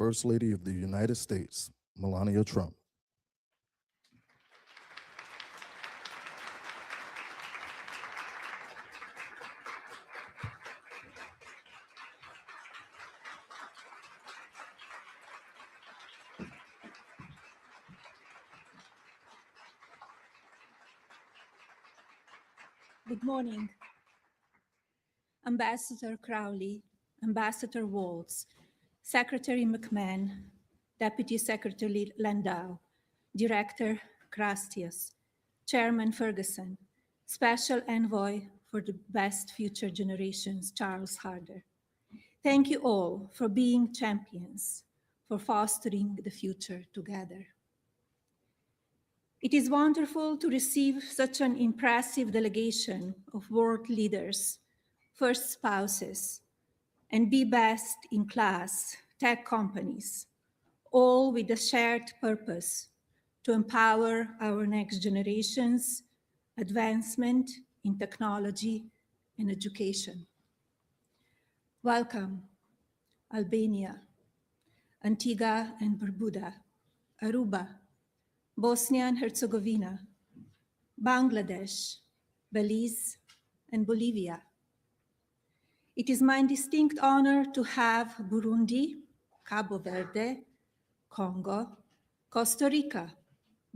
First Lady of the United States, Melania Trump. Good morning. Ambassador Crowley, Ambassador Waltz, Secretary McMahon, Deputy Secretary Landau, Director Crastius, Chairman Ferguson, Special Envoy for the Best Future Generations, Charles Harder. Thank you all for being champions, for fostering the future together. It is wonderful to receive such an impressive delegation of world leaders, first spouses, and be best in class tech companies, all with a shared purpose to empower our next generations, advancement in technology and education. Welcome, Albania, Antigua and Barbuda, Aruba, Bosnia and Herzegovina, Bangladesh, Belize, and Bolivia. It is my distinct honor to have Burundi, Cabo Verde, Congo, Costa Rica,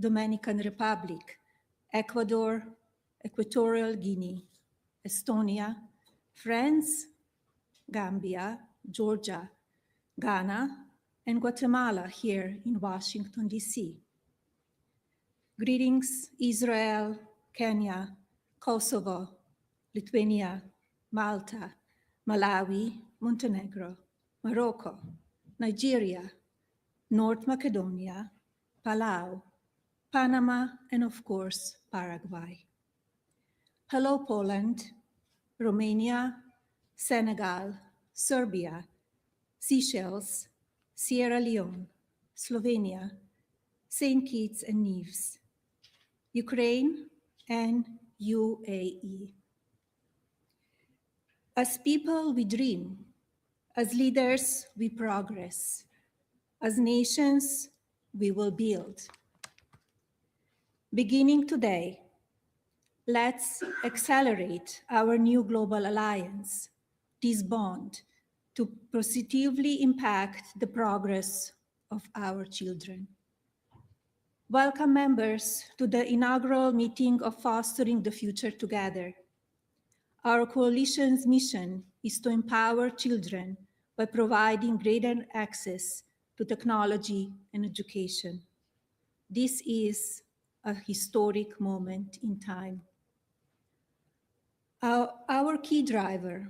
Dominican Republic, Ecuador, Equatorial Guinea, Estonia, France, Gambia, Georgia, Ghana, and Guatemala here in Washington, D.C. Greetings, Israel, Kenya, Kosovo, Lithuania, Malta, Malawi, Montenegro, Morocco, Nigeria, North Macedonia, Palau, Panama, and of course, Paraguay. Hello, Poland, Romania, Senegal, Serbia, Seychelles, Sierra Leone, Slovenia, St. Kitts and Nevis, Ukraine, and UAE. As people, we dream. As leaders, we progress. As nations, we will build. Beginning today, let's accelerate our new global alliance, this bond, to positively impact the progress of our children. Welcome, members, to the inaugural meeting of Fostering the Future Together. Our coalition's mission is to empower children by providing greater access to technology and education. This is a historic moment in time. Our key driver,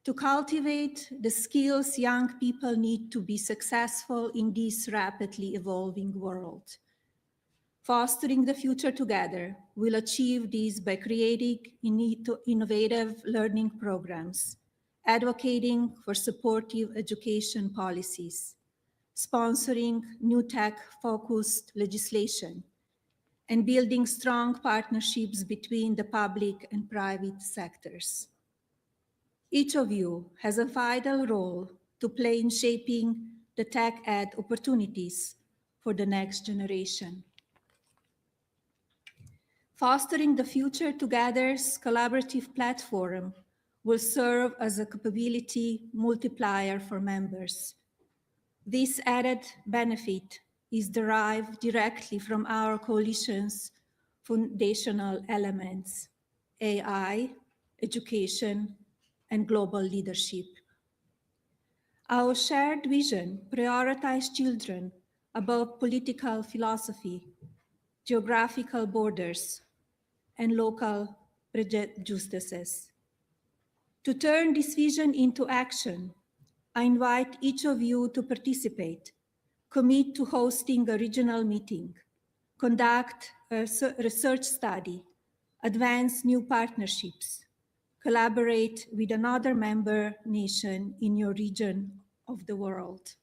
to cultivate the skills young people need to be successful in this rapidly evolving world. Fostering the Future Together will achieve this by creating innovative learning programs, advocating for supportive education policies, sponsoring new tech-focused legislation, and building strong partnerships between the public and private sectors. Each of you has a vital role to play in shaping the tech ed opportunities for the next generation. Fostering the Future Together's collaborative platform will serve as a capability multiplier for members. This added benefit is derived directly from our coalition's foundational elements: AI, education, and global leadership. Our shared vision prioritizes children above political philosophy, geographical borders, and local prejudices. To turn this vision into action, I invite each of you to participate, commit to hosting a regional meeting, conduct a research study, advance new partnerships, collaborate with another member nation in your region of the world.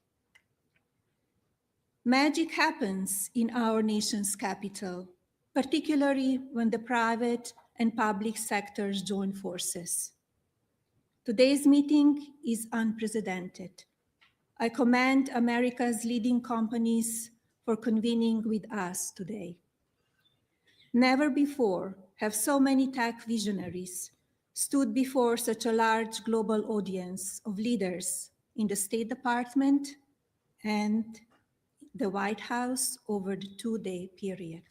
Magic happens in our nation's capital, particularly when the private and public sectors join forces. Today's meeting is unprecedented. I commend America's leading companies for convening with us today. Never before have so many tech visionaries stood before such a large global audience of leaders in the State Department and the White House over the two-day period.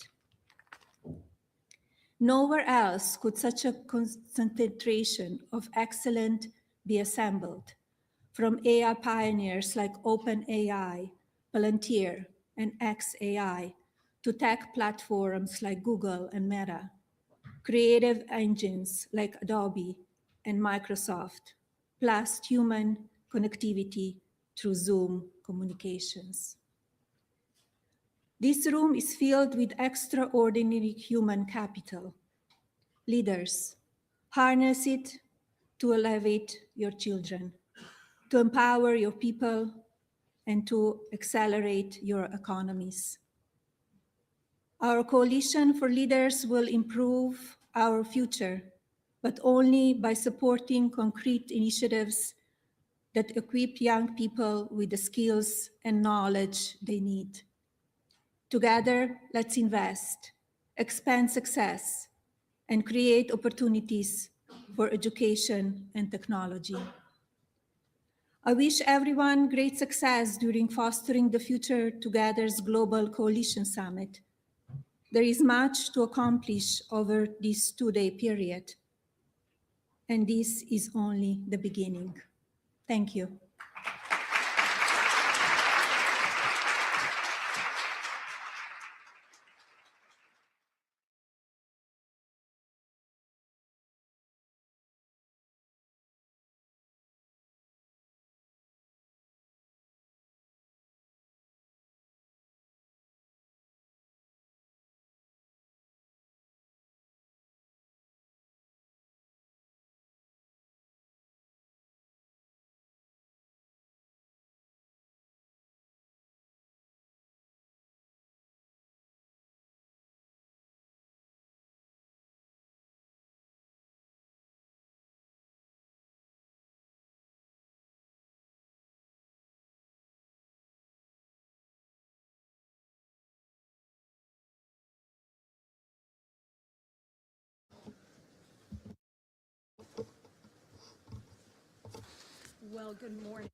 Nowhere else could such a concentration of excellence be assembled, from AI pioneers like OpenAI, Palantir, and xAI, to tech platforms like Google and Meta, creative engines like Adobe and Microsoft, plus human connectivity through Zoom communications. This room is filled with extraordinary human capital. Leaders, harness it to elevate your children, to empower your people, and to accelerate your economies. Our Coalition for Leaders will improve our future, but only by supporting concrete initiatives that equip young people with the skills and knowledge they need. Together, let's invest, expand success, and create opportunities for education and technology. I wish everyone great success during Fostering the Future Together's Global Coalition Summit. There is much to accomplish over this two-day period, and this is only the beginning. Thank you. Well, good morning.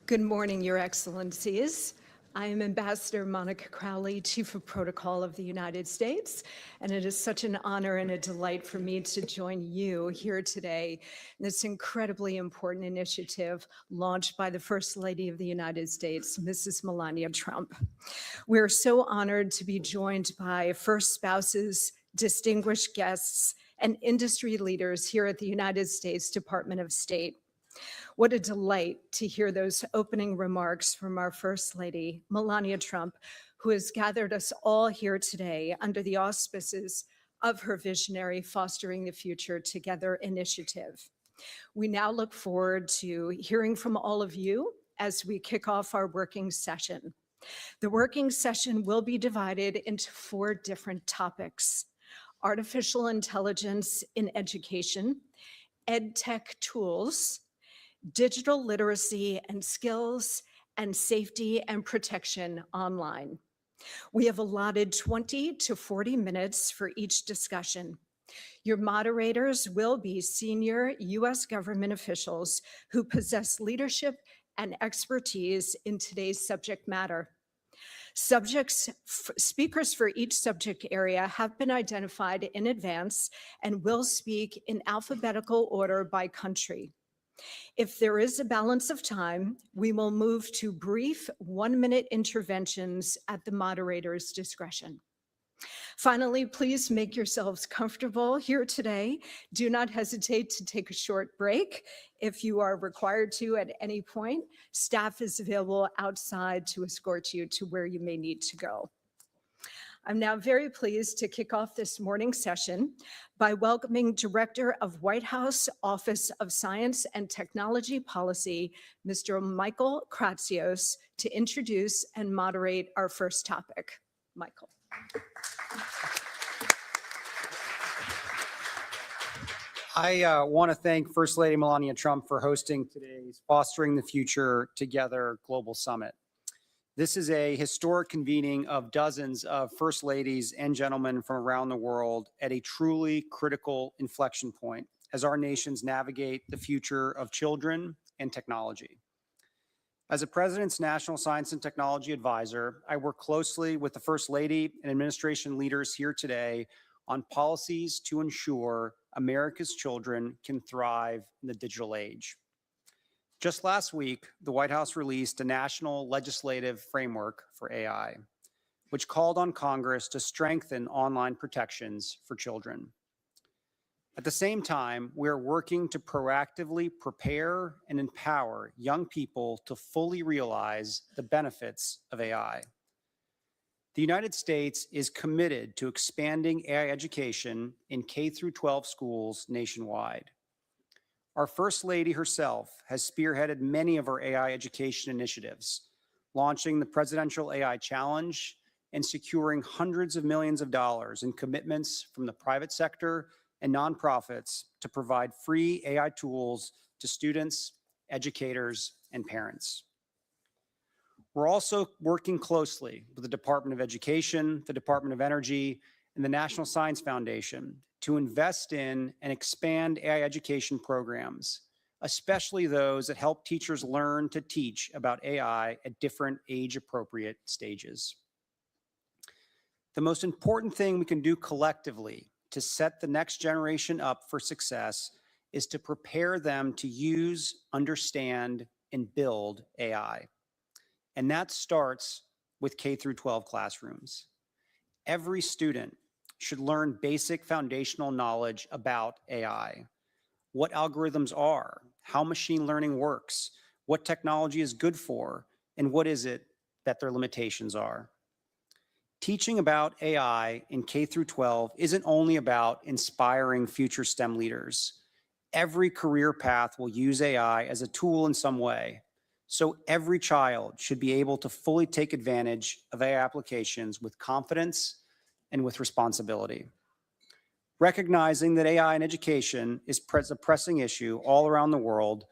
Good morning, Your Excellencies. I am Ambassador Monica Crowley, Chief of Protocol of the United States, and it is such an honor and a delight for me to join you here today in this incredibly important initiative launched by the First Lady of the United States, Mrs. Melania Trump. We're so honored to be joined by first spouses, distinguished guests, and industry leaders here at the United States Department of State. What a delight to hear those opening remarks from our First Lady, Melania Trump, who has gathered us all here today under the auspices of her visionary Fostering the Future Together initiative. We now look forward to hearing from all of you as we kick off our working session. The working session will be divided into 4 different topics: artificial intelligence in education, ed tech tools, digital literacy and skills, and safety and protection online. We have allotted 20 to 40 minutes for each discussion. Your moderators will be senior U.S. government officials who possess leadership and expertise in today's subject matter. Speakers for each subject area have been identified in advance and will speak in alphabetical order by country. If there is a balance of time, we will move to brief 1-minute interventions at the moderator's discretion. Finally, please make yourselves comfortable here today. Do not hesitate to take a short break. If you are required to at any point, staff is available outside to escort you to where you may need to go. I'm now very pleased to kick off this morning's session by welcoming Director of White House Office of Science and Technology Policy, Mr. Michael Kratsios, to introduce and moderate our first topic. Michael. I want to thank First Lady Melania Trump for hosting today's Fostering the Future Together Global Summit. This is a historic convening of dozens of First Ladies and gentlemen from around the world at a truly critical inflection point as our nations navigate the future of children and technology. As a President's National Science and Technology Advisor, I work closely with the First Lady and administration leaders here today on policies to ensure America's children can thrive in the digital age. Just last week, the White House released a national legislative framework for AI, which called on Congress to strengthen online protections for children. At the same time, we are working to proactively prepare and empower young people to fully realize the benefits of AI. The United States is committed to expanding AI education in K-12 schools nationwide. Our First Lady herself has spearheaded many of our AI education initiatives, launching the Presidential AI Challenge and securing hundreds of millions of dollars in commitments from the private sector and nonprofits to provide free AI tools to students, educators, and parents. We're also working closely with the Department of Education, the Department of Energy, and the National Science Foundation to invest in and expand AI education programs, especially those that help teachers learn to teach about AI at different age-appropriate stages. The most important thing we can do collectively to set the next generation up for success is to prepare them to use, understand, and build AI. And that starts with K-12 classrooms. Every student should learn basic foundational knowledge about AI, what algorithms are, how machine learning works, what technology is good for, and what is it that their limitations are. Teaching about AI in K-12 isn't only about inspiring future STEM leaders. Every career path will use AI as a tool in some way. So every child should be able to fully take advantage of AI applications with confidence and with responsibility. Recognizing that AI in education is a pressing issue all around the world,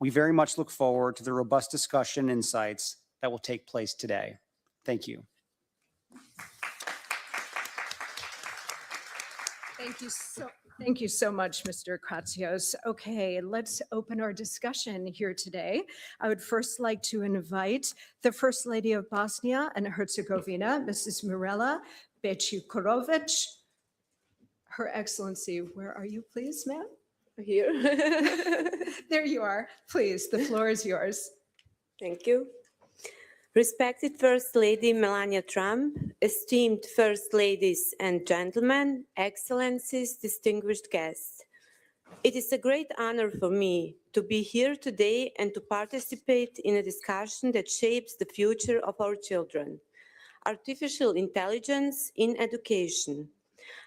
we very much look forward to the robust discussion and insights that will take place today. Thank you. Thank you so much, Mr. Kratsios. Okay, let's open our discussion here today. I would first like to invite the First Lady of Bosnia and Herzegovina, Mrs. Mirela Becikovic. Her Excellency, where are you, please, ma'am? Here. There you are. Please, the floor is yours. Thank you. Respected First Lady Melania Trump, esteemed First Ladies and gentlemen, Excellencies, distinguished guests. It is a great honor for me to be here today and to participate in a discussion that shapes the future of our children. Artificial intelligence in education.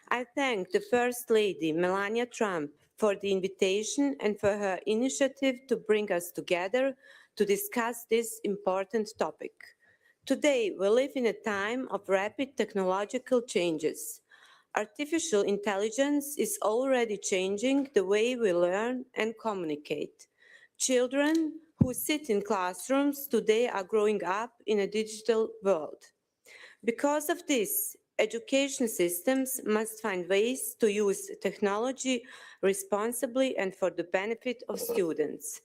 I thank the First Lady Melania Trump for the invitation and for her initiative to bring us together to discuss this important topic. Today, we live in a time of rapid technological changes. Artificial intelligence is already changing the way we learn and communicate. Children who sit in classrooms today are growing up in a digital world. Because of this, education systems must find ways to use technology responsibly and for the benefit of students.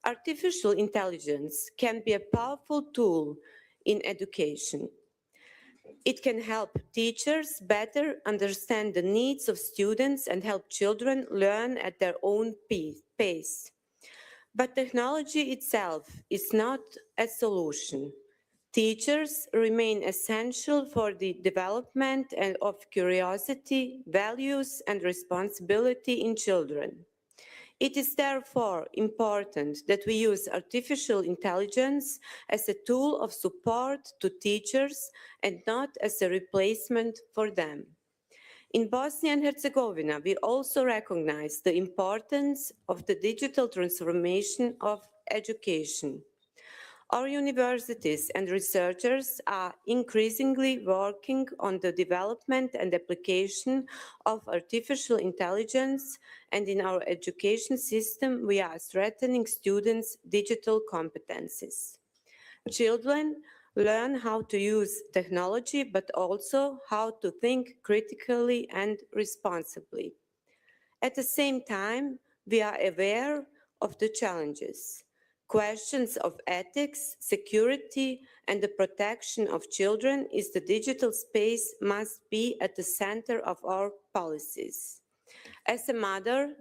Artificial intelligence can be a powerful tool in education. It can help teachers better understand the needs of students and help children learn at their own pace. But technology itself is not a solution. Teachers remain essential for the development of curiosity, values, and responsibility in children. It is therefore important that we use artificial intelligence as a tool of support to teachers and not as a replacement for them. In Bosnia and Herzegovina, we also recognize the importance of the digital transformation of education. Our universities and researchers are increasingly working on the development and application of artificial intelligence, and in our education system, we are strengthening students' digital competencies. Children learn how to use technology, but also how to think critically and responsibly. At the same time, we are aware of the challenges. Questions of ethics, security, and the protection of children in the digital space must be at the center of our policies. As a mother,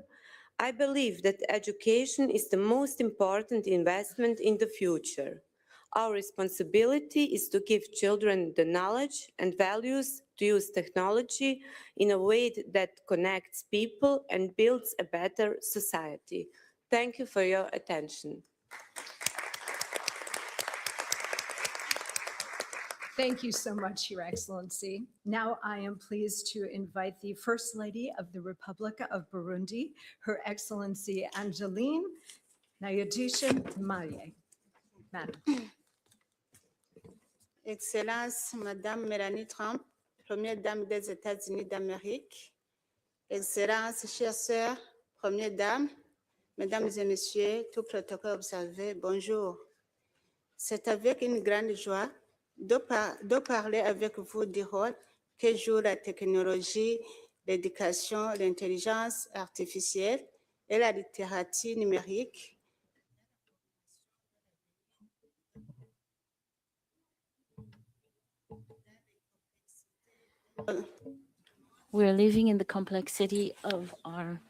I believe that education is the most important investment in the future. Our responsibility is to give children the knowledge and values to use technology in a way that connects people and builds a better society. Thank you for your attention. Thank you so much, Your Excellency. Now I am pleased to invite the First Lady of the Republic of Burundi, Her Excellency Angeline Nayadisha Maye. Madam. Excellence, Madame Melania Trump, Première Dame des États-Unis d'Amérique, Excellence, chères sœurs, Première Dame, Mesdames et Messieurs, tout protocole observé, bonjour. C'est avec une grande joie de parler avec vous du rôle que joue la technologie, l'éducation, l'intelligence artificielle et la littératie numérique. We're living in the complexity of our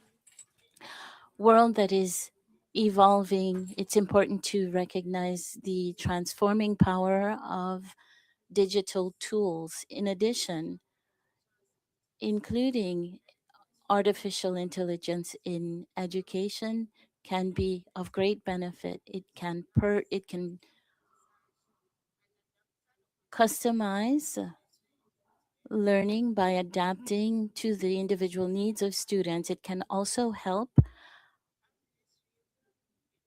world that is evolving. It's important to recognize the transforming power of digital tools. In addition, including artificial intelligence in education can be of great benefit. It can customize learning by adapting to the individual needs of students. It can also help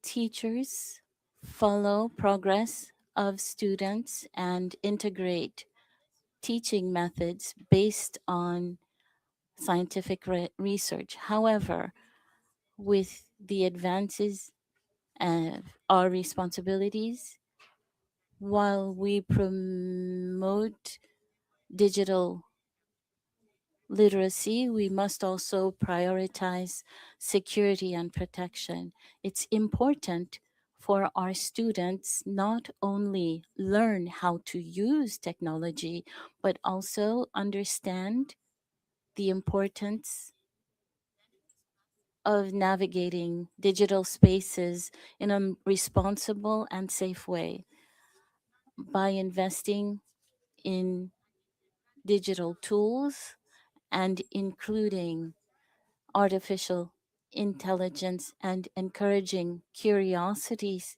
teachers follow progress of students and integrate teaching methods based on scientific research. However, with the advances of our responsibilities, while we promote digital literacy, we must also prioritize security and protection. It's important for our students not only learn how to use technology, but also understand the importance of navigating digital spaces in a responsible and safe way. By investing in digital tools and including artificial intelligence and encouraging curiosities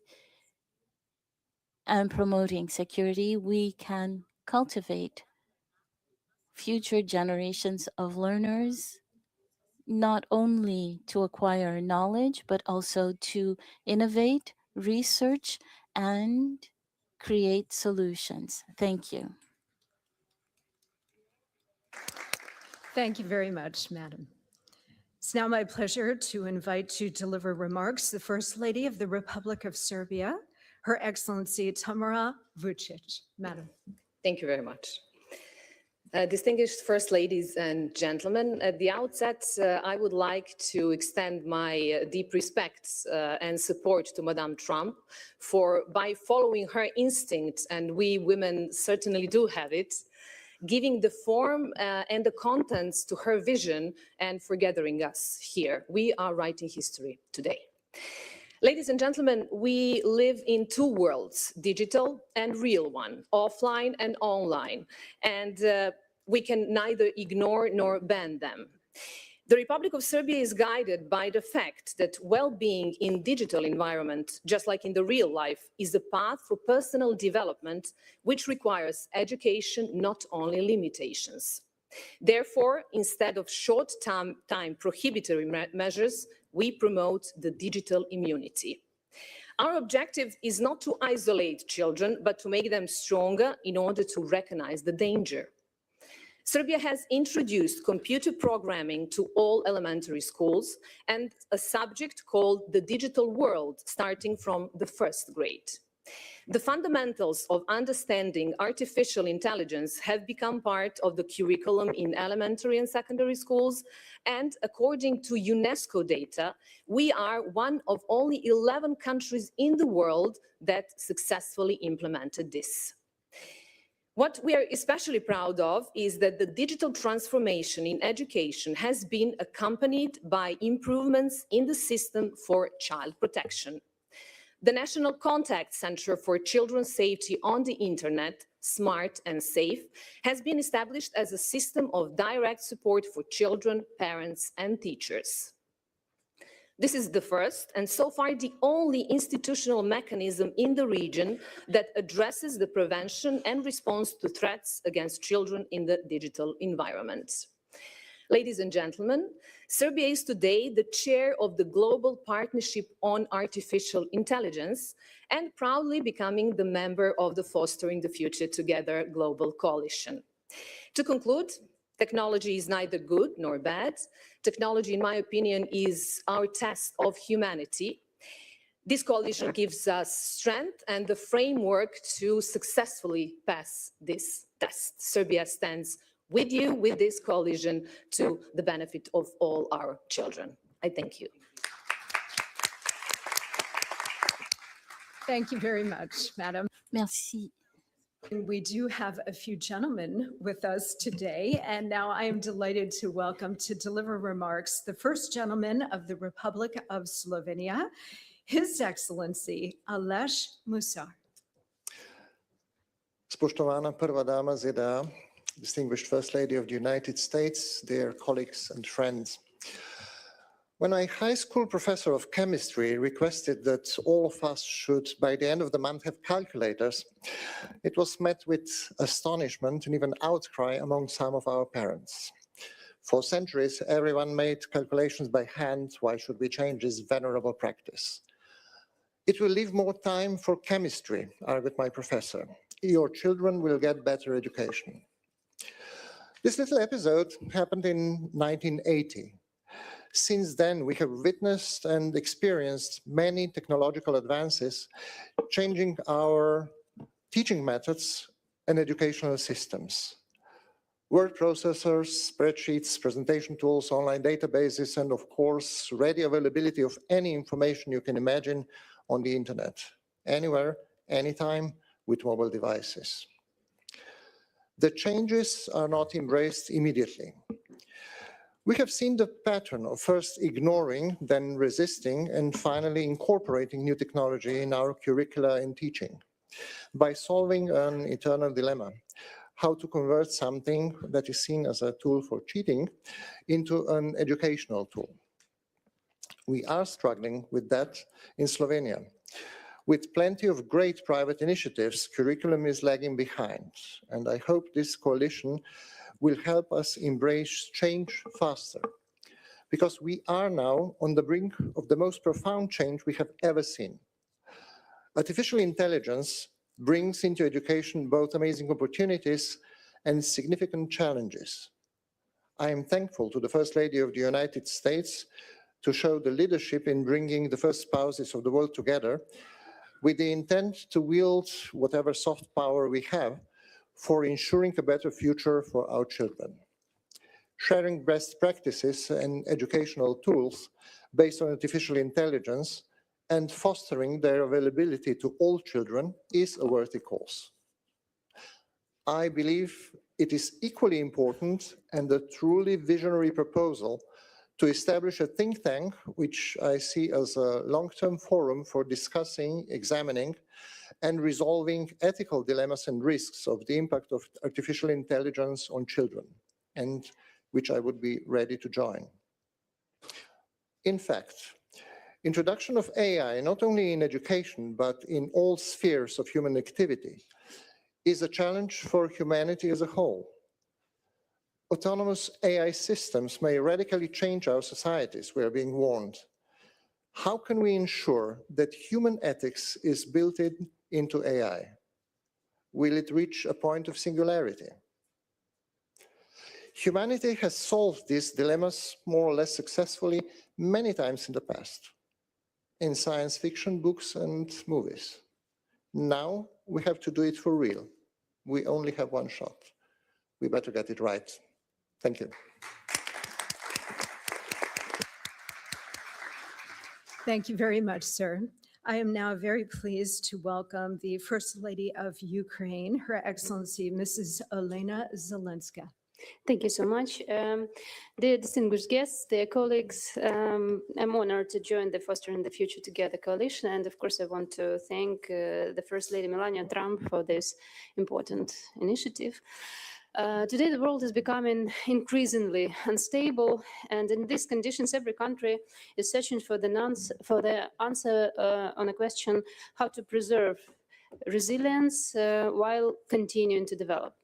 and promoting security, we can cultivate future generations of learners, not only to acquire knowledge, but also to innovate, research, and create solutions. Thank you. Thank you very much, Madam. It's now my pleasure to invite to deliver remarks the First Lady of the Republic of Serbia, Her Excellency Tamara Vucic. Madam. Thank you very much. Distinguished First Ladies and gentlemen, at the outset, I would like to extend my deep respects and support to Madame Trump by following her instincts, and we women certainly do have it, giving the form and the contents to her vision and for gathering us here. We are writing history today. Ladies and gentlemen, we live in two worlds, digital and real one, offline and online, and we can neither ignore nor ban them. The Republic of Serbia is guided by the fact that well-being in digital environment, just like in the real life, is a path for personal development, which requires education, not only limitations. Therefore, instead of short-time prohibitory measures, we promote the digital immunity. Our objective is not to isolate children, but to make them stronger in order to recognize the danger. Serbia has introduced computer programming to all elementary schools and a subject called the digital world starting from the first grade. The fundamentals of understanding artificial intelligence have become part of the curriculum in elementary and secondary schools, and according to UNESCO data, we are one of only 11 countries in the world that successfully implemented this. What we are especially proud of is that the digital transformation in education has been accompanied by improvements in the system for child protection. The National Contact Center for Children's Safety on the Internet, Smart and Safe, has been established as a system of direct support for children, parents, and teachers. This is the first and so far the only institutional mechanism in the region that addresses the prevention and response to threats against children in the digital environment. Ladies and gentlemen, Serbia is today the chair of the Global Partnership on Artificial Intelligence and proudly becoming the member of the Fostering the Future Together Global Coalition. To conclude, technology is neither good nor bad. Technology, in my opinion, is our test of humanity. This coalition gives us strength and the framework to successfully pass this test. Serbia stands with you, with this coalition, to the benefit of all our children. I thank you. Thank you very much, Madam. Merci. And we do have a few gentlemen with us today, and now I am delighted to welcome to deliver remarks the first gentleman of the Republic of Slovenia, His Excellency Aleš Musar. Spoštovana prva dama ZDA, distinguished First Lady of the United States, dear colleagues and friends. When a high school professor of chemistry requested that all of us should, by the end of the month, have calculators, it was met with astonishment and even outcry among some of our parents. For centuries, everyone made calculations by hand. Why should we change this venerable practice? It will leave more time for chemistry, argued my professor. Your children will get better education. This little episode happened in 1980. Since then, we have witnessed and experienced many technological advances, changing our teaching methods and educational systems. Word processors, spreadsheets, presentation tools, online databases, and of course, ready availability of any information you can imagine on the internet, anywhere, anytime, with mobile devices. The changes are not embraced immediately. We have seen the pattern of first ignoring, then resisting, and finally incorporating new technology in our curricula and teaching by solving an eternal dilemma: how to convert something that is seen as a tool for cheating into an educational tool. We are struggling with that in Slovenia. With plenty of great private initiatives, curriculum is lagging behind, and I hope this coalition will help us embrace change faster, because we are now on the brink of the most profound change we have ever seen. Artificial intelligence brings into education both amazing opportunities and significant challenges. I am thankful to the First Lady of the United States to show the leadership in bringing the first spouses of the world together with the intent to wield whatever soft power we have for ensuring a better future for our children. Sharing best practices and educational tools based on artificial intelligence and fostering their availability to all children is a worthy cause. I believe it is equally important and a truly visionary proposal to establish a think tank, which I see as a long-term forum for discussing, examining, and resolving ethical dilemmas and risks of the impact of artificial intelligence on children, and which I would be ready to join. In fact, introduction of AI, not only in education, but in all spheres of human activity, is a challenge for humanity as a whole. Autonomous AI systems may radically change our societies, we are being warned. How can we ensure that human ethics is built into AI? Will it reach a point of singularity? Humanity has solved these dilemmas more or less successfully many times in the past, in science fiction books and movies. Now we have to do it for real. We only have one shot. We better get it right. Thank you. Thank you very much, sir. I am now very pleased to welcome the First Lady of Ukraine, Her Excellency, Mrs. Olena Zelenska. Thank you so much. Dear distinguished guests, dear colleagues, I'm honored to join the Fostering the Future Together coalition. And of course, I want to thank the First Lady Melania Trump for this important initiative. Today, the world is becoming increasingly unstable, and in these conditions, every country is searching for the answer on a question how to preserve resilience while continuing to develop.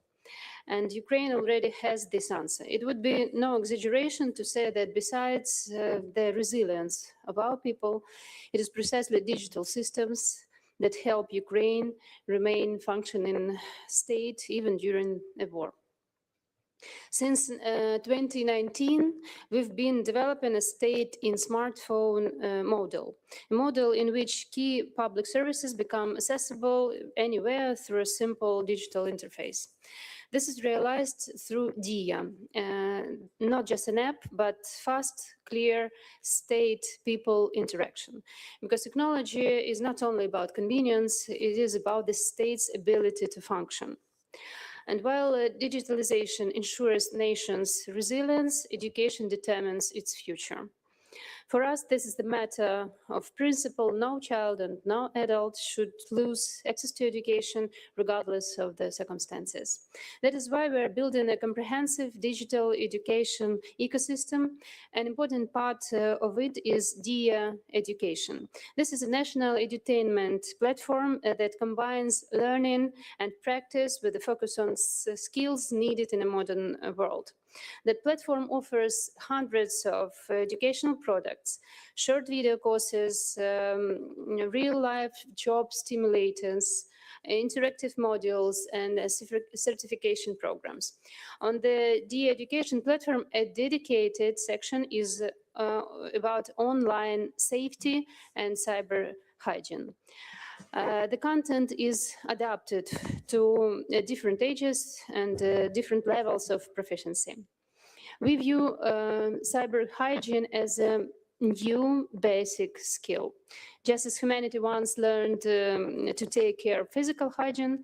And Ukraine already has this answer. It would be no exaggeration to say that besides the resilience of our people, it is precisely digital systems that help Ukraine remain functioning state even during a war. Since 2019, we've been developing a state in smartphone model, a model in which key public services become accessible anywhere through a simple digital interface. This is realized through Diya, not just an app, but fast, clear state-people interaction. Because technology is not only about convenience, it is about the state's ability to function. And while digitalization ensures nations' resilience, education determines its future. For us, this is the matter of principle. No child and no adult should lose access to education regardless of the circumstances. That is why we are building a comprehensive digital education ecosystem. An important part of it is Diya Education. This is a national edutainment platform that combines learning and practice with a focus on skills needed in a modern world. The platform offers hundreds of educational products, short video courses, real-life job stimulators, interactive modules, and certification programs. On the Diya Education platform, a dedicated section is about online safety and cyber hygiene. The content is adapted to different ages and different levels of proficiency. We view cyber hygiene as a new basic skill. Just as humanity once learned to take care of physical hygiene,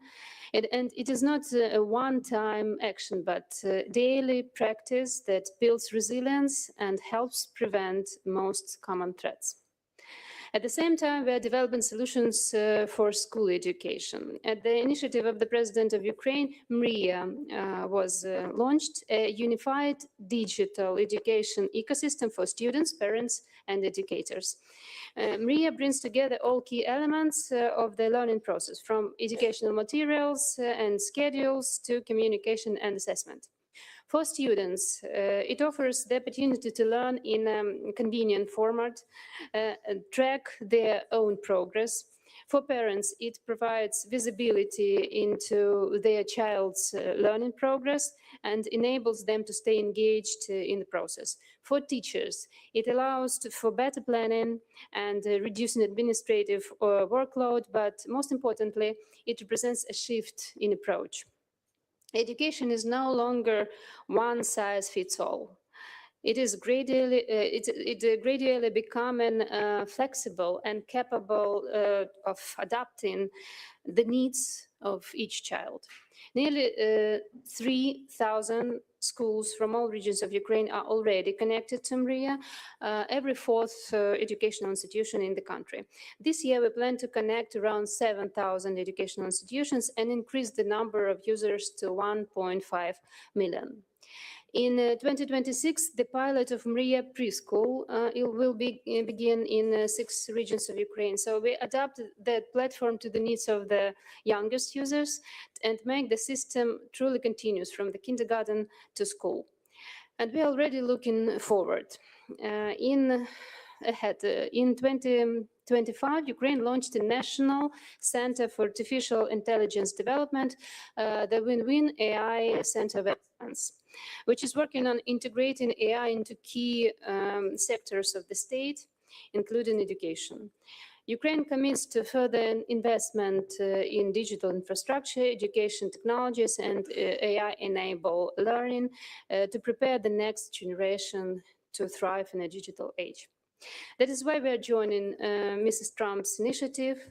and it is not a one-time action, but daily practice that builds resilience and helps prevent most common threats. At the same time, we are developing solutions for school education. At the initiative of the President of Ukraine, MRIA was launched, a unified digital education ecosystem for students, parents, and educators. MRIA brings together all key elements of the learning process, from educational materials and schedules to communication and assessment. For students, it offers the opportunity to learn in a convenient format, track their own progress. For parents, it provides visibility into their child's learning progress and enables them to stay engaged in the process. For teachers, it allows for better planning and reducing administrative workload, but most importantly, it represents a shift in approach. Education is no longer one size fits all. It is gradually, gradually becoming flexible and capable of adapting the needs of each child. Nearly 3,000 schools from all regions of Ukraine are already connected to MRIA, every fourth educational institution in the country. This year, we plan to connect around 7,000 educational institutions and increase the number of users to 1.5 million. In 2026, the pilot of MRIA preschool will begin in 6 regions of Ukraine. So we adapt the platform to the needs of the youngest users and make the system truly continuous from the kindergarten to school. And we're already looking forward. In ahead. In 2025, Ukraine launched a National Center for Artificial Intelligence Development, the Win-Win AI Center of Excellence, which is working on integrating AI into key sectors of the state, including education. Ukraine commits to further investment in digital infrastructure, education technologies, and AI-enabled learning to prepare the next generation to thrive in a digital age. That is why we are joining Mrs. Trump's initiative.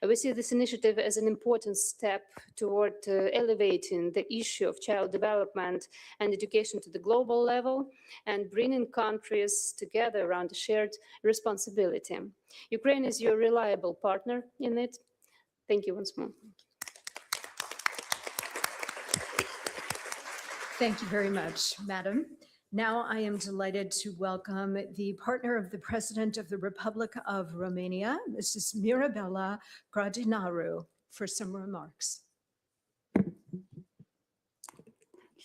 We see this initiative as an important step toward elevating the issue of child development and education to the global level and bringing countries together around a shared responsibility. Ukraine is your reliable partner in it. Thank you once more. Thank you very much, Madam. Now I am delighted to welcome the partner of the President of the Republic of Romania, Mrs. Mirabela Gradinaru, for some remarks.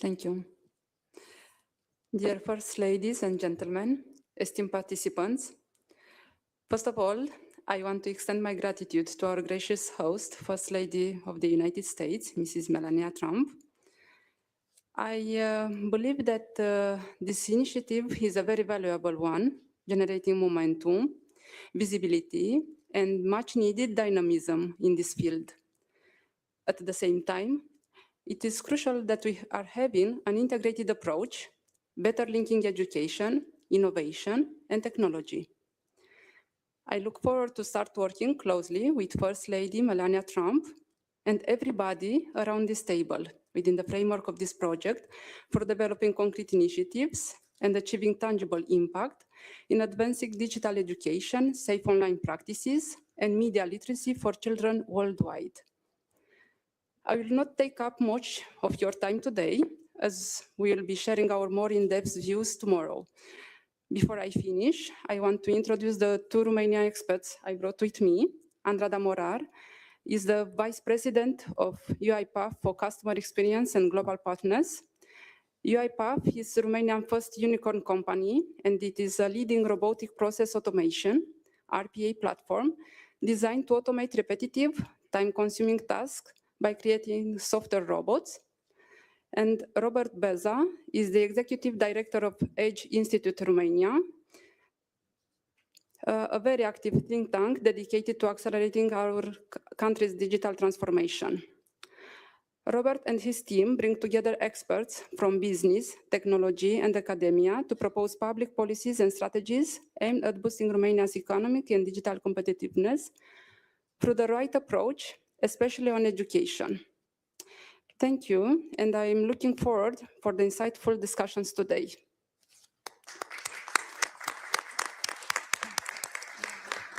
Thank you. Dear First Ladies and gentlemen, esteemed participants, first of all, I want to extend my gratitude to our gracious host, First Lady of the United States, Mrs. Melania Trump. I believe that this initiative is a very valuable one, generating momentum, visibility, and much needed dynamism in this field. At the same time, it is crucial that we are having an integrated approach, better linking education, innovation, and technology. I look forward to start working closely with First Lady Melania Trump and everybody around this table within the framework of this project for developing concrete initiatives and achieving tangible impact in advancing digital education, safe online practices, and media literacy for children worldwide. I will not take up much of your time today, as we will be sharing our more in-depth views tomorrow. Before I finish, I want to introduce the two Romanian experts I brought with me. Andrada Morar is the Vice President of UiPath for Customer Experience and Global Partners. UiPath is Romania's first unicorn company, and it is a leading robotic process automation, RPA platform, designed to automate repetitive, time-consuming tasks by creating software robots. And Robert Beza is the Executive Director of Edge Institute Romania, a very active think tank dedicated to accelerating our country's digital transformation. Robert and his team bring together experts from business, technology, and academia to propose public policies and strategies aimed at boosting Romania's economic and digital competitiveness through the right approach, especially on education. Thank you, and I'm looking forward for the insightful discussions today.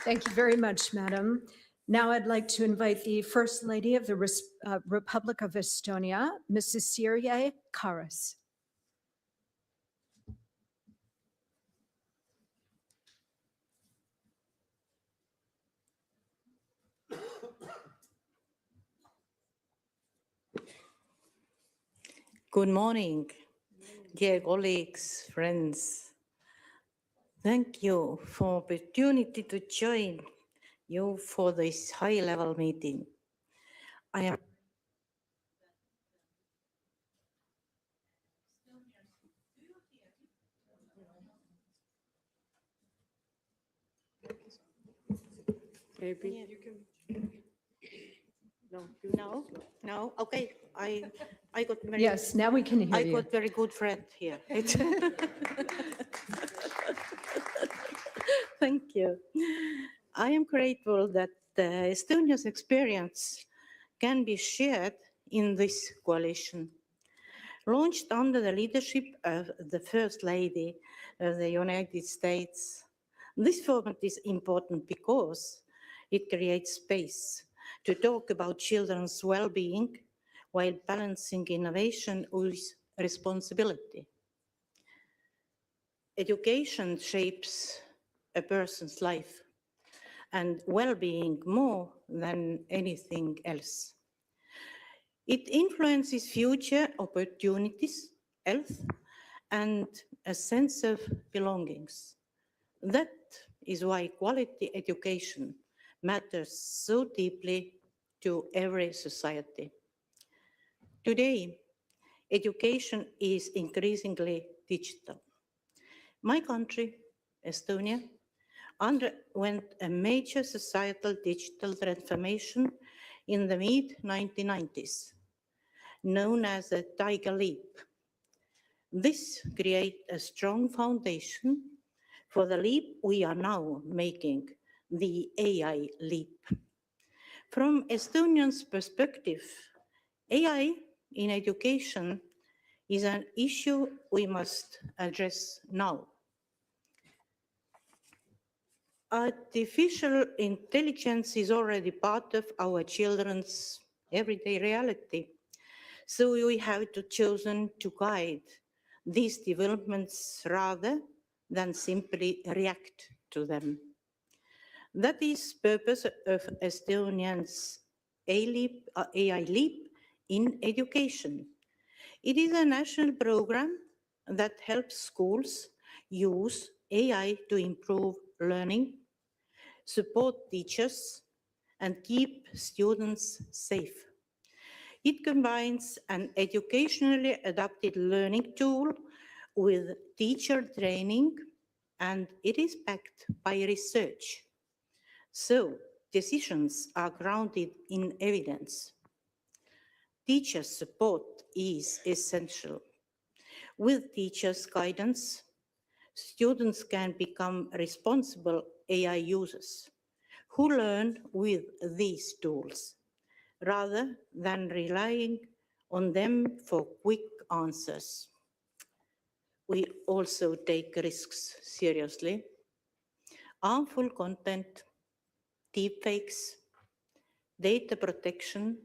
Thank you very much, Madam. Now I'd like to invite the First Lady of the Republic of Estonia, Mrs. Sirje Karas. Good morning, dear colleagues, friends. Thank you for the opportunity to join you for this high-level meeting. I am Maybe you can. No. Okay. I got very. Yes, now we can hear you. I got very good friend here. Thank you. I am grateful that Estonia's experience can be shared in this coalition. Launched under the leadership of the First Lady of the United States, this format is important because it creates space to talk about children's well-being while balancing innovation with responsibility. Education shapes a person's life and well-being more than anything else. It influences future opportunities, health, and a sense of belongings. That is why quality education matters so deeply to every society. Today, education is increasingly digital. My country, Estonia, underwent a major societal digital transformation in the mid-1990s, known as the Tiger Leap. This created a strong foundation for the leap we are now making, the AI leap. From Estonians' perspective, AI in education is an issue we must address now. Artificial intelligence is already part of our children's everyday reality. So we have to chosen to guide these developments rather than simply react to them. That is the purpose of Estonians' AI Leap in education. It is a national program that helps schools use AI to improve learning, support teachers, and keep students safe. It combines an educationally adapted learning tool with teacher training, and it is backed by research. So decisions are grounded in evidence. Teacher support is essential. With teachers' guidance, students can become responsible AI users who learn with these tools rather than relying on them for quick answers. We also take risks seriously. Harmful content, deepfakes, data protection,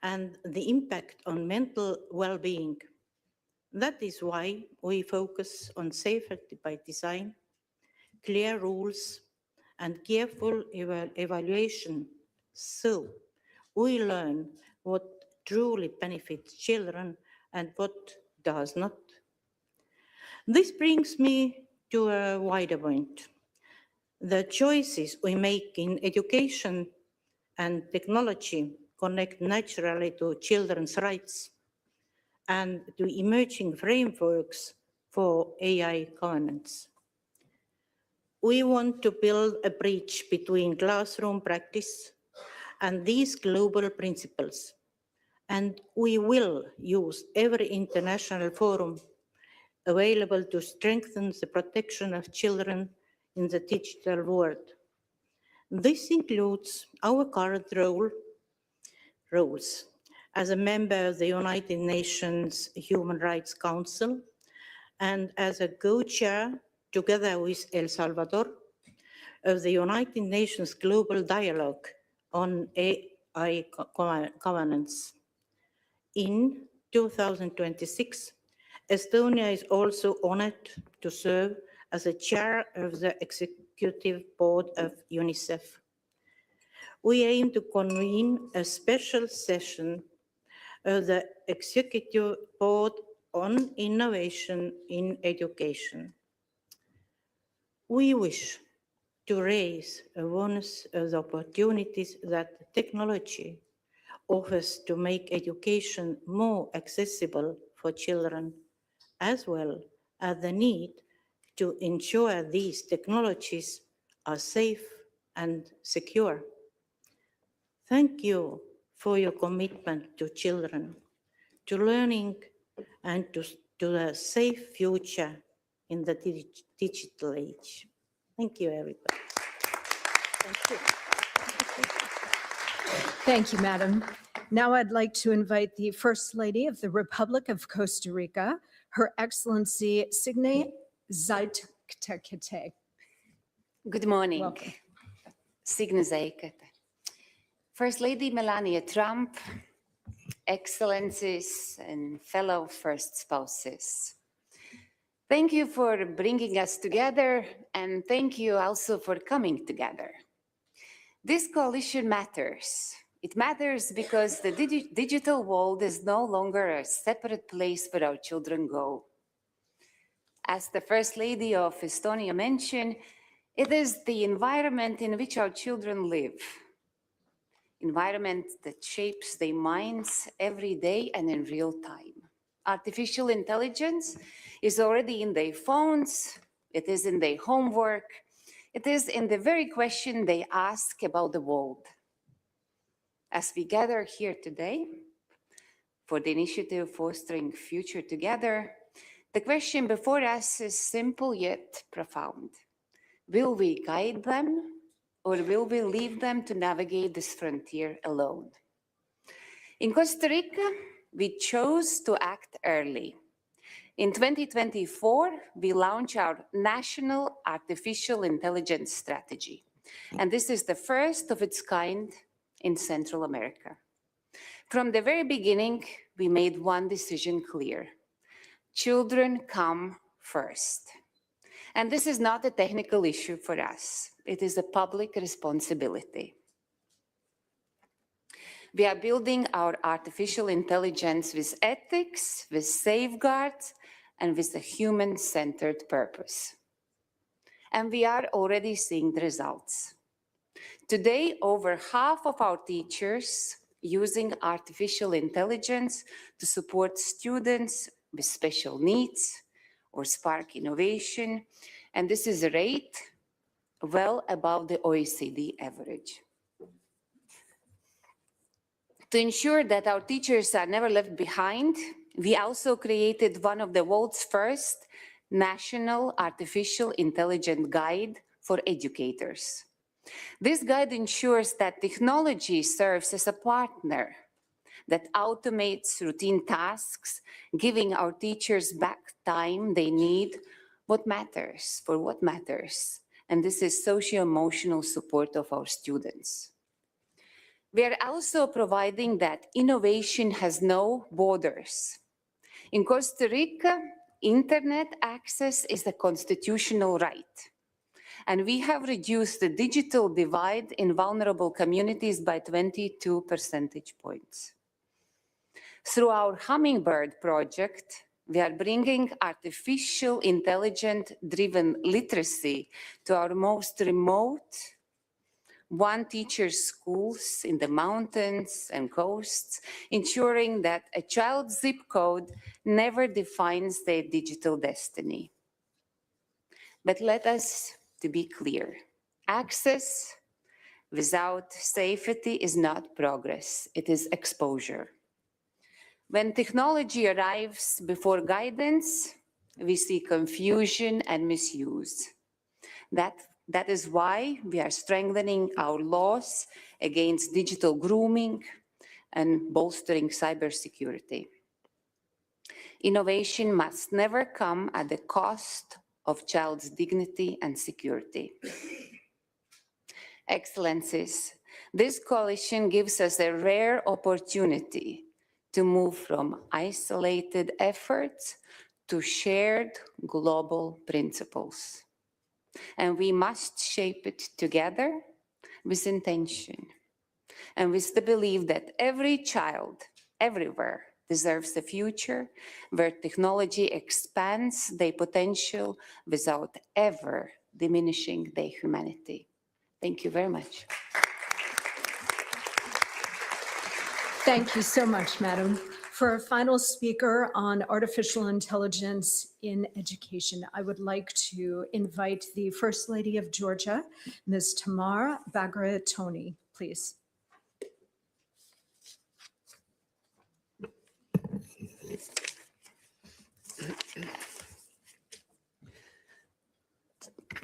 and the impact on mental well-being. That is why we focus on safety by design, clear rules, and careful evaluation, so we learn what truly benefits children and what does not. This brings me to a wider point. The choices we make in education and technology connect naturally to children's rights and to emerging frameworks for AI governance. We want to build a bridge between classroom practice and these global principles, and we will use every international forum available to strengthen the protection of children in the digital world. This includes our current roles as a member of the United Nations Human Rights Council and as a co-chair, together with El Salvador, of the United Nations Global Dialogue on AI governance. In 2026, Estonia is also honored to serve as a chair of the Executive Board of UNICEF. We aim to convene a special session of the Executive Board on innovation in education. We wish to raise awareness of the opportunities that technology offers to make education more accessible for children, as well as the need to ensure these technologies are safe and secure. Thank you for your commitment to children, to learning, and to a safe future in the digital age. Thank you, everybody. Thank you. Thank you, Madam. Now I'd like to invite the First Lady of the Republic of Costa Rica, Her Excellency Signe Zeitkete. Good morning. Welcome. Signe Zeitkete. First Lady Melania Trump, Excellencies and fellow First Spouses. Thank you for bringing us together, and thank you also for coming together. This coalition matters. It matters because the digital world is no longer a separate place where our children go. As the First Lady of Estonia mentioned, It is the environment in which our children live, environment that shapes their minds every day and in real time. Artificial intelligence is already in their phones, it is in their homework, it is in the very question they ask about the world. As we gather here today for the initiative Fostering Future Together, the question before us is simple yet profound. Will we guide them, or will we leave them to navigate this frontier alone? In Costa Rica, we chose to act early. In 2024, we launched our National Artificial Intelligence Strategy, and this is the first of its kind in Central America. From the very beginning, we made one decision clear: children come first. And this is not a technical issue for us. It is a public responsibility. We are building our artificial intelligence with ethics, with safeguards, and with a human-centered purpose. And we are already seeing the results. Today, over half of our teachers using artificial intelligence to support students with special needs or spark innovation, and this is a rate well above the OECD average. To ensure that our teachers are never left behind, we also created one of the world's first national artificial intelligence guide for educators. This guide ensures that technology serves as a partner that automates routine tasks, giving our teachers back time they need for what matters. And this is socio-emotional support of our students. We are also providing that innovation has no borders. In Costa Rica, internet access is a constitutional right. And we have reduced the digital divide in vulnerable communities by 22 percentage points. Through our Hummingbird project, we are bringing artificial intelligence-driven literacy to our most remote one-teacher schools in the mountains and coasts, ensuring that a child's zip code never defines their digital destiny. But let us be clear, access without safety is not progress, it is exposure. When technology arrives before guidance, we see confusion and misuse. That is why we are strengthening our laws against digital grooming and bolstering cybersecurity. Innovation must never come at the cost of child's dignity and security. Excellencies, this coalition gives us a rare opportunity to move from isolated efforts to shared global principles. And we must shape it together with intention and with the belief that every child, everywhere, deserves a future where technology expands their potential without ever diminishing their humanity. Thank you very much. Thank you so much, Madam. For our final speaker on artificial intelligence in education, I would like to invite the First Lady of Georgia, Ms. Tamar Bagratoni, please.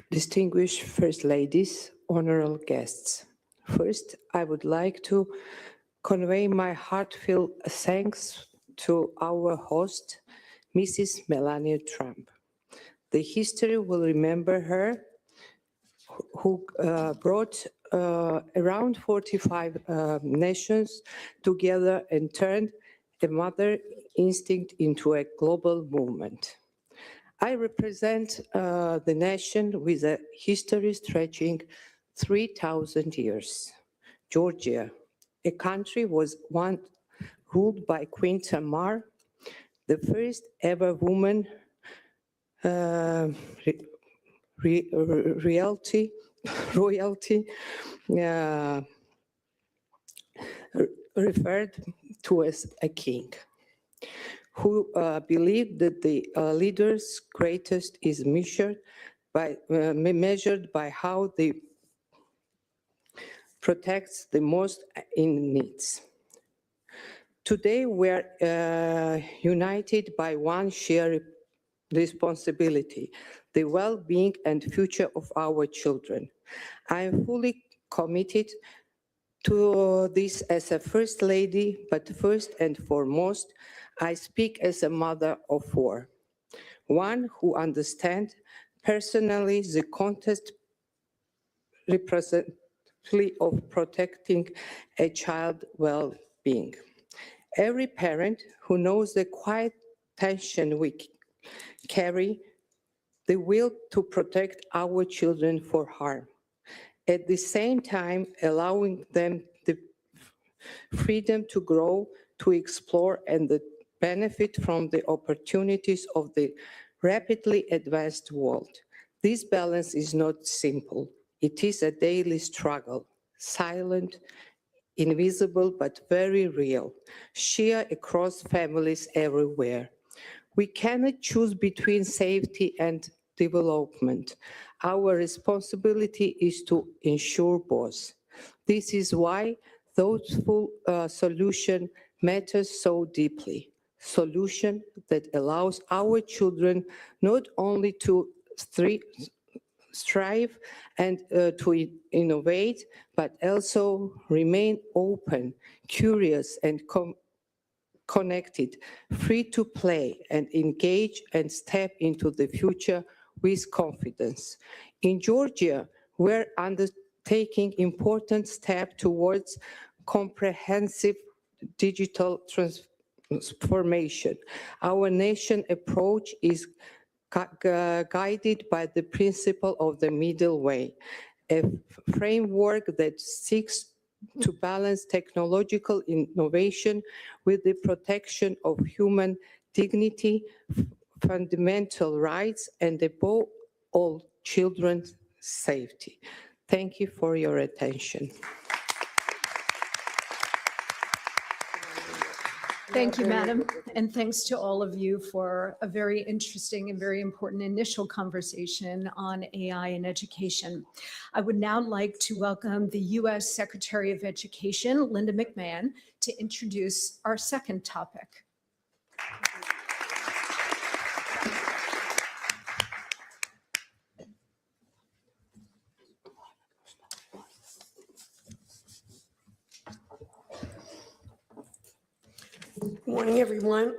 Distinguished First Ladies, honorable guests. First, I would like to convey my heartfelt thanks to our host, Mrs. Melania Trump. The history will remember her, who brought around 45 nations together and turned a mother instinct into a global movement. I represent the nation with a history stretching 3,000 years. Georgia, a country was once ruled by Queen Tamar, the first ever woman royalty referred to as a king, who believed that the leader's greatest is measured by how they protects the most in needs. Today, we're united by one shared responsibility, the well-being and future of our children. I am fully committed to this as a First Lady, but first and foremost, I speak as a mother of four, one who understands personally the context representatively of protecting a child's well-being. Every parent who knows the quiet tension we carry, the will to protect our children for harm, at the same time allowing them the freedom to grow, to explore, and the benefit from the opportunities of the rapidly advanced world. This balance is not simple. It is a daily struggle, silent, invisible, but very real, shared across families everywhere. We cannot choose between safety and development. Our responsibility is to ensure both. This is why thoughtful solution matters so deeply. Solution that allows our children not only to strive and to innovate, but also remain open, curious, and connected, free to play and engage and step into the future with confidence. In Georgia, we're undertaking important steps towards comprehensive digital transformation. Our nation approach is guided by the principle of the middle way, a framework that seeks to balance technological innovation with the protection of human dignity, fundamental rights, and above all, children's safety. Thank you for your attention. Thank you, Madam, and thanks to all of you for a very interesting and very important initial conversation on AI in education. I would now like to welcome the U.S. Secretary of Education, Linda McMahon, to introduce our second topic. Good morning, everyone.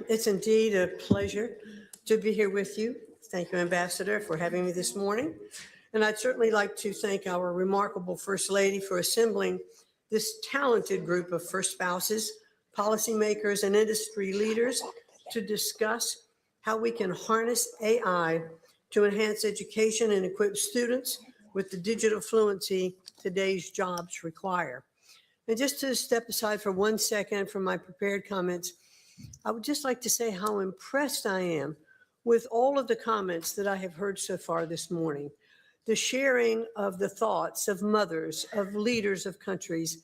It's indeed a pleasure to be here with you. Thank you, Ambassador, for having me this morning. And I'd certainly like to thank our remarkable First Lady for assembling this talented group of first spouses, policymakers, and industry leaders to discuss how we can harness AI to enhance education and equip students with the digital fluency today's jobs require. And just to step aside for 1 second from my prepared comments, I would just like to say how impressed I am with all of the comments that I have heard so far this morning. The sharing of the thoughts of mothers, of leaders of countries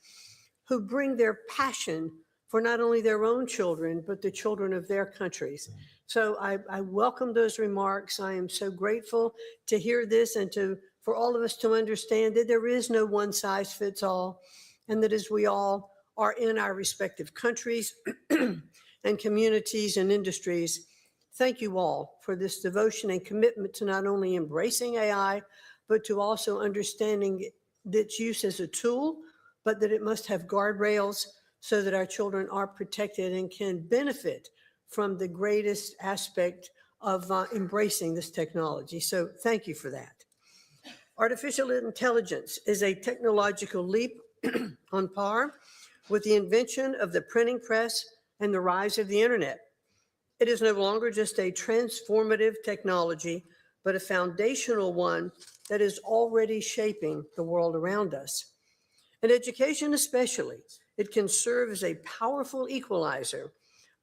who bring their passion for not only their own children, but the children of their countries. So I welcome those remarks. I am so grateful to hear this and for all of us to understand that there is no one size fits all, and that as we all are in our respective countries and communities and industries, thank you all for this devotion and commitment to not only embracing AI, but to also understanding its use as a tool, but that it must have guardrails so that our children are protected and can benefit from the greatest aspect of embracing this technology. So thank you for that. Artificial intelligence is a technological leap on par with the invention of the printing press and the rise of the internet. It is no longer just a transformative technology, but a foundational one that is already shaping the world around us. In education especially, it can serve as a powerful equalizer,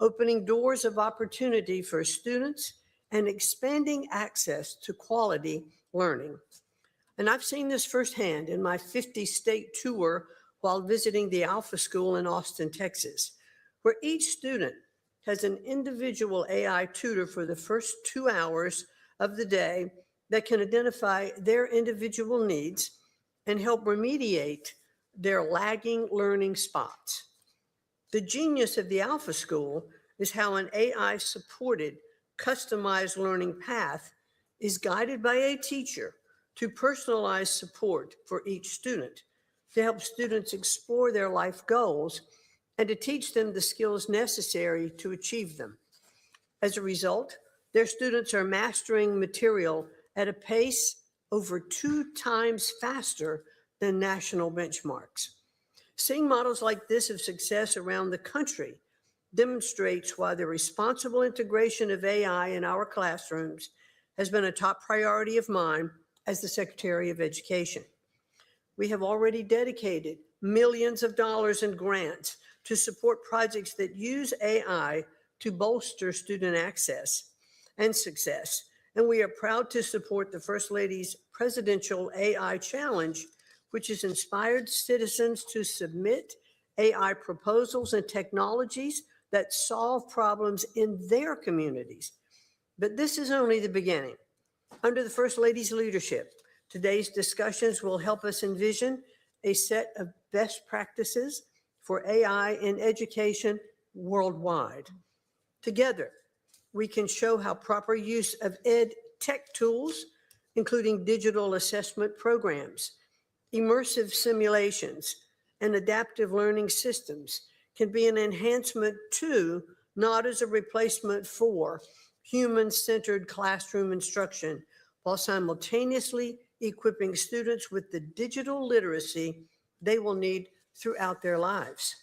opening doors of opportunity for students and expanding access to quality learning. And I've seen this firsthand in my 50-state tour while visiting the Alpha School in Austin, Texas, where each student has an individual AI tutor for the first 2 hours of the day that can identify their individual needs and help remediate their lagging learning spots. The genius of the Alpha School is how an AI-supported, customized learning path is guided by a teacher to personalize support for each student, to help students explore their life goals and to teach them the skills necessary to achieve them. As a result, their students are mastering material at a pace over 2 times faster than national benchmarks. Seeing models like this of success around the country demonstrates why the responsible integration of AI in our classrooms has been a top priority of mine as the Secretary of Education. We have already dedicated millions of dollars in grants to support projects that use AI to bolster student access and success. And we are proud to support the First Lady's Presidential AI Challenge, which has inspired citizens to submit AI proposals and technologies that solve problems in their communities. But this is only the beginning. Under the First Lady's leadership, today's discussions will help us envision a set of best practices for AI in education worldwide. Together, we can show how proper use of ed tech tools, including digital assessment programs, immersive simulations, and adaptive learning systems, can be an enhancement to, not as a replacement for, human-centered classroom instruction, while simultaneously equipping students with the digital literacy they will need throughout their lives.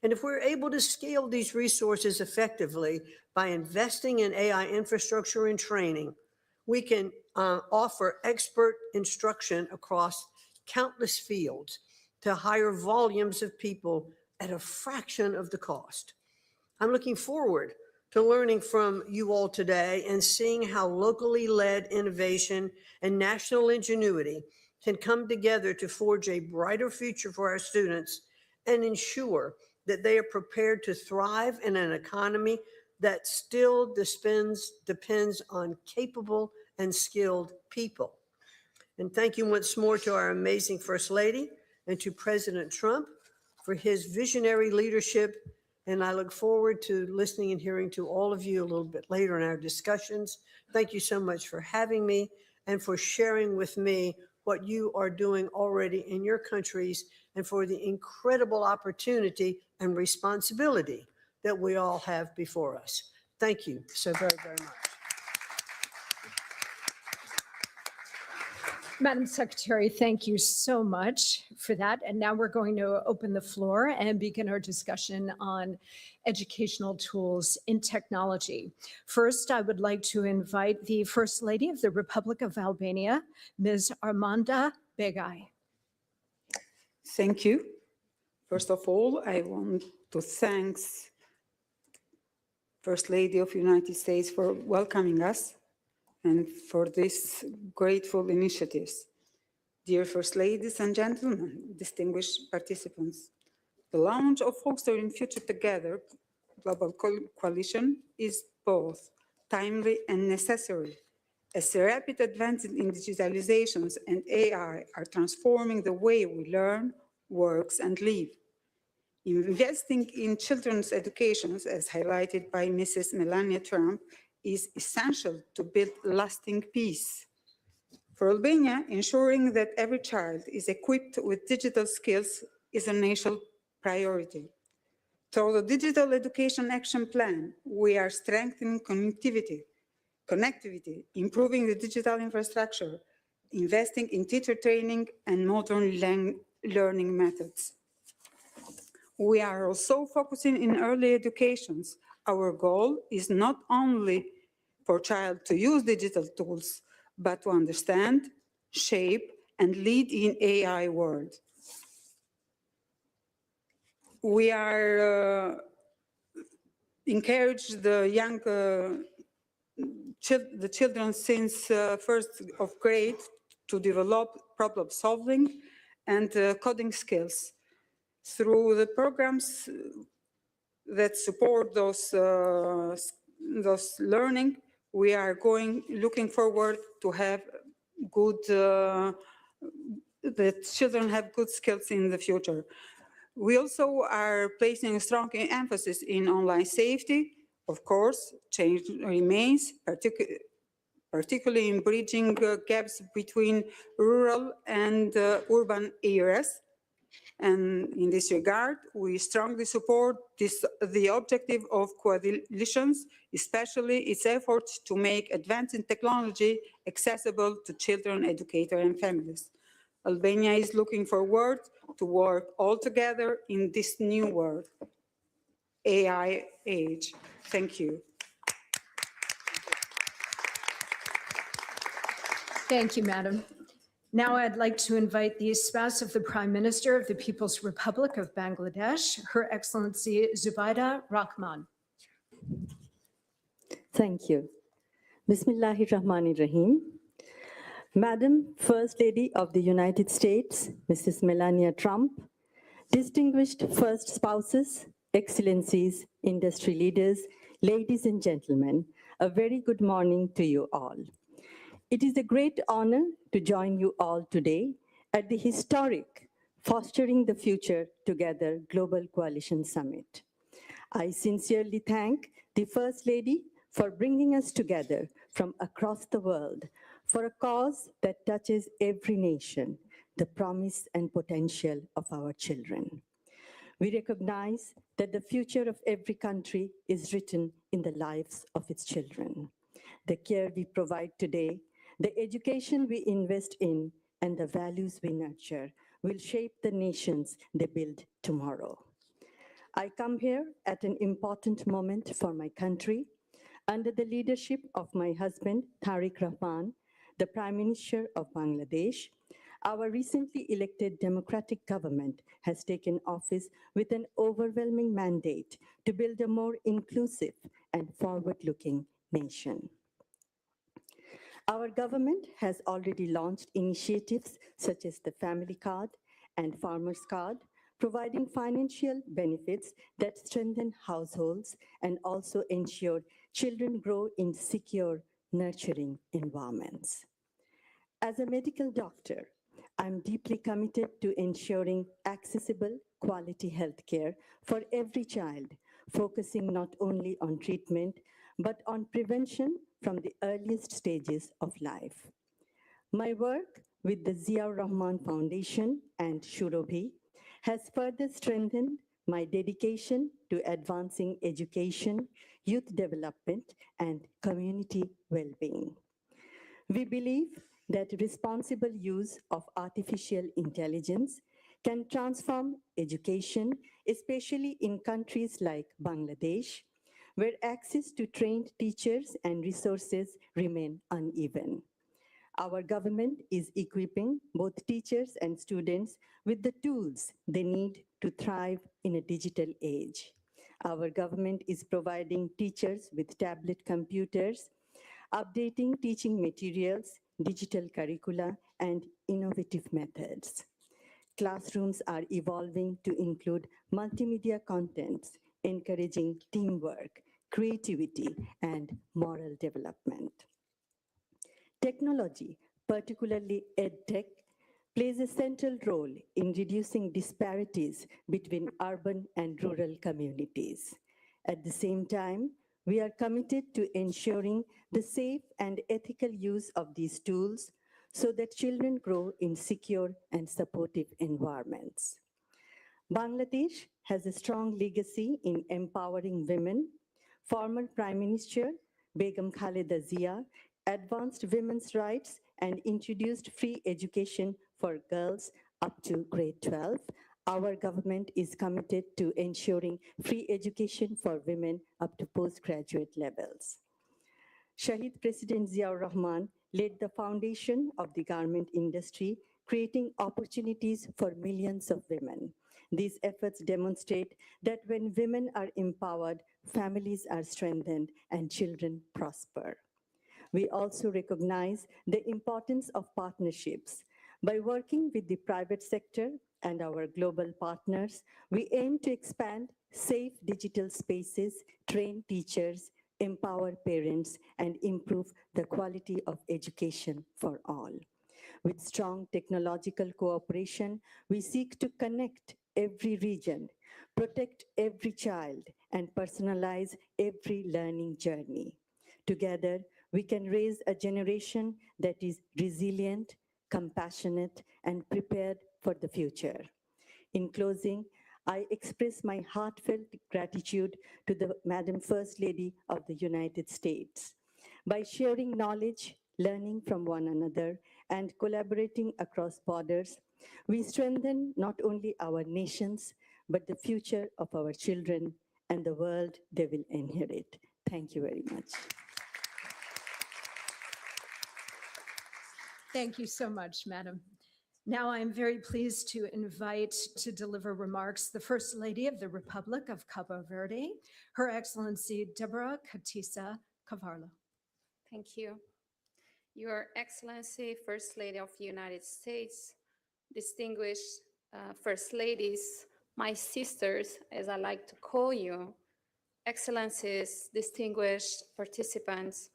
And if we're able to scale these resources effectively by investing in AI infrastructure and training, we can offer expert instruction across countless fields to higher volumes of people at a fraction of the cost. I'm looking forward to learning from you all today and seeing how locally led innovation and national ingenuity can come together to forge a brighter future for our students and ensure that they are prepared to thrive in an economy that still depends on capable and skilled people. And thank you once more to our amazing First Lady and to President Trump for his visionary leadership. And I look forward to listening and hearing to all of you a little bit later in our discussions. Thank you so much for having me and for sharing with me what you are doing already in your countries and for the incredible opportunity and responsibility that we all have before us. Thank you so very, very much. Madam Secretary, thank you so much for that. And now we're going to open the floor and begin our discussion on educational tools in technology. First, I would like to invite the First Lady of the Republic of Albania, Ms. Armanda Begay. Thank you. First of all, I want to thank First Lady of the United States for welcoming us and for these grateful initiatives. Dear First Ladies and gentlemen, distinguished participants, the launch of Fostering Future Together Global Coalition is both timely and necessary, as the rapid advances in digitalizations and AI are transforming the way we learn, work, and live. Investing in children's education, as highlighted by Mrs. Melania Trump, is essential to build lasting peace. For Albania, ensuring that every child is equipped with digital skills is a national priority. Through the Digital Education Action Plan, we are strengthening connectivity, improving the digital infrastructure, investing in teacher training and modern learning methods. We are also focusing in early educations. Our goal is not only for child to use digital tools, but to understand, shape, and lead in AI world. We are encourage the young the children since first of grade to develop problem solving and coding skills. Through the programs that support those learning, we are looking forward to have good, that children have good skills in the future. We also are placing a strong emphasis in online safety. Of course, change remains, particularly in bridging gaps between rural and urban areas. And in this regard, we strongly support the objective of coalitions, especially its efforts to make advancing technology accessible to children, educators, and families. Albania is looking forward to work all together in this new world, AI age. Thank you. Thank you, Madam. Now I'd like to invite the spouse of the Prime Minister of the People's Republic of Bangladesh, Her Excellency Zubaida Rahman. Thank you. Bismillahir Rahmanir Rahim. Madam First Lady of the United States, Mrs. Melania Trump, distinguished first spouses, excellencies, industry leaders, ladies and gentlemen, a very good morning to you all. It is a great honor to join you all today at the historic Fostering the Future Together Global Coalition Summit. I sincerely thank the First Lady for bringing us together from across the world for a cause that touches every nation, the promise and potential of our children. We recognize that the future of every country is written in the lives of its children. The care we provide today, the education we invest in, and the values we nurture will shape the nations they build tomorrow. I come here at an important moment for my country. Under the leadership of my husband, Tariq Rahman, the Prime Minister of Bangladesh, our recently elected democratic government has taken office with an overwhelming mandate to build a more inclusive and forward-looking nation. Our government has already launched initiatives such as the Family Card and Farmers Card, providing financial benefits that strengthen households and also ensure children grow in secure, nurturing environments. As a medical doctor, I'm deeply committed to ensuring accessible, quality healthcare for every child, focusing not only on treatment, but on prevention from the earliest stages of life. My work with the Ziaur Rahman Foundation and Shurobhi has further strengthened my dedication to advancing education, youth development, and community well-being. We believe that responsible use of artificial intelligence can transform education, especially in countries like Bangladesh, where access to trained teachers and resources remain uneven. Our government is equipping both teachers and students with the tools they need to thrive in a digital age. Our government is providing teachers with tablet computers, updating teaching materials, digital curricula, and innovative methods. Classrooms are evolving to include multimedia contents, encouraging teamwork, creativity, and moral development. Technology, particularly EdTech, plays a central role in reducing disparities between urban and rural communities. At the same time, we are committed to ensuring the safe and ethical use of these tools so that children grow in secure and supportive environments. Bangladesh has a strong legacy in empowering women. Former Prime Minister Begum Khaleda Zia advanced women's rights and introduced free education for girls up to grade 12. Our government is committed to ensuring free education for women up to postgraduate levels. Shahid President Ziaur Rahman laid the foundation of the garment industry, creating opportunities for millions of women. These efforts demonstrate that when women are empowered, families are strengthened and children prosper. we also recognize the importance of partnerships. By working with the private sector and our global partners, we aim to expand safe digital spaces, train teachers, empower parents, and improve the quality of education for all. With strong technological cooperation, we seek to connect every region, protect every child, and personalize every learning journey. Together, we can raise a generation that is resilient, compassionate, and prepared for the future. In closing, I express my heartfelt gratitude to the Madam First Lady of the United States. By sharing knowledge, learning from one another, and collaborating across borders, we strengthen not only our nations, but the future of our children and the world they will inherit. Thank you very much. Thank you so much, Madam. Now I am very pleased to invite to deliver remarks the First Lady of the Republic of Cabo Verde, Her Excellency Deborah Katisa Cavallo. Thank you. Your Excellency, First Lady of the United States, distinguished First Ladies, my sisters, as I like to call you, Excellencies, distinguished participants.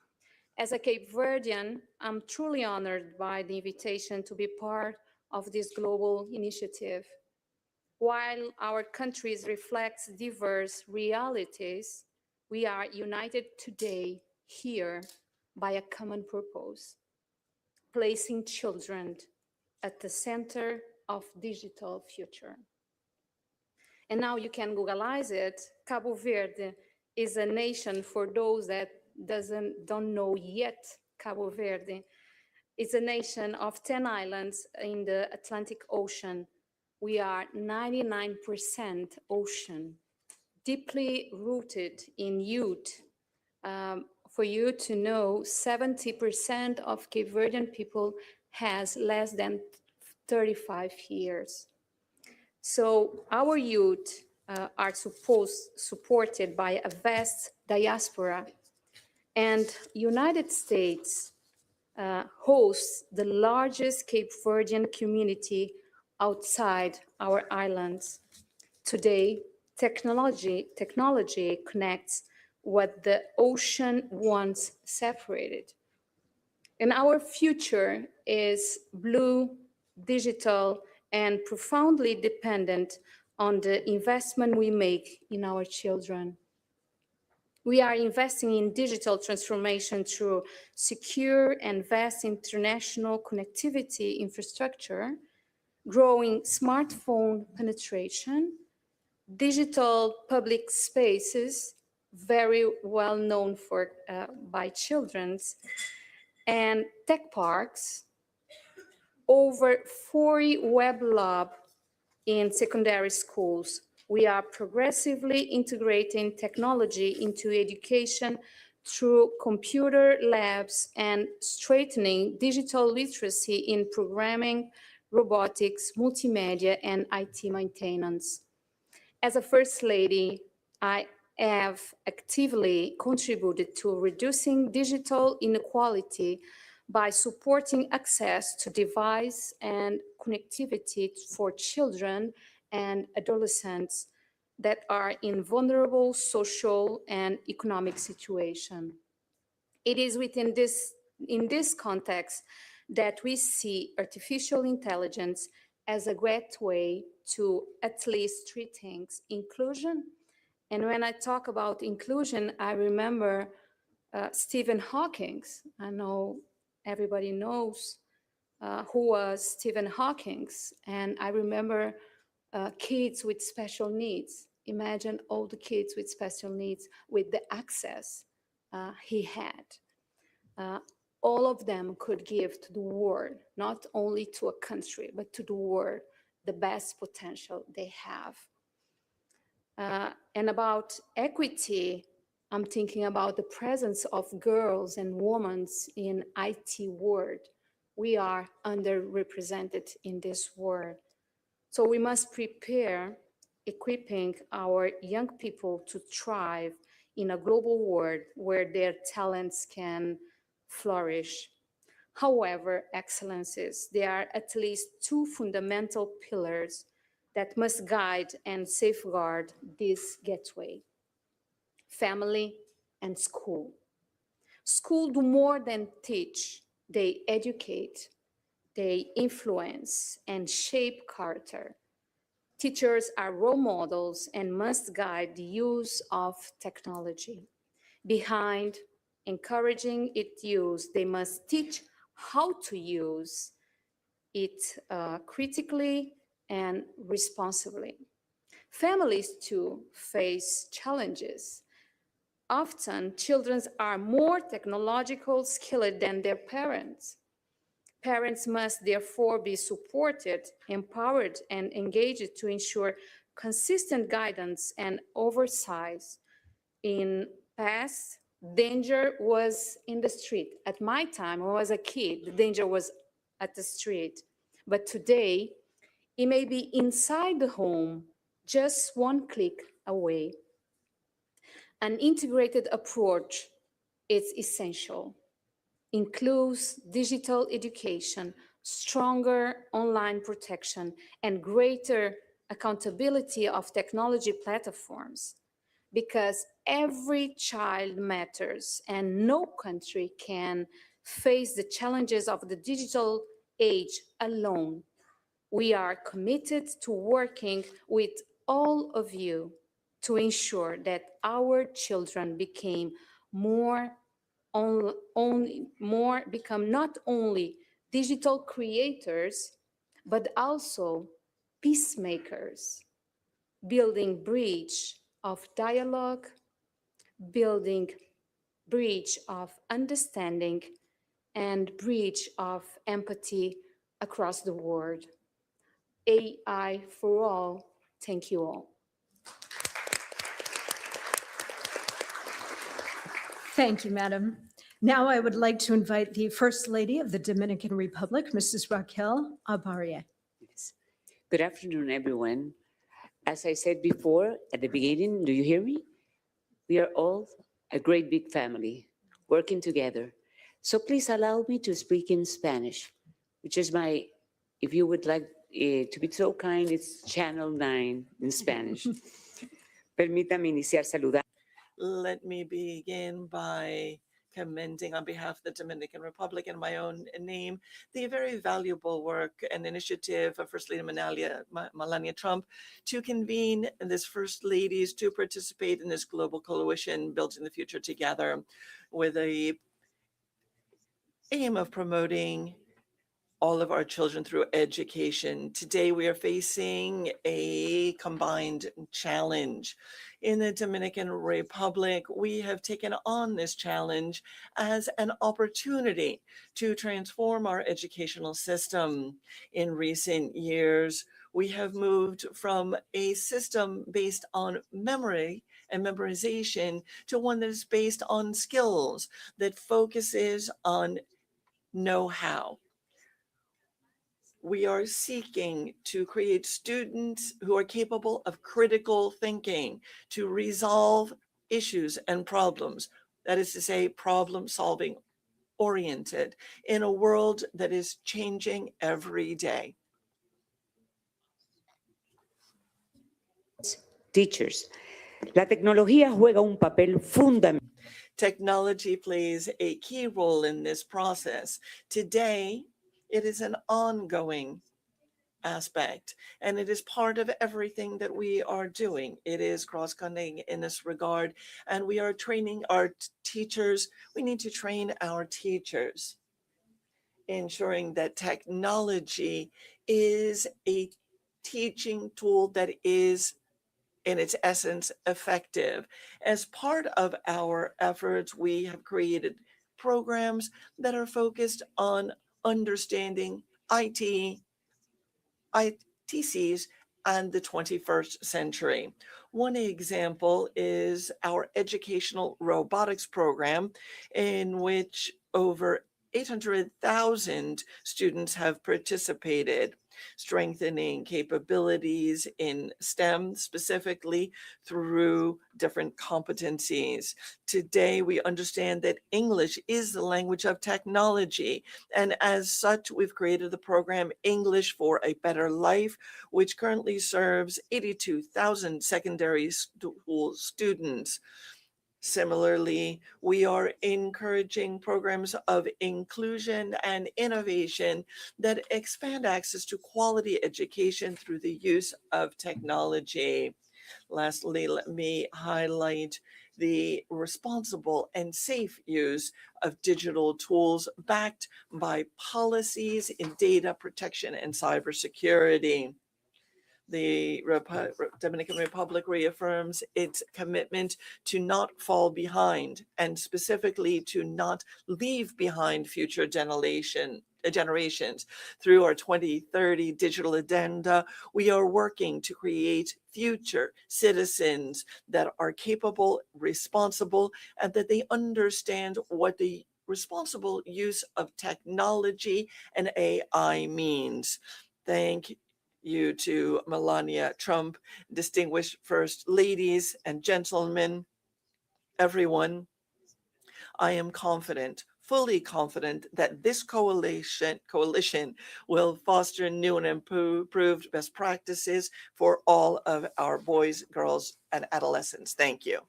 As a Cape Verdean, I'm truly honored by the invitation to be part of this global initiative. While our countries reflect diverse realities, we are united today here by a common purpose, placing children at the center of digital future. And now you can Googleize it. Cabo Verde is a nation, for those that don't know yet. Cabo Verde is a nation of 10 islands in the Atlantic Ocean. We are 99% ocean, deeply rooted in youth. For you to know, 70% of Cape Verdean people has less than 35 years. So our youth are supported by a vast diaspora, and United States hosts the largest Cape Verdean community outside our islands. Today, technology connects what the ocean once separated. And our future is blue, digital, and profoundly dependent on the investment we make in our children. We are investing in digital transformation through secure and vast international connectivity infrastructure, growing smartphone penetration, digital public spaces, very well known by children, and tech parks, over 40 web labs in secondary schools. We are progressively integrating technology into education through computer labs and strengthening digital literacy in programming, robotics, multimedia, and IT maintenance. As a First Lady, I have actively contributed to reducing digital inequality by supporting access to device and connectivity for children and adolescents that are in vulnerable social and economic situation. It is in this context that we see artificial intelligence as a great way to at least three things: inclusion. And when I talk about inclusion, I remember Stephen Hawking. I know everybody knows who was Stephen Hawking. And I remember kids with special needs. Imagine all the kids with special needs with the access he had. All of them could give to the world, not only to a country, but to the world, the best potential they have. And about equity, I'm thinking about the presence of girls and women in IT world. We are underrepresented in this world. So we must prepare, equipping our young people to thrive in a global world where their talents can flourish. However, excellencies, there are at least two fundamental pillars that must guide and safeguard this gateway: family and school. School do more than teach, they educate, they influence and shape character. Teachers are role models and must guide the use of technology. Behind encouraging its use, they must teach how to use it critically and responsibly. Families too face challenges. Often, children are more technological skilled than their parents. Parents must therefore be supported, empowered, and engaged to ensure consistent guidance and oversight. In past, danger was in the street. At my time, when I was a kid, the danger was at the street. But today, it may be inside the home, just one click away. An integrated approach is essential. Includes digital education, stronger online protection, and greater accountability of technology platforms. Because every child matters and no country can face the challenges of the digital age alone. We are committed to working with all of you to ensure that our children become not only digital creators, but also peacemakers, building bridge of dialogue, building bridge of understanding, and bridge of empathy across the world. AI for all. Thank you all. Thank you, Madam. Now I would like to invite the First Lady of the Dominican Republic, Mrs. Raquel Abaria. Yes. Good afternoon, everyone. As I said before at the beginning, do you hear me? We are all a great big family working together. So please allow me to speak in Spanish, which is my, if you would like to be so kind, it's Channel 9 in Spanish. Permítame iniciar saludando. Let me begin by commending on behalf of the Dominican Republic and my own name the very valuable work and initiative of First Lady Melania Trump to convene this First Ladies to participate in this global coalition Building the Future Together with a aim of promoting all of our children through education. Today, we are facing a combined challenge. In the Dominican Republic, we have taken on this challenge as an opportunity to transform our educational system. In recent years, we have moved from a system based on memory and memorization to one that is based on skills, that focuses on know-how. We are seeking to create students who are capable of critical thinking, to resolve issues and problems. That is to say, problem-solving oriented in a world that is changing every day. Teachers, la tecnología juega un papel fundamental. Technology plays a key role in this process. Today, it is an ongoing aspect, and it is part of everything that we are doing. It is cross-cutting in this regard, and we are training our teachers. We need to train our teachers, ensuring that technology is a teaching tool that is in its essence effective. As part of our efforts, we have created programs that are focused on understanding ITCs and the 21st century. One example is our educational robotics program, in which over 800,000 students have participated. strengthening capabilities in STEM specifically through different competencies. Today, we understand that English is the language of technology, and as such, we've created the program English for a Better Life, which currently serves 82,000 secondary school students. Similarly, we are encouraging programs of inclusion and innovation that expand access to quality education through the use of technology. Lastly, let me highlight the responsible and safe use of digital tools backed by policies in data protection and cybersecurity. The Dominican Republic reaffirms its commitment to not fall behind and specifically to not leave behind future generations. Through our 2030 digital agenda, we are working to create future citizens that are capable, responsible, and that they understand what the responsible use of technology and AI means. Thank you to Melania Trump, distinguished first ladies and gentlemen, everyone. I am confident, fully confident that this coalition will foster new and improved best practices for all of our boys, girls, and adolescents. Thank you.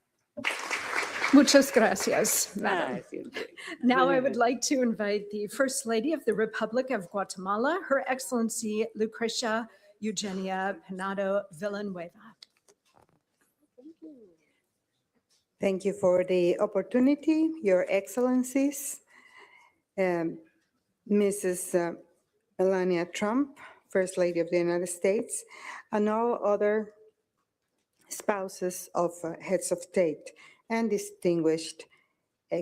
Muchas gracias, Madam. Silvia. Now I would like to invite the First Lady of the Republic of Guatemala, Her Excellency Lucrecia Eugenia Penado Villanueva. Thank you for the opportunity, Your Excellencies, Mrs. Melania Trump, First Lady of the United States, and all other spouses of heads of state and distinguished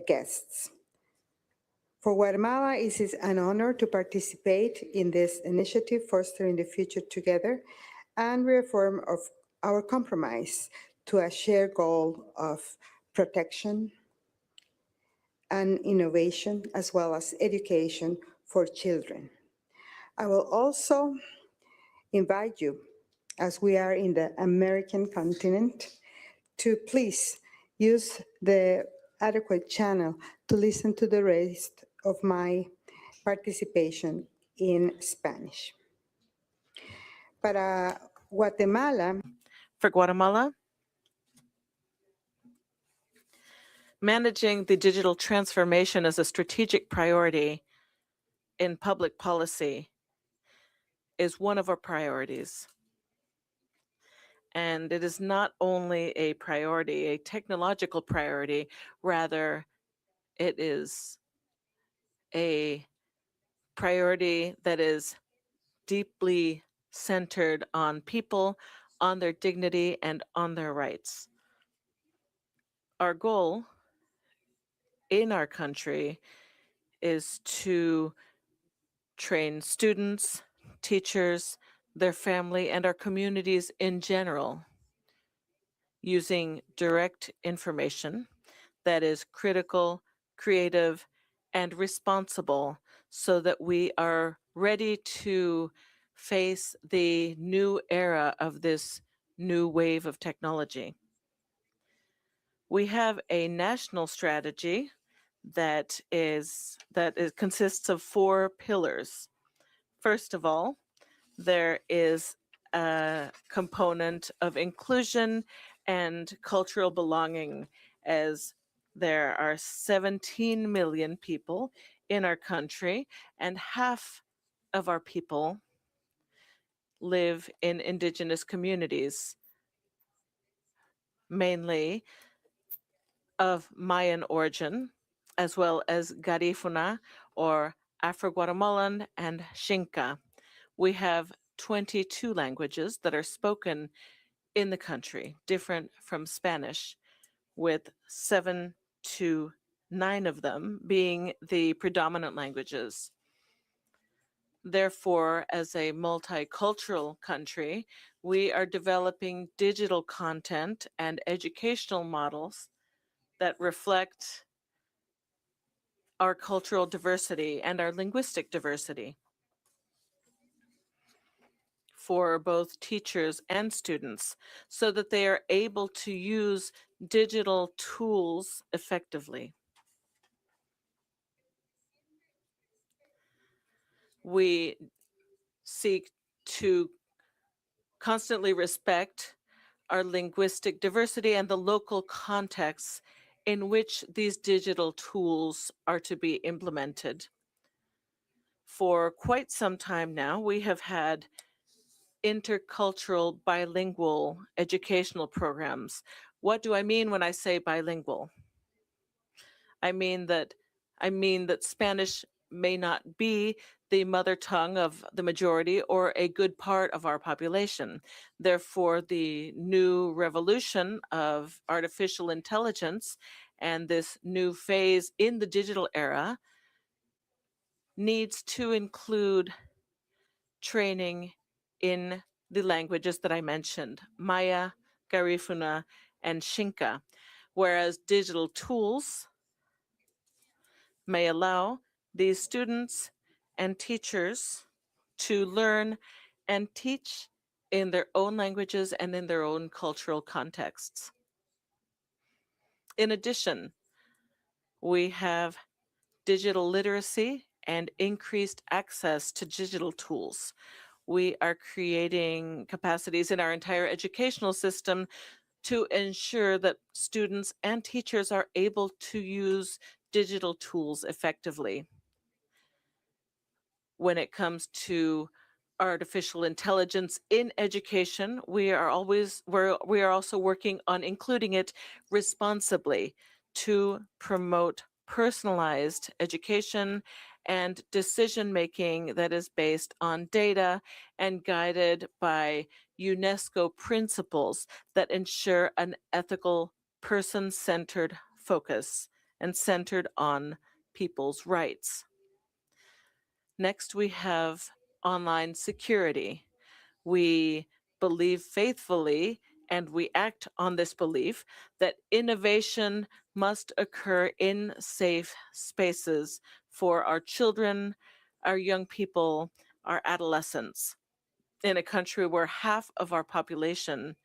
guests. For Guatemala, it is an honor to participate in this initiative, Fostering the Future Together, and reaffirm of our compromise to a shared goal of protection and innovation, as well as education for children. I will also invite you, as we are in the American continent, to please use the adequate channel to listen to the rest of my participation in Spanish. Para Guatemala, For Guatemala, managing the digital transformation as a strategic priority in public policy is one of our priorities. And it is not only a priority, a technological priority, rather it is a priority that is deeply centered on people, on their dignity, and on their rights. Our goal in our country is to train students, teachers, their family, and our communities in general using direct information that is critical, creative, and responsible so that we are ready to face the new era of this new wave of technology. We have a national strategy that consists of 4 pillars. First of all, there is a component of inclusion and cultural belonging, as there are 17 million people in our country, and half of our people live in indigenous communities, mainly of Mayan origin, as well as Garifuna or Afro-Guatemalan and Xinca. We have 22 languages that are spoken in the country, different from Spanish, with 7 to 9 of them being the predominant languages. Therefore, as a multicultural country, we are developing digital content and educational models that reflect our cultural diversity and our linguistic diversity. for both teachers and students so that they are able to use digital tools effectively. We seek to constantly respect our linguistic diversity and the local contexts in which these digital tools are to be implemented. For quite some time now, we have had intercultural bilingual educational programs. What do I mean when I say bilingual? I mean that Spanish may not be the mother tongue of the majority or a good part of our population. Therefore, the new revolution of artificial intelligence and this new phase in the digital era needs to include training in the languages that I mentioned, Maya, Garifuna, and Xinca, whereas digital tools may allow these students and teachers to learn and teach in their own languages and in their own cultural contexts. In addition, we have digital literacy and increased access to digital tools. We are creating capacities in our entire educational system to ensure that students and teachers are able to use digital tools effectively. When it comes to artificial intelligence in education, we are also working on including it responsibly to promote personalized education and decision making that is based on data and guided by UNESCO principles that ensure an ethical, person-centered focus and centered on people's rights. Next, we have online security. We believe faithfully, and we act on this belief, that innovation must occur in safe spaces for our children, our young people, our adolescents. In a country where half of our population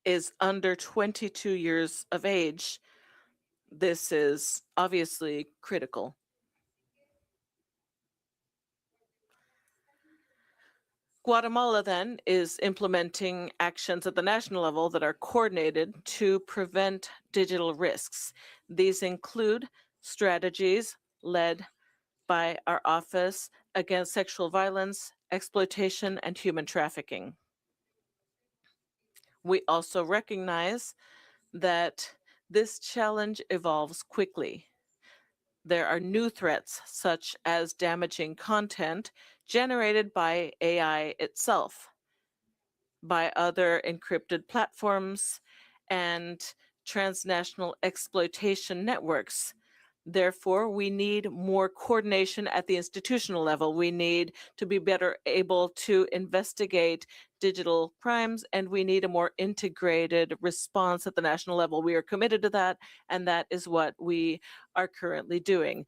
is under 22 years of age, this is obviously critical. Guatemala then is implementing actions at the national level that are coordinated to prevent digital risks. These include strategies led by our Office Against Sexual Violence, Exploitation, and Human Trafficking. We also recognize that this challenge evolves quickly. There are new threats, such as damaging content generated by AI itself, by other encrypted platforms, and transnational exploitation networks. Therefore, we need more coordination at the institutional level. We need to be better able to investigate digital crimes, and we need a more integrated response at the national level. We are committed to that, and that is what we are currently doing.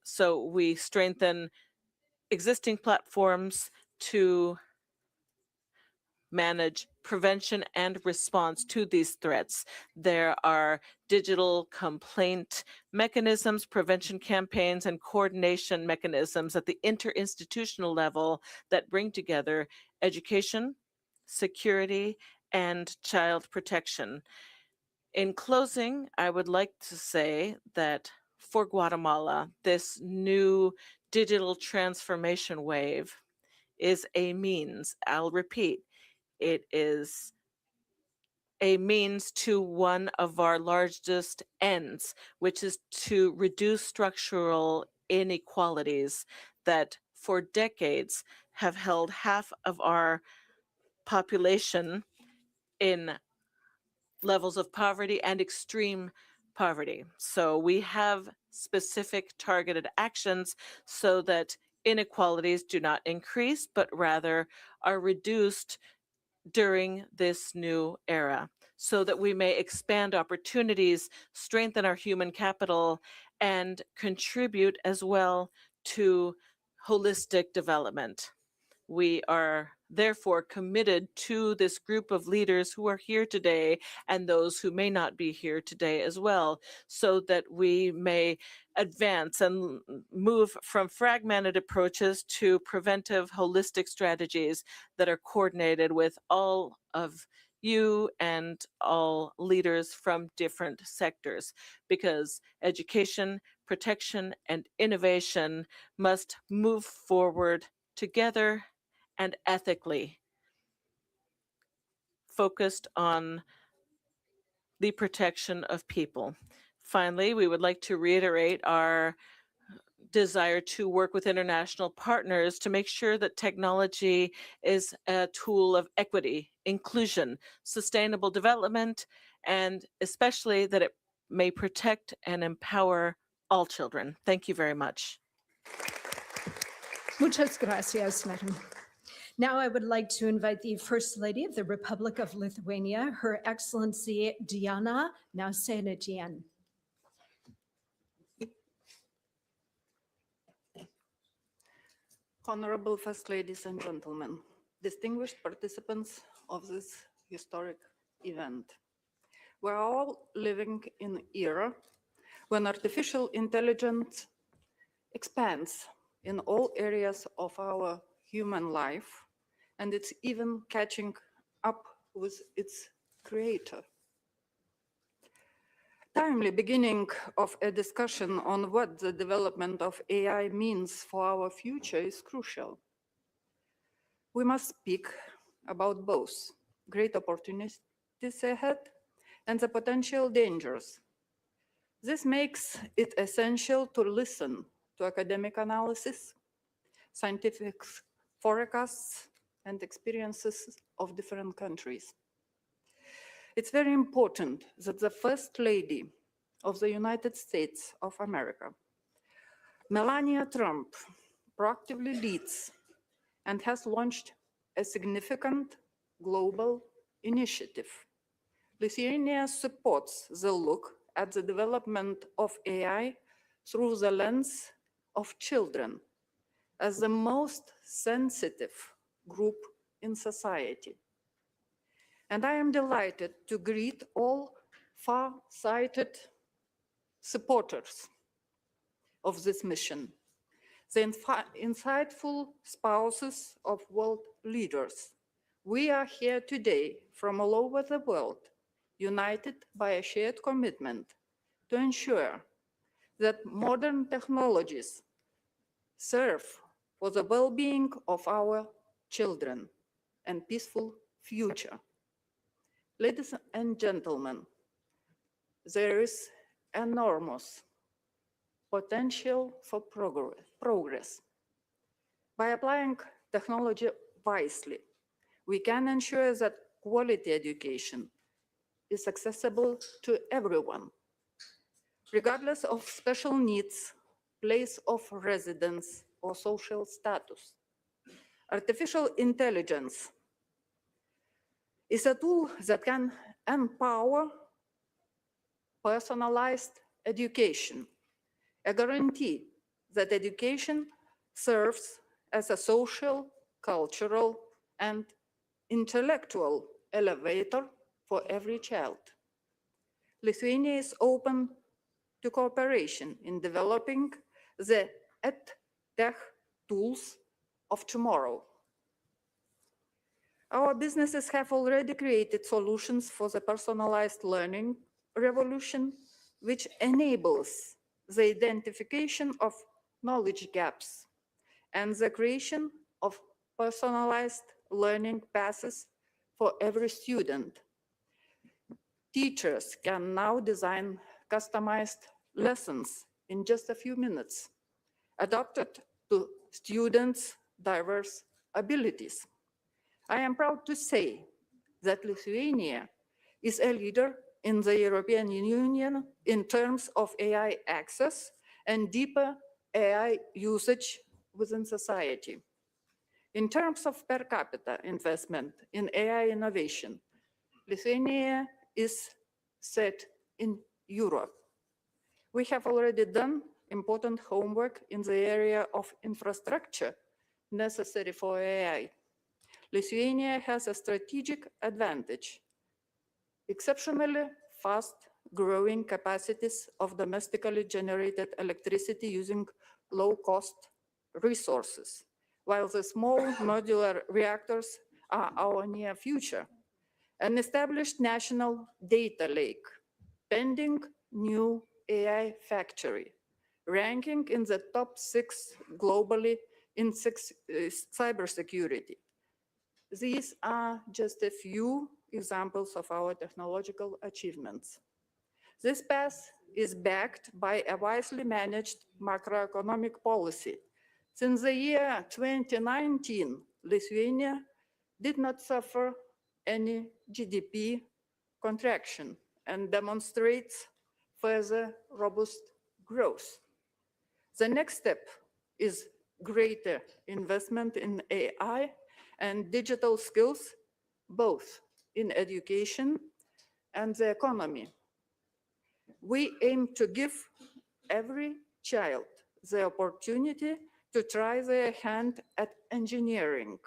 So we strengthen existing platforms to manage prevention and response to these threats. There are digital complaint mechanisms, prevention campaigns, and coordination mechanisms at the interinstitutional level that bring together education, security, and child protection. In closing, I would like to say that for Guatemala, this new digital transformation wave is a means. I'll repeat, it is a means to one of our largest ends, which is to reduce structural inequalities that for decades have held half of our population in levels of poverty and extreme poverty. So we have specific targeted actions so that inequalities do not increase, but rather are reduced during this new era, so that we may expand opportunities, strengthen our human capital, and contribute as well to holistic development. We are therefore committed to this group of leaders who are here today and those who may not be here today as well, so that we may advance and move from fragmented approaches to preventive holistic strategies that are coordinated with all of you and all leaders from different sectors, because education, protection, and innovation must move forward together and ethically, focused on the protection of people. Finally, we would like to reiterate our desire to work with international partners to make sure that technology is a tool of equity, inclusion, sustainable development, and especially that it may protect and empower all children. Thank you very much. Muchas gracias, Madam. Now I would like to invite the First Lady of the Republic of Lithuania, Her Excellency Diana Nausėdienė. Honorable First Ladies and gentlemen, distinguished participants of this historic event. We're all living in an era when artificial intelligence expands in all areas of our human life, and it's even catching up with its creator. Timely beginning of a discussion on what the development of AI means for our future is crucial. We must speak about both great opportunities ahead and the potential dangers. This makes it essential to listen to academic analysis, scientific forecasts, and experiences of different countries. It's very important that the First Lady of the United States of America, Melania Trump, proactively leads and has launched a significant global initiative. Lithuania supports the look at the development of AI through the lens of children as the most sensitive group in society. And I am delighted to greet all far-sighted supporters of this mission, the insightful spouses of world leaders. We are here today from all over the world, united by a shared commitment to ensure that modern technologies serve for the well-being of our children and peaceful future. Ladies and gentlemen, there is enormous potential for progress. By applying technology wisely, we can ensure that quality education is accessible to everyone, regardless of special needs, place of residence, or social status. Artificial intelligence is a tool that can empower personalized education, a guarantee that education serves as a social, cultural, and intellectual elevator for every child. Lithuania is open to cooperation in developing the EdTech tools of tomorrow. Our businesses have already created solutions for the personalized learning revolution, which enables the identification of knowledge gaps and the creation of personalized learning paths for every student. Teachers can now design customized lessons in just a few minutes, adapted to students' diverse abilities. I am proud to say that Lithuania is a leader in the European Union in terms of AI access and deeper AI usage within society. In terms of per capita investment in AI innovation, Lithuania is set in Europe. We have already done important homework in the area of infrastructure necessary for AI. Lithuania has a strategic advantage: exceptionally fast growing capacities of domestically generated electricity using low-cost resources, while the small modular reactors are our near future. An established national data lake, pending new AI factory, ranking in the top 6 globally in cybersecurity. These are just a few examples of our technological achievements. This path is backed by a wisely managed macroeconomic policy. Since the year 2019, Lithuania did not suffer any GDP contraction and demonstrates further robust growth. The next step is greater investment in AI and digital skills, both in education and the economy. We aim to give every child the opportunity to try their hand at engineering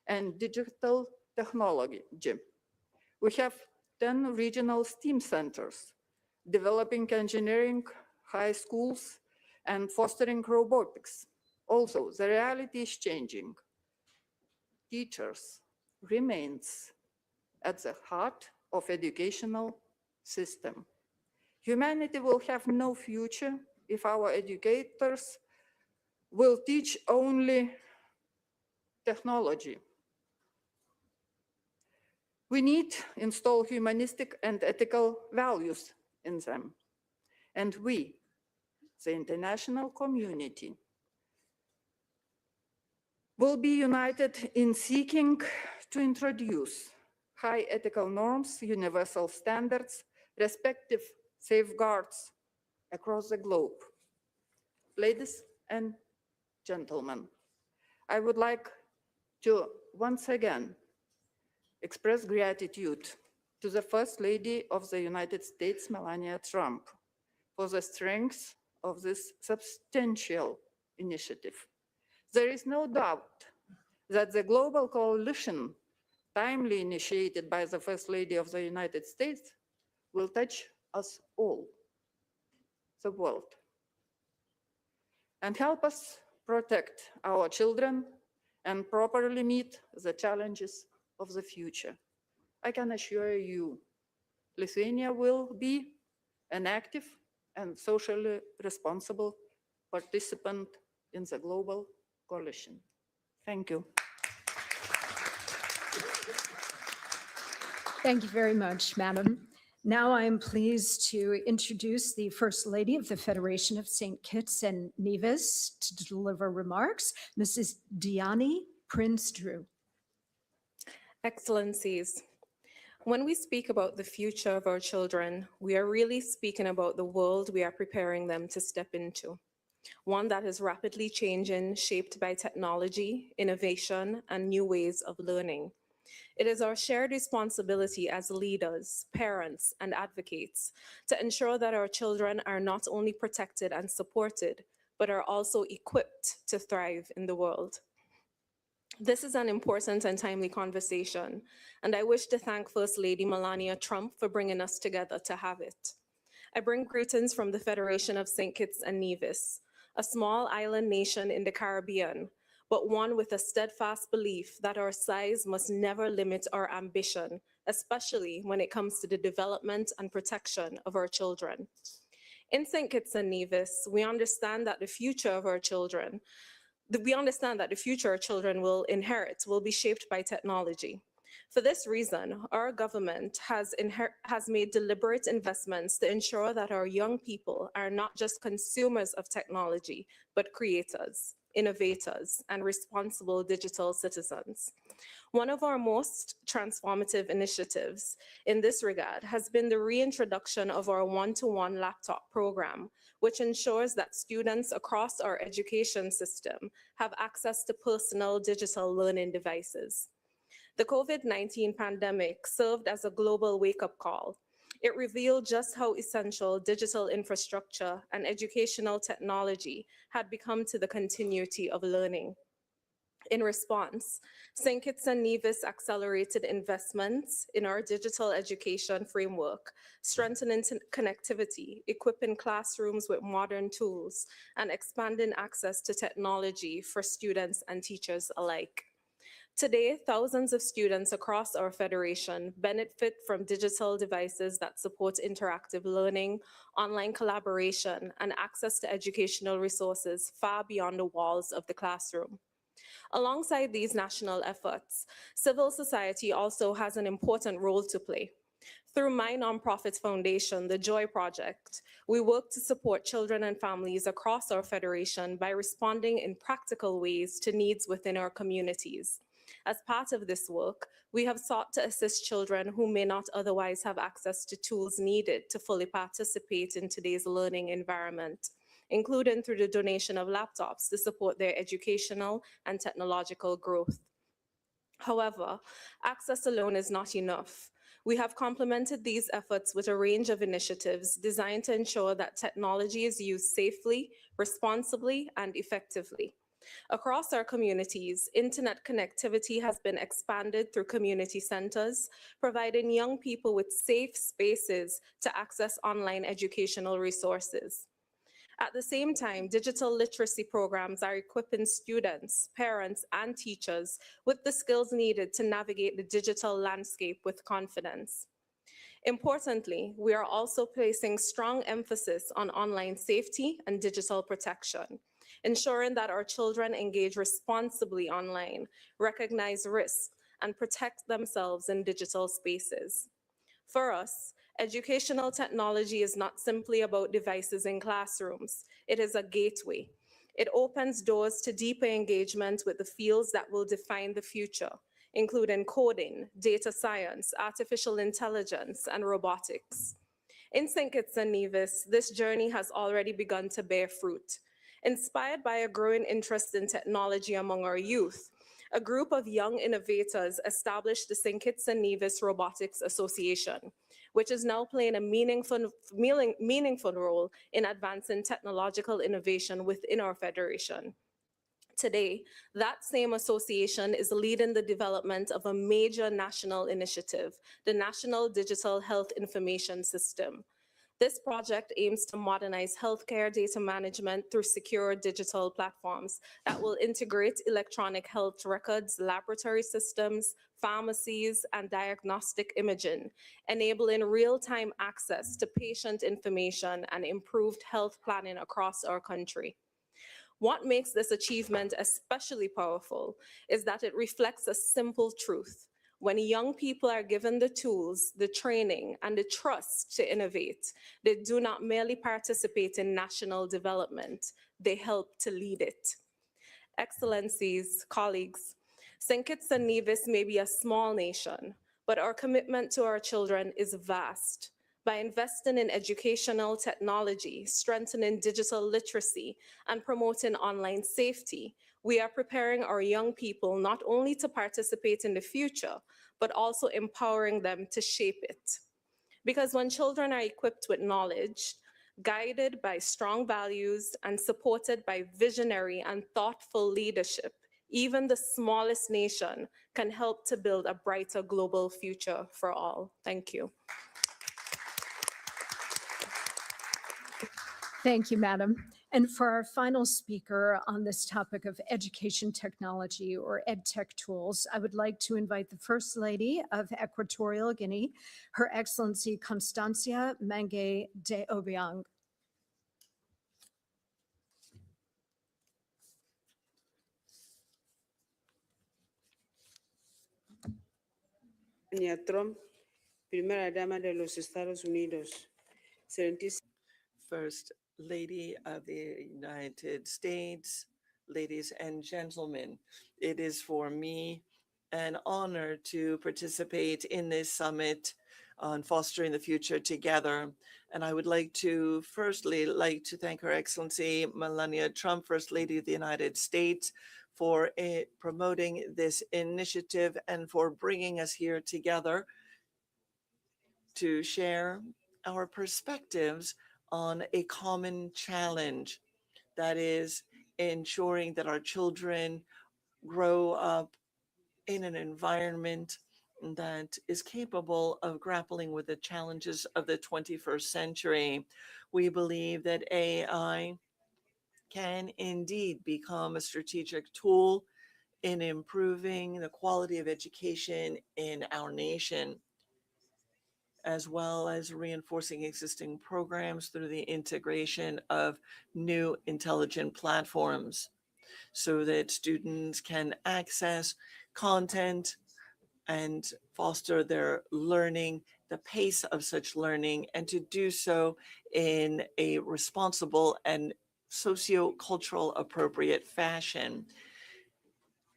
and digital technology. We have 10 regional STEAM centers, developing engineering high schools and fostering robotics. Also, the reality is changing. Teachers remains at the heart of educational system. Humanity will have no future if our educators will teach only technology. We need to install humanistic and ethical values in them. And we, the international community, will be united in seeking to introduce high ethical norms, universal standards, respective safeguards across the globe. Ladies and gentlemen, I would like to once again express gratitude to the First Lady of the United States, Melania Trump, for the strength of this substantial initiative. There is no doubt that the global coalition, timely initiated by the First Lady of the United States, will touch us all, the world, and help us protect our children and properly meet the challenges of the future. I can assure you, Lithuania will be an active and socially responsible participant in the global coalition. Thank you. Thank you very much, Madam. Now I am pleased to introduce the First Lady of the Federation of St. Kitts and Nevis to deliver remarks, Mrs. Diya Prince-Drew. Excellencies, when we speak about the future of our children, we are really speaking about the world we are preparing them to step into, one that is rapidly changing, shaped by technology, innovation, and new ways of learning. It is our shared responsibility as leaders, parents, and advocates to ensure that our children are not only protected and supported, but are also equipped to thrive in the world. This is an important and timely conversation, and I wish to thank First Lady Melania Trump for bringing us together to have it. I bring greetings from the Federation of St. Kitts and Nevis, a small island nation in the Caribbean, but one with a steadfast belief that our size must never limit our ambition, especially when it comes to the development and protection of our children. In St. Kitts and Nevis, we understand that the future of our children, our children will inherit will be shaped by technology. For this reason, our government has made deliberate investments to ensure that our young people are not just consumers of technology, but creators, innovators, and responsible digital citizens. One of our most transformative initiatives in this regard has been the reintroduction of our one-to-one laptop program, which ensures that students across our education system have access to personal digital learning devices. The COVID-19 pandemic served as a global wake-up call. It revealed just how essential digital infrastructure and educational technology had become to the continuity of learning. In response, St. Kitts and Nevis accelerated investments in our digital education framework, strengthening connectivity, equipping classrooms with modern tools, and expanding access to technology for students and teachers alike. Today, thousands of students across our federation benefit from digital devices that support interactive learning, online collaboration, and access to educational resources far beyond the walls of the classroom. Alongside these national efforts, civil society also has an important role to play. Through my nonprofit foundation, the Joy Project, we work to support children and families across our federation by responding in practical ways to needs within our communities. As part of this work, we have sought to assist children who may not otherwise have access to tools needed to fully participate in today's learning environment, including through the donation of laptops to support their educational and technological growth. However, access alone is not enough. We have complemented these efforts with a range of initiatives designed to ensure that technology is used safely, responsibly, and effectively. Across our communities, internet connectivity has been expanded through community centers, providing young people with safe spaces to access online educational resources. At the same time, digital literacy programs are equipping students, parents, and teachers with the skills needed to navigate the digital landscape with confidence. Importantly, we are also placing strong emphasis on online safety and digital protection, ensuring that our children engage responsibly online, recognize risks, and protect themselves in digital spaces. For us, educational technology is not simply about devices in classrooms. It is a gateway. It opens doors to deeper engagement with the fields that will define the future, including coding, data science, artificial intelligence, and robotics. In St. Kitts and Nevis, this journey has already begun to bear fruit. Inspired by a growing interest in technology among our youth, a group of young innovators established the St. Kitts and Nevis Robotics Association, which is now playing a meaningful role in advancing technological innovation within our federation. Today, that same association is leading the development of a major national initiative, the National Digital Health Information System. This project aims to modernize healthcare data management through secure digital platforms that will integrate electronic health records, laboratory systems, pharmacies, and diagnostic imaging, enabling real-time access to patient information and improved health planning across our country. What makes this achievement especially powerful is that it reflects a simple truth. When young people are given the tools, the training, and the trust to innovate, they do not merely participate in national development, they help to lead it. Excellencies, colleagues, St. Kitts and Nevis may be a small nation, but our commitment to our children is vast. By investing in educational technology, strengthening digital literacy, and promoting online safety, we are preparing our young people not only to participate in the future, but also empowering them to shape it. Because when children are equipped with knowledge, guided by strong values, and supported by visionary and thoughtful leadership, even the smallest nation can help to build a brighter global future for all. Thank you. Thank you, Madam. And for our final speaker on this topic of education technology or EdTech tools, I would like to invite the First Lady of Equatorial Guinea, Her Excellency Constancia Mangue de Obiang. Melania Trump, Primera Dama de los Estados Unidos. First Lady of the United States, ladies and gentlemen, it is for me an honor to participate in this summit on fostering the future together. And I would like to firstly thank Her Excellency Melania Trump, First Lady of the United States, for promoting this initiative and for bringing us here together. to share our perspectives on a common challenge, that is ensuring that our children grow up in an environment that is capable of grappling with the challenges of the 21st century. We believe that AI can indeed become a strategic tool in improving the quality of education in our nation, as well as reinforcing existing programs through the integration of new intelligent platforms so that students can access content and foster their learning, the pace of such learning, and to do so in a responsible and socio-cultural appropriate fashion.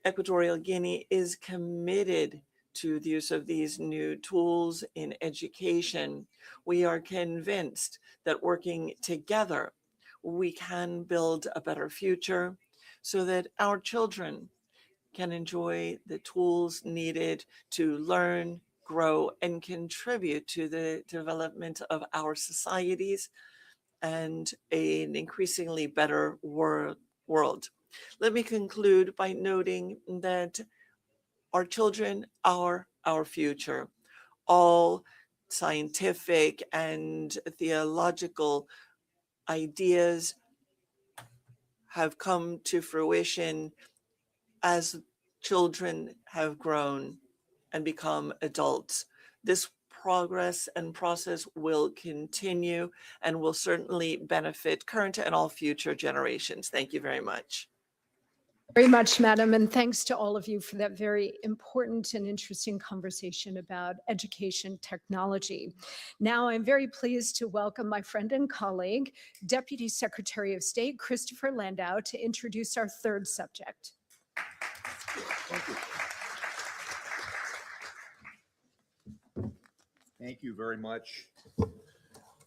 Equatorial Guinea is committed to the use of these new tools in education. We are convinced that working together, we can build a better future so that our children can enjoy the tools needed to learn, grow, and contribute to the development of our societies and an increasingly better world. Let me conclude by noting that our children are our future. All scientific and theological ideas have come to fruition as children have grown and become adults. This progress and process will continue and will certainly benefit current and all future generations. Thank you very much. Very much, Madam, and thanks to all of you for that very important and interesting conversation about education technology. Now, I'm very pleased to welcome my friend and colleague, Deputy Secretary of State Christopher Landau, to introduce our third subject. Thank you. Thank you very much,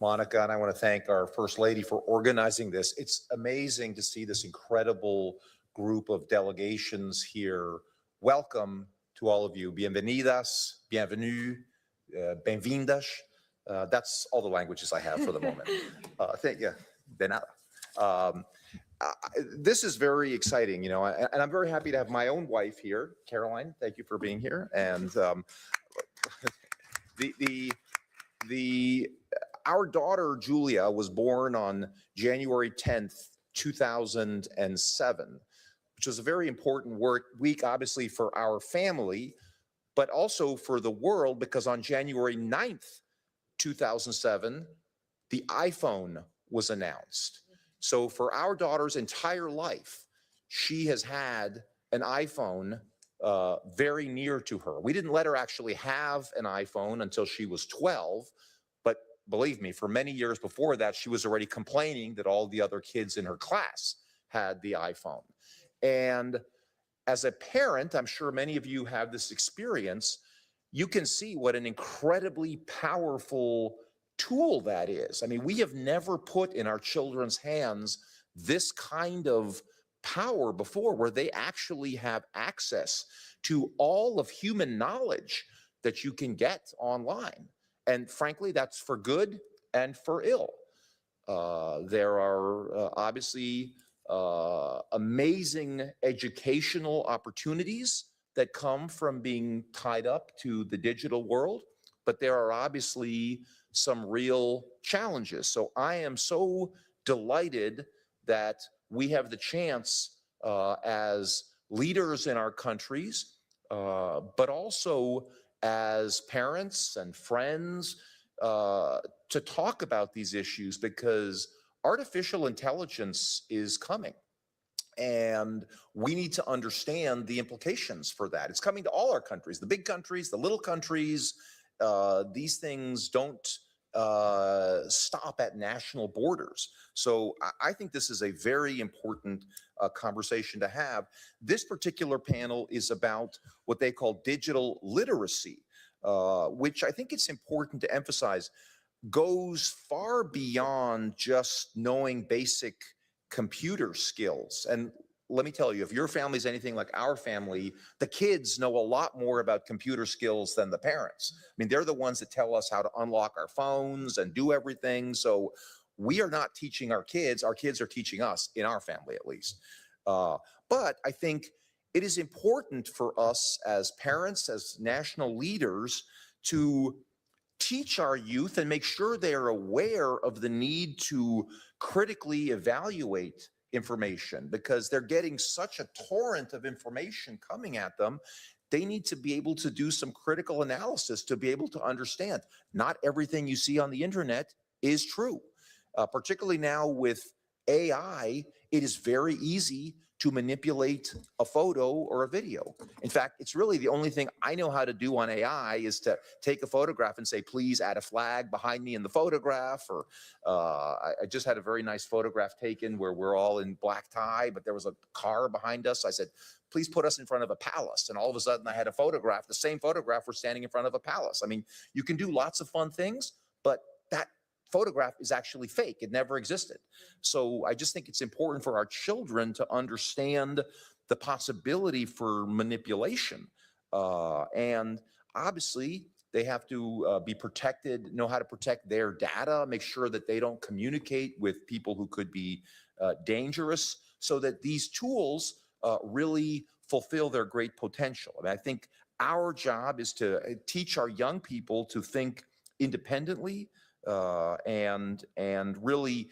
Monica, and I want to thank our First Lady for organizing this. It's amazing to see this incredible group of delegations here. Welcome to all of you. Bienvenidas, bienvenue, bem-vindas. That's all the languages I have for the moment. Thank you. De nada. This is very exciting, and I'm very happy to have my own wife here, Caroline. Thank you for being here. And our daughter Julia was born on January 10th, 2007, which was a very important week, obviously, for our family, but also for the world, because on January 9th, 2007, the iPhone was announced. So for our daughter's entire life, she has had an iPhone very near to her. We didn't let her actually have an iPhone until she was 12, but believe me, for many years before that, she was already complaining that all the other kids in her class had the iPhone. And as a parent, I'm sure many of you have this experience, you can see what an incredibly powerful tool that is. I mean, we have never put in our children's hands this kind of power before, where they actually have access to all of human knowledge that you can get online. And frankly, that's for good and for ill. There are obviously amazing educational opportunities that come from being tied up to the digital world, but there are obviously some real challenges. So I am so delighted that we have the chance as leaders in our countries, but also as parents and friends to talk about these issues, because artificial intelligence is coming. And we need to understand the implications for that. It's coming to all our countries, the big countries, the little countries. These things don't stop at national borders. So I think this is a very important conversation to have. This particular panel is about what they call digital literacy, which I think it's important to emphasize goes far beyond just knowing basic computer skills. And let me tell you, if your family's anything like our family, the kids know a lot more about computer skills than the parents. I mean, they're the ones that tell us how to unlock our phones and do everything. So we are not teaching our kids are teaching us, in our family at least. But I think it is important for us as parents, as national leaders, to teach our youth and make sure they are aware of the need to critically evaluate information, because they're getting such a torrent of information coming at them. They need to be able to do some critical analysis to be able to understand not everything you see on the internet is true. Particularly now with AI, it is very easy to manipulate a photo or a video. In fact, it's really the only thing I know how to do on AI is to take a photograph and say, please add a flag behind me in the photograph. Or I just had a very nice photograph taken where we're all in black tie, but there was a car behind us. I said, please put us in front of a palace. And all of a sudden I had a photograph, the same photograph, we're standing in front of a palace. I mean, you can do lots of fun things, but that photograph is actually fake. It never existed. So I just think it's important for our children to understand the possibility for manipulation. And obviously, they have to be protected, know how to protect their data, make sure that they don't communicate with people who could be dangerous, so that these tools really fulfill their great potential. I mean, I think our job is to teach our young people to think independently, and really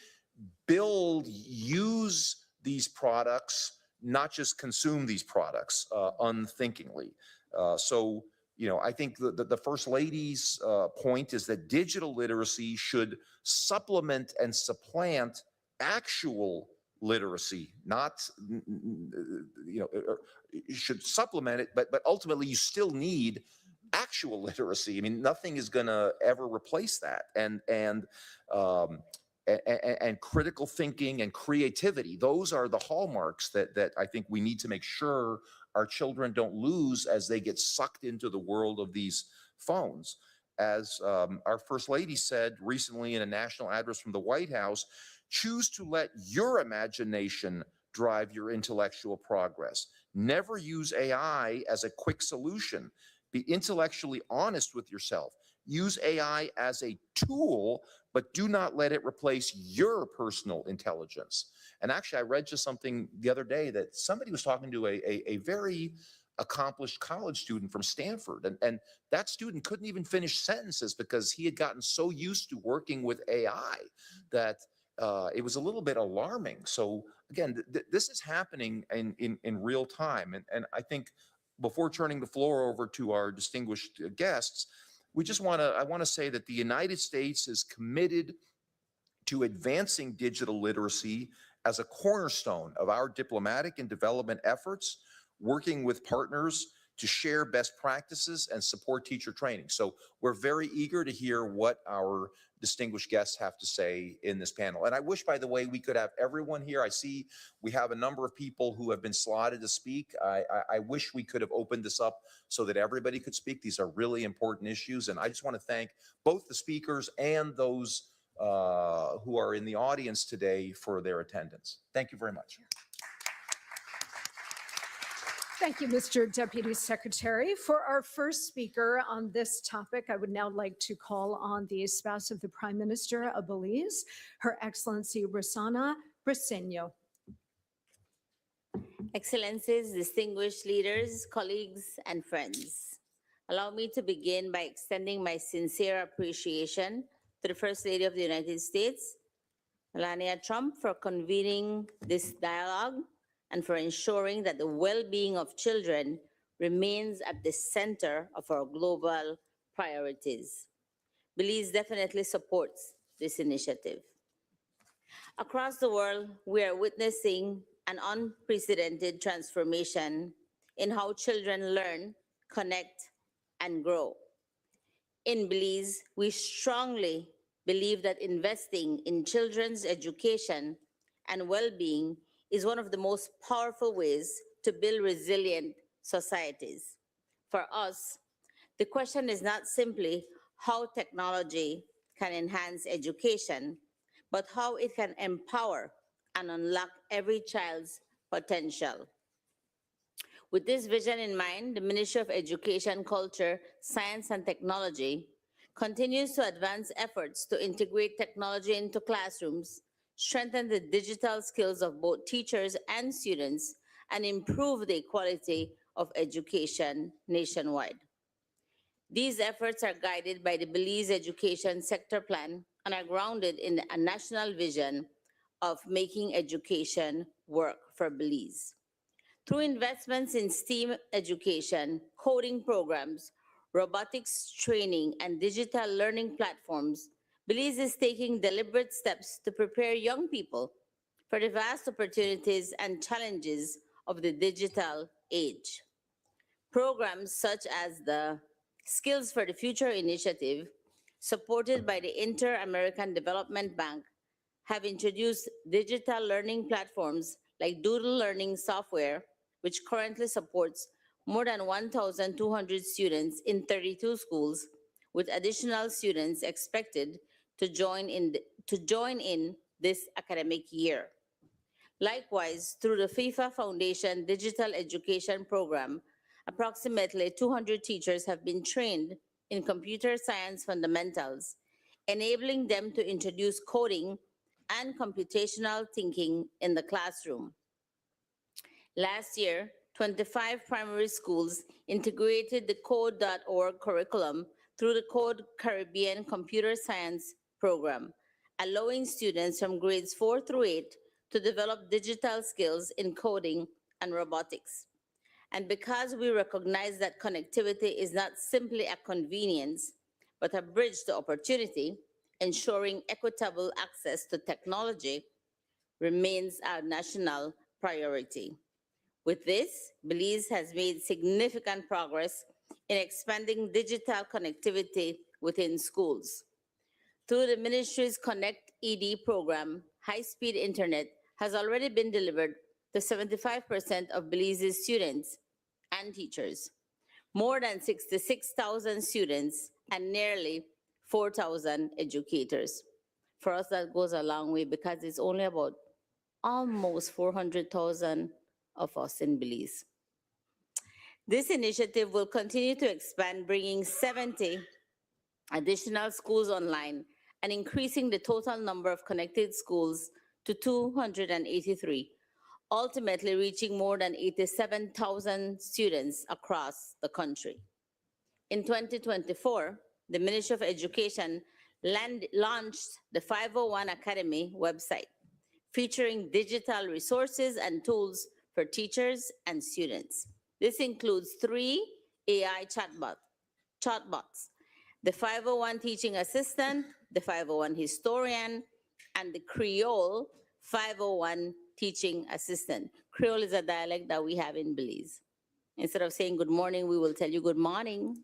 use these products, not just consume these products unthinkingly. So, you know, I think the First Lady's point is that digital literacy should supplement and supplant actual literacy, not, you know, should supplement it, but ultimately you still need actual literacy. I mean, nothing is going to ever replace that. And critical thinking and creativity, those are the hallmarks that I think we need to make sure our children don't lose as they get sucked into the world of these phones. As our First Lady said recently in a national address from the White House, choose to let your imagination drive your intellectual progress. Never use AI as a quick solution. Be intellectually honest with yourself. Use AI as a tool, but do not let it replace your personal intelligence. And actually, I read just something the other day that somebody was talking to a very accomplished college student from Stanford, and that student couldn't even finish sentences because he had gotten so used to working with AI that it was a little bit alarming. So again, this is happening in real time. And I think before turning the floor over to our distinguished guests, I want to say that the United States is committed to advancing digital literacy as a cornerstone of our diplomatic and development efforts, working with partners to share best practices and support teacher training. So we're very eager to hear what our distinguished guests have to say in this panel. And I wish, by the way, we could have everyone here. I see we have a number of people who have been slotted to speak. I wish we could have opened this up so that everybody could speak. These are really important issues. And I just want to thank both the speakers and those who are in the audience today for their attendance. Thank you very much. Thank you, Mr. Deputy Secretary. For our first speaker on this topic, I would now like to call on the spouse of the Prime Minister of Belize, Her Excellency Rossana Briceño. Excellencies, distinguished leaders, colleagues, and friends. Allow me to begin by extending my sincere appreciation to the First Lady of the United States, Melania Trump, for convening this dialogue and for ensuring that the well-being of children remains at the center of our global priorities. Belize definitely supports this initiative. Across the world, we are witnessing an unprecedented transformation in how children learn, connect, and grow. In Belize, we strongly believe that investing in children's education and well-being is one of the most powerful ways to build resilient societies. For us, the question is not simply how technology can enhance education, but how it can empower and unlock every child's potential. With this vision in mind, the Ministry of Education, Culture, Science and Technology continues to advance efforts to integrate technology into classrooms, strengthen the digital skills of both teachers and students, and improve the quality of education nationwide. These efforts are guided by the Belize Education Sector Plan and are grounded in a national vision of making education work for Belize. Through investments in STEAM education, coding programs, robotics training, and digital learning platforms, Belize is taking deliberate steps to prepare young people for the vast opportunities and challenges of the digital age. Programs such as the Skills for the Future initiative, supported by the Inter-American Development Bank, have introduced digital learning platforms like Doodle Learning Software, which currently supports more than 1,200 students in 32 schools, with additional students expected to join in this academic year. Likewise, through the FIFA Foundation Digital Education Program, approximately 200 teachers have been trained in computer science fundamentals, enabling them to introduce coding and computational thinking in the classroom. Last year, 25 primary schools integrated the Code.org curriculum through the Code Caribbean Computer Science program, allowing students from grades 4 through 8 to develop digital skills in coding and robotics. And because we recognize that connectivity is not simply a convenience, but a bridge to opportunity, ensuring equitable access to technology remains our national priority. With this, Belize has made significant progress in expanding digital connectivity within schools. Through the ministry's Connect ED program, high-speed internet has already been delivered to 75% of Belize's students and teachers, more than 66,000 students, and nearly 4,000 educators. For us, that goes a long way because it's only about almost 400,000 of us in Belize. This initiative will continue to expand, bringing 70 additional schools online and increasing the total number of connected schools to 283, ultimately reaching more than 87,000 students across the country. In 2024, the Ministry of Education launched the 501 Academy website, featuring digital resources and tools for teachers and students. This includes 3 AI chatbots, the 501 Teaching Assistant, the 501 Historian, and the Creole 501 Teaching Assistant. Creole is a dialect that we have in Belize. Instead of saying good morning, we will tell you good morning.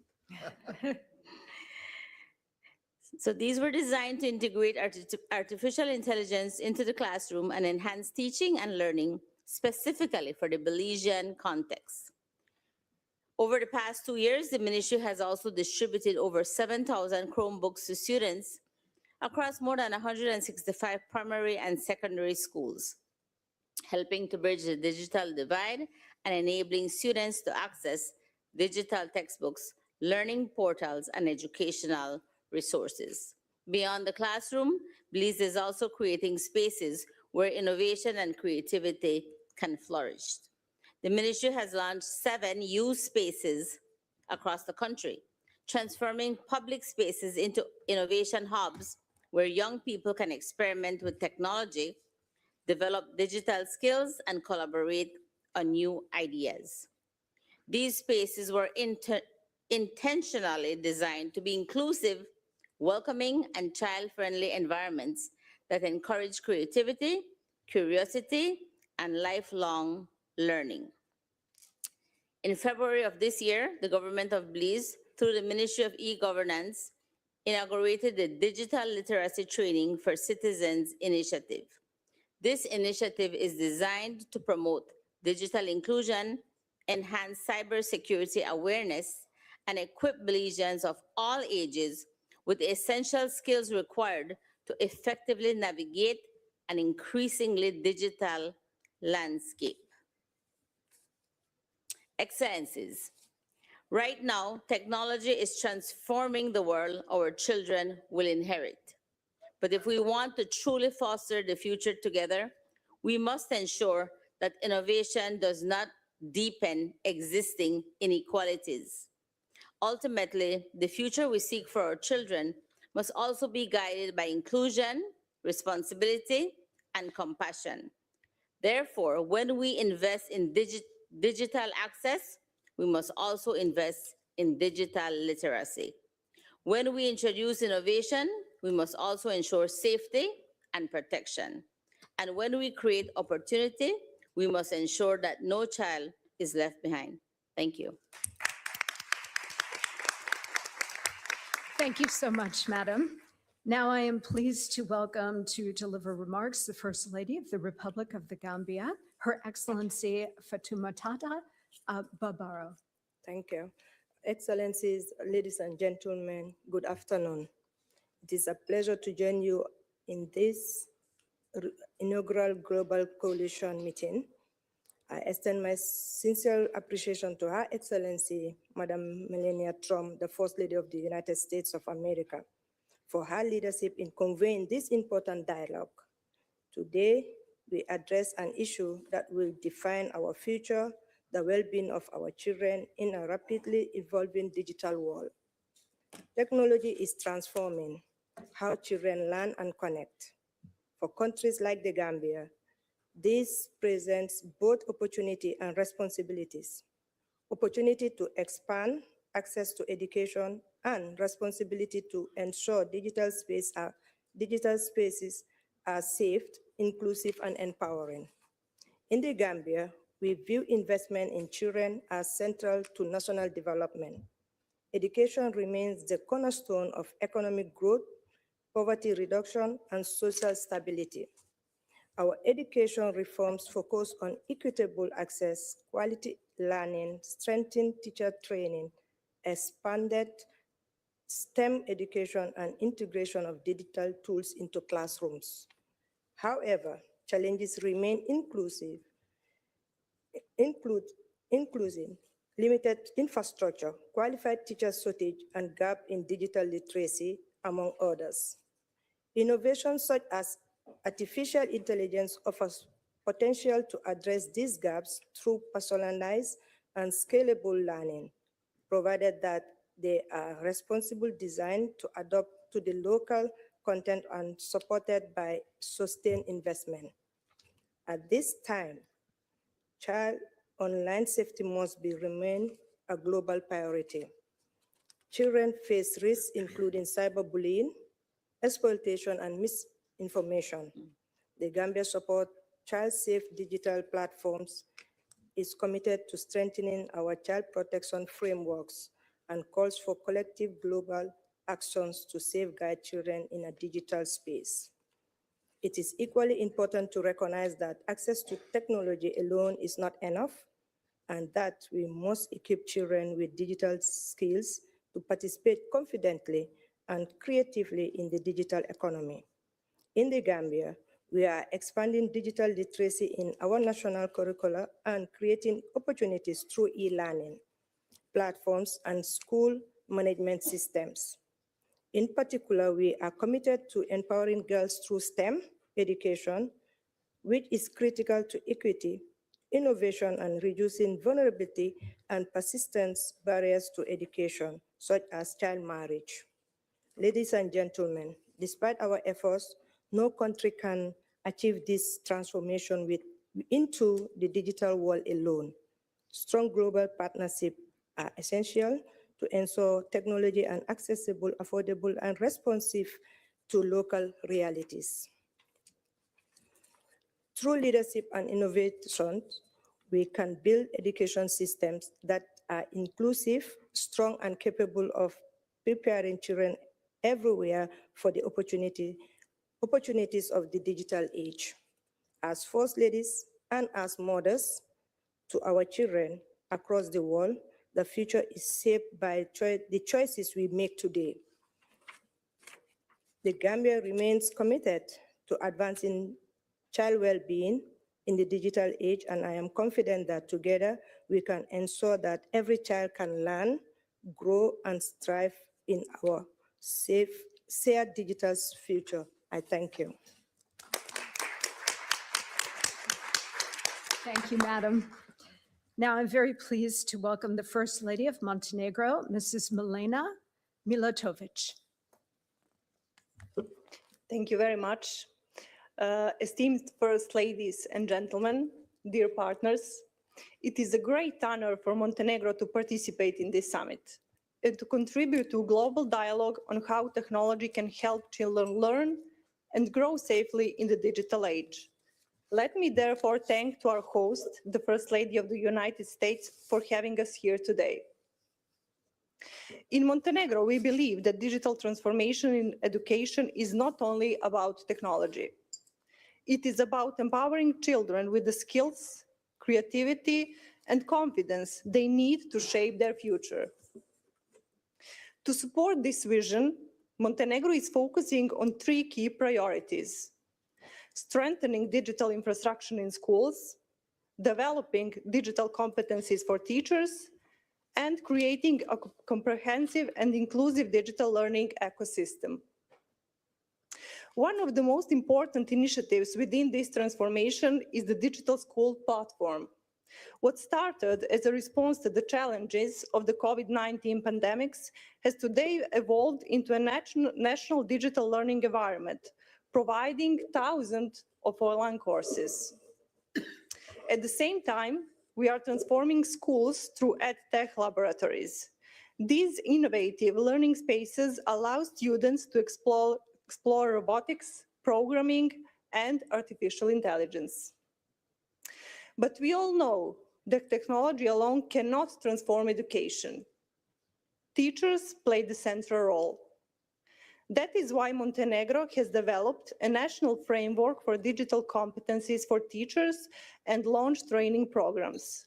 So these were designed to integrate artificial intelligence into the classroom and enhance teaching and learning specifically for the Belizean context. Over the past 2 years, the ministry has also distributed over 7,000 Chromebooks to students across more than 165 primary and secondary schools, helping to bridge the digital divide and enabling students to access digital textbooks, learning portals, and educational resources. Beyond the classroom, Belize is also creating spaces where innovation and creativity can flourish. The ministry has launched 7 youth spaces across the country, transforming public spaces into innovation hubs where young people can experiment with technology, develop digital skills, and collaborate on new ideas. These spaces were intentionally designed to be inclusive, welcoming, and child-friendly environments that encourage creativity, curiosity, and lifelong learning. In February of this year, the government of Belize, through the Ministry of E-Governance, inaugurated the Digital Literacy Training for Citizens initiative. This initiative is designed to promote digital inclusion, enhance cybersecurity awareness, and equip Belizeans of all ages with the essential skills required to effectively navigate an increasingly digital landscape. Excellencies, right now, technology is transforming the world our children will inherit. But if we want to truly foster the future together, we must ensure that innovation does not deepen existing inequalities. Ultimately, the future we seek for our children must also be guided by inclusion, responsibility, and compassion. Therefore, when we invest in digital access, we must also invest in digital literacy. When we introduce innovation, we must also ensure safety and protection. And when we create opportunity, we must ensure that no child is left behind. Thank you. Thank you so much, Madam. Now I am pleased to welcome to deliver remarks the First Lady of the Republic of the Gambia, Her Excellency Fatoumata Babaro. Thank you. Excellencies, ladies and gentlemen, good afternoon. It is a pleasure to join you in this inaugural Global Coalition meeting. I extend my sincere appreciation to Her Excellency, Madam Melania Trump, the First Lady of the United States of America, for her leadership in conveying this important dialogue. Today, we address an issue that will define our future, the well-being of our children in a rapidly evolving digital world. Technology is transforming how children learn and connect. For countries like the Gambia, this presents both opportunity and responsibilities. Opportunity to expand access to education and responsibility to ensure digital spaces are safe, inclusive, and empowering. In the Gambia, we view investment in children as central to national development. Education remains the cornerstone of economic growth, poverty reduction, and social stability. Our education reforms focus on equitable access, quality learning, strengthened teacher training, expanded STEM education, and integration of digital tools into classrooms. However, challenges remain including limited infrastructure, qualified teacher shortage, and gap in digital literacy, among others. Innovations such as artificial intelligence offers potential to address these gaps through personalized and scalable learning, provided that they are responsible designed to adapt to the local content and supported by sustained investment. At this time, child online safety must remain a global priority. Children face risks including cyberbullying, exploitation, and misinformation. The Gambia Support Child-Safe Digital Platforms is committed to strengthening our child protection frameworks and calls for collective global actions to safeguard children in a digital space. It is equally important to recognize that access to technology alone is not enough, and that we must equip children with digital skills to participate confidently and creatively in the digital economy. In the Gambia, we are expanding digital literacy in our national curricula and creating opportunities through e-learning platforms and school management systems. In particular, we are committed to empowering girls through STEM education, which is critical to equity, innovation, and reducing vulnerability and persistence barriers to education, such as child marriage. Ladies and gentlemen, despite our efforts, no country can achieve this transformation into the digital world alone. Strong global partnerships are essential to ensure technology are accessible, affordable, and responsive to local realities. Through leadership and innovation, we can build education systems that are inclusive, strong, and capable of preparing children everywhere for the opportunities of the digital age. As First Ladies and as mothers to our children across the world, the future is shaped by the choices we make today. The Gambia remains committed to advancing child well-being, in the digital age, and I am confident that together we can ensure that every child can learn, grow, and strive in our safe, shared digital future. I thank you. Thank you, Madam. Now I'm very pleased to welcome the First Lady of Montenegro, Mrs. Milena Milatovic. Thank you very much. Esteemed First Ladies and gentlemen, dear partners, it is a great honor for Montenegro to participate in this summit and to contribute to global dialogue on how technology can help children learn and grow safely in the digital age. Let me therefore thank to our host, the First Lady of the United States, for having us here today. In Montenegro, we believe that digital transformation in education is not only about technology. It is about empowering children with the skills, creativity, and confidence they need to shape their future. To support this vision, Montenegro is focusing on three key priorities: strengthening digital infrastructure in schools, developing digital competencies for teachers, and creating a comprehensive and inclusive digital learning ecosystem. One of the most important initiatives within this transformation is the Digital School Platform. What started as a response to the challenges of the COVID-19 pandemics has today evolved into a national digital learning environment, providing thousands of online courses. At the same time, we are transforming schools through EdTech laboratories. These innovative learning spaces allow students to explore robotics, programming, and artificial intelligence. But we all know that technology alone cannot transform education. Teachers play the central role. That is why Montenegro has developed a national framework for digital competencies for teachers and launched training programs.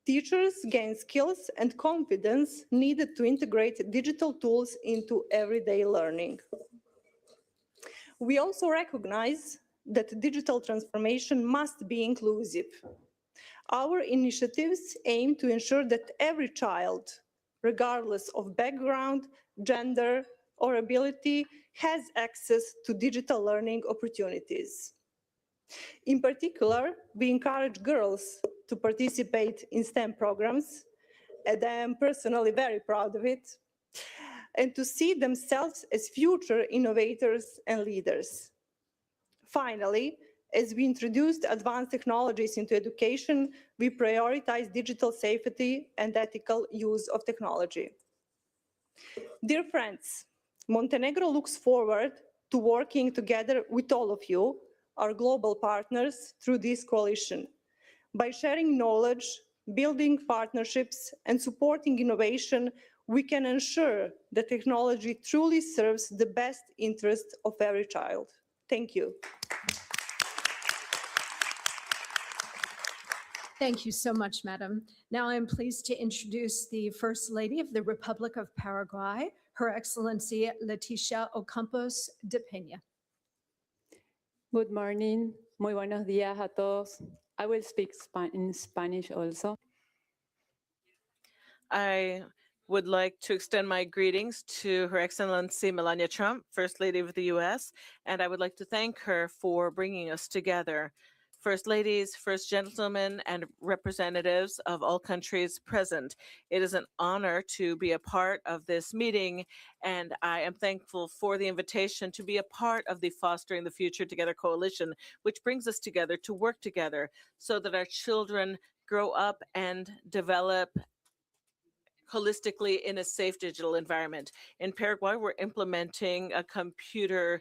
Teachers gain skills and confidence needed to integrate digital tools into everyday learning. We also recognize that digital transformation must be inclusive. Our initiatives aim to ensure that every child, regardless of background, gender, or ability, has access to digital learning opportunities. In particular, we encourage girls to participate in STEM programs, and I am personally very proud of it, and to see themselves as future innovators and leaders. Finally, as we introduced advanced technologies into education, we prioritize digital safety and ethical use of technology. Dear friends, Montenegro looks forward to working together with all of you, our global partners, through this coalition. By sharing knowledge, building partnerships, and supporting innovation, we can ensure that technology truly serves the best interest of every child. Thank you. Thank you so much, Madam. Now I'm pleased to introduce the First Lady of the Republic of Paraguay, Her Excellency Leticia Ocampos de Peña. Good morning. Muy buenos días a todos. I will speak in Spanish also. I would like to extend my greetings to Her Excellency Melania Trump, First Lady of the U.S., and I would like to thank her for bringing us together. First Ladies, First Gentlemen, and representatives of all countries present. It is an honor to be a part of this meeting, and I am thankful for the invitation to be a part of the Fostering the Future Together Coalition, which brings us together to work together so that our children grow up and develop holistically in a safe digital environment. In Paraguay, we're implementing a computer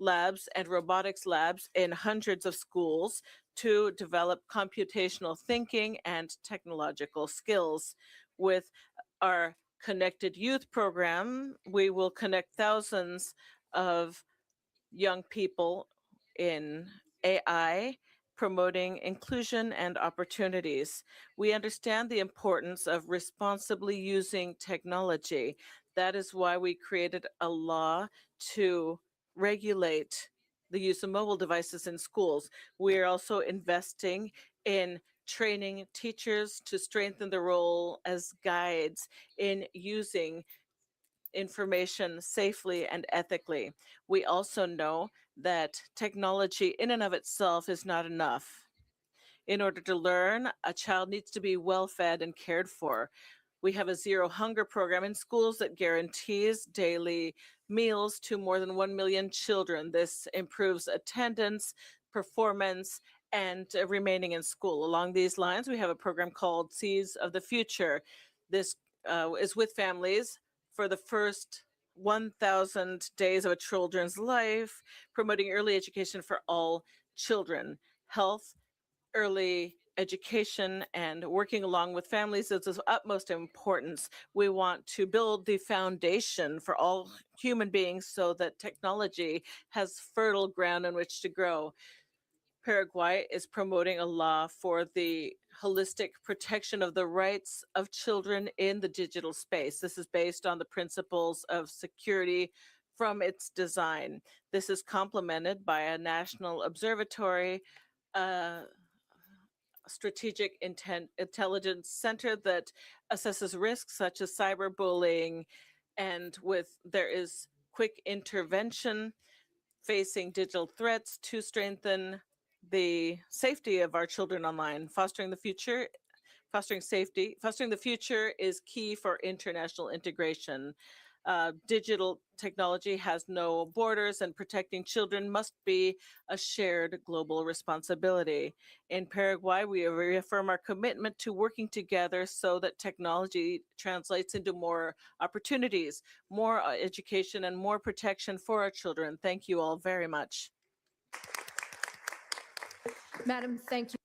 labs and robotics labs in hundreds of schools to develop computational thinking and technological skills. With our Connected Youth program, we will connect thousands of young people in AI, promoting inclusion and opportunities. We understand the importance of responsibly using technology. That is why we created a law to regulate the use of mobile devices in schools. We are also investing in training teachers to strengthen their role as guides in using information safely and ethically. We also know that technology in and of itself is not enough. In order to learn, a child needs to be well fed and cared for. We have a zero hunger program in schools that guarantees daily meals to more than 1 million children. This improves attendance, performance, and remaining in school. Along these lines, we have a program called Seeds of the Future. This is with families for the first 1,000 days of a children's life, promoting early education for all children. Health, early education, and working along with families is of utmost importance. We want to build the foundation for all human beings so that technology has fertile ground on which to grow. Paraguay is promoting a law for the holistic protection of the rights of children in the digital space. This is based on the principles of security from its design. This is complemented by a national observatory, strategic intelligence center that assesses risks such as cyberbullying, and there is quick intervention facing digital threats to strengthen the safety of our children online. Fostering the future is key for international integration. Digital technology has no borders, and protecting children must be a shared global responsibility. In Paraguay, we reaffirm our commitment to working together so that technology translates into more opportunities, more education, and more protection for our children. Thank you all very much. Madam, thank you.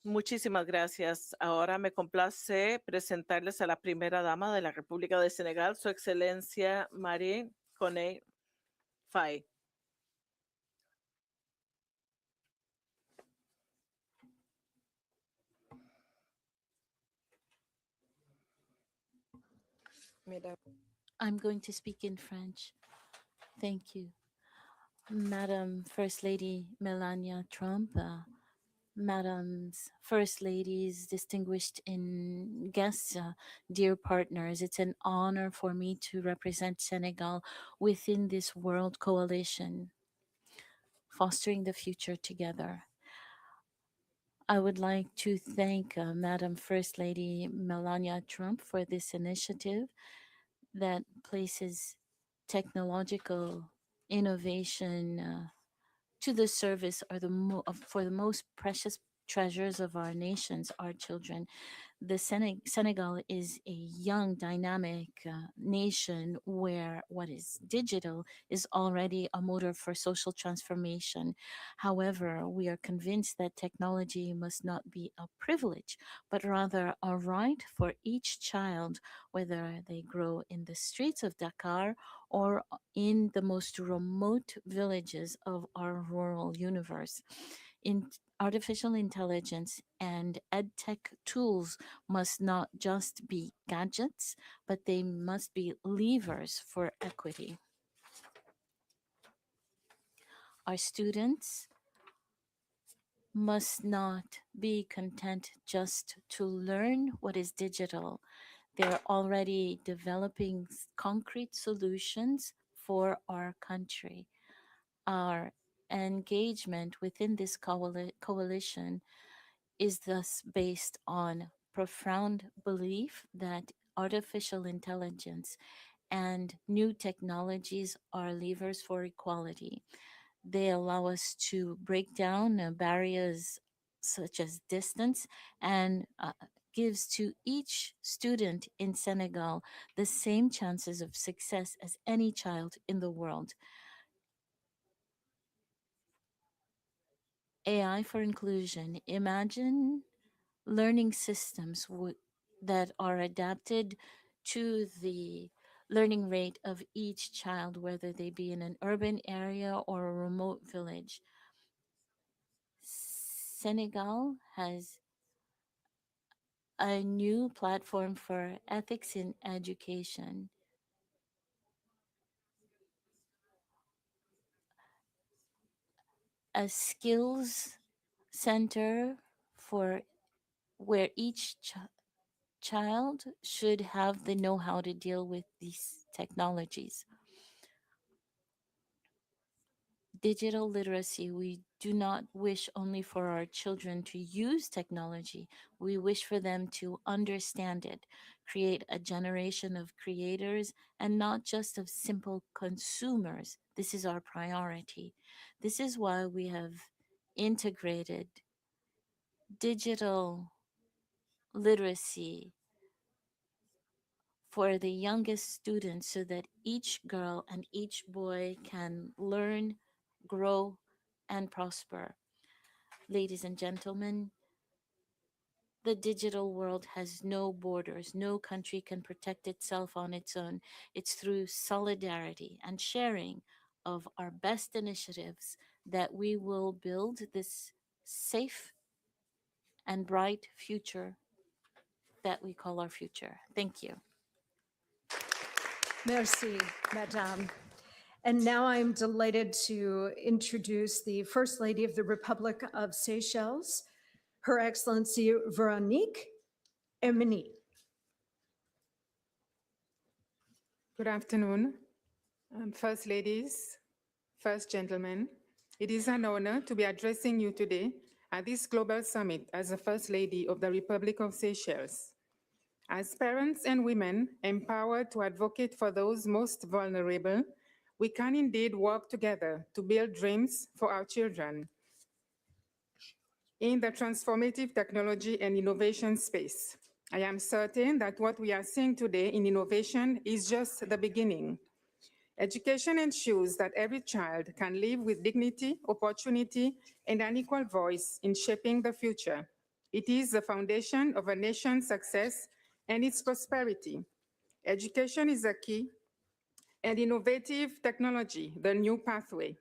Muchísimas gracias. Ahora me complace presentarles a la primera dama de la República de Senegal, Su Excelencia Marie Koné Faye. I'm going to speak in French. Thank you. Madam First Lady Melania Trump, Madams First Ladies, distinguished guests, dear partners, it's an honor for me to represent Senegal within this World Coalition, fostering the future together. I would like to thank Madam First Lady Melania Trump for this initiative that places technological innovation to the service for the most precious treasures of our nations, our children. The Senegal is a young, dynamic nation where what is digital is already a motor for social transformation. However, we are convinced that technology must not be a privilege, but rather a right for each child, whether they grow in the streets of Dakar or in the most remote villages of our rural universe. Artificial intelligence and edtech tools must not just be gadgets, but they must be levers for equity. Our students must not be content just to learn what is digital. They're already developing concrete solutions for our country. Our engagement within this coalition is thus based on profound belief that artificial intelligence and new technologies are levers for equality. They allow us to break down barriers such as distance and gives to each student in Senegal the same chances of success as any child in the world. AI for inclusion. Imagine learning systems that are adapted to the learning rate of each child, whether they be in an urban area or a remote village. Senegal has a new platform for ethics in education. a skills center for where each child should have the know-how to deal with these technologies. Digital literacy, we do not wish only for our children to use technology. We wish for them to understand it, create a generation of creators and not just of simple consumers. This is our priority. This is why we have integrated digital literacy for the youngest students so that each girl and each boy can learn, grow, and prosper. Ladies and gentlemen, the digital world has no borders. No country can protect itself on its own. It's through solidarity and sharing of our best initiatives that we will build this safe and bright future that we call our future. Thank you. Merci, Madame. And now I'm delighted to introduce the First Lady of the Republic of Seychelles, Her Excellency Veronique Emini. Good afternoon, First Ladies, First Gentlemen. It is an honor to be addressing you today at this global summit as the First Lady of the Republic of Seychelles. As parents and women empowered to advocate for those most vulnerable, we can indeed work together to build dreams for our children in the transformative technology and innovation space. I am certain that what we are seeing today in innovation is just the beginning. Education ensures that every child can live with dignity, opportunity, and an equal voice in shaping the future. It is the foundation of a nation's success and its prosperity. Education is the key, and innovative technology, the new pathway.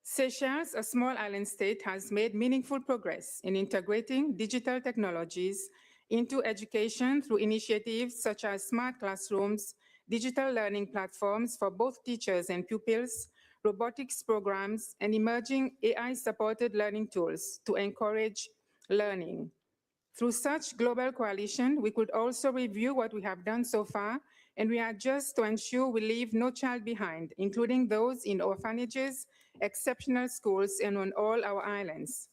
Seychelles, a small island state, has made meaningful progress in integrating digital technologies into education through initiatives such as smart classrooms, digital learning platforms for both teachers and pupils, robotics programs, and emerging AI-supported learning tools to encourage learning. Through such global coalition, we could also review what we have done so far and readjust to ensure we leave no child behind, including those in orphanages, exceptional schools, and on all our islands.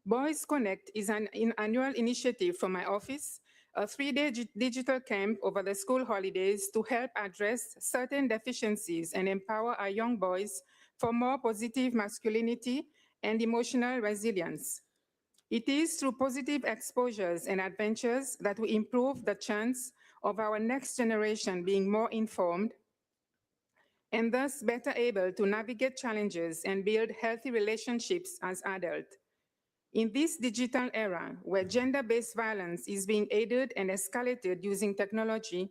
Boys Connect is an annual initiative from my office, a 3-day digital camp over the school holidays to help address certain deficiencies and empower our young boys for more positive masculinity and emotional resilience. It is through positive exposures and adventures that we improve the chance of our next generation being more informed and thus better able to navigate challenges and build healthy relationships as adults. In this digital era, where gender-based violence is being aided and escalated using technology,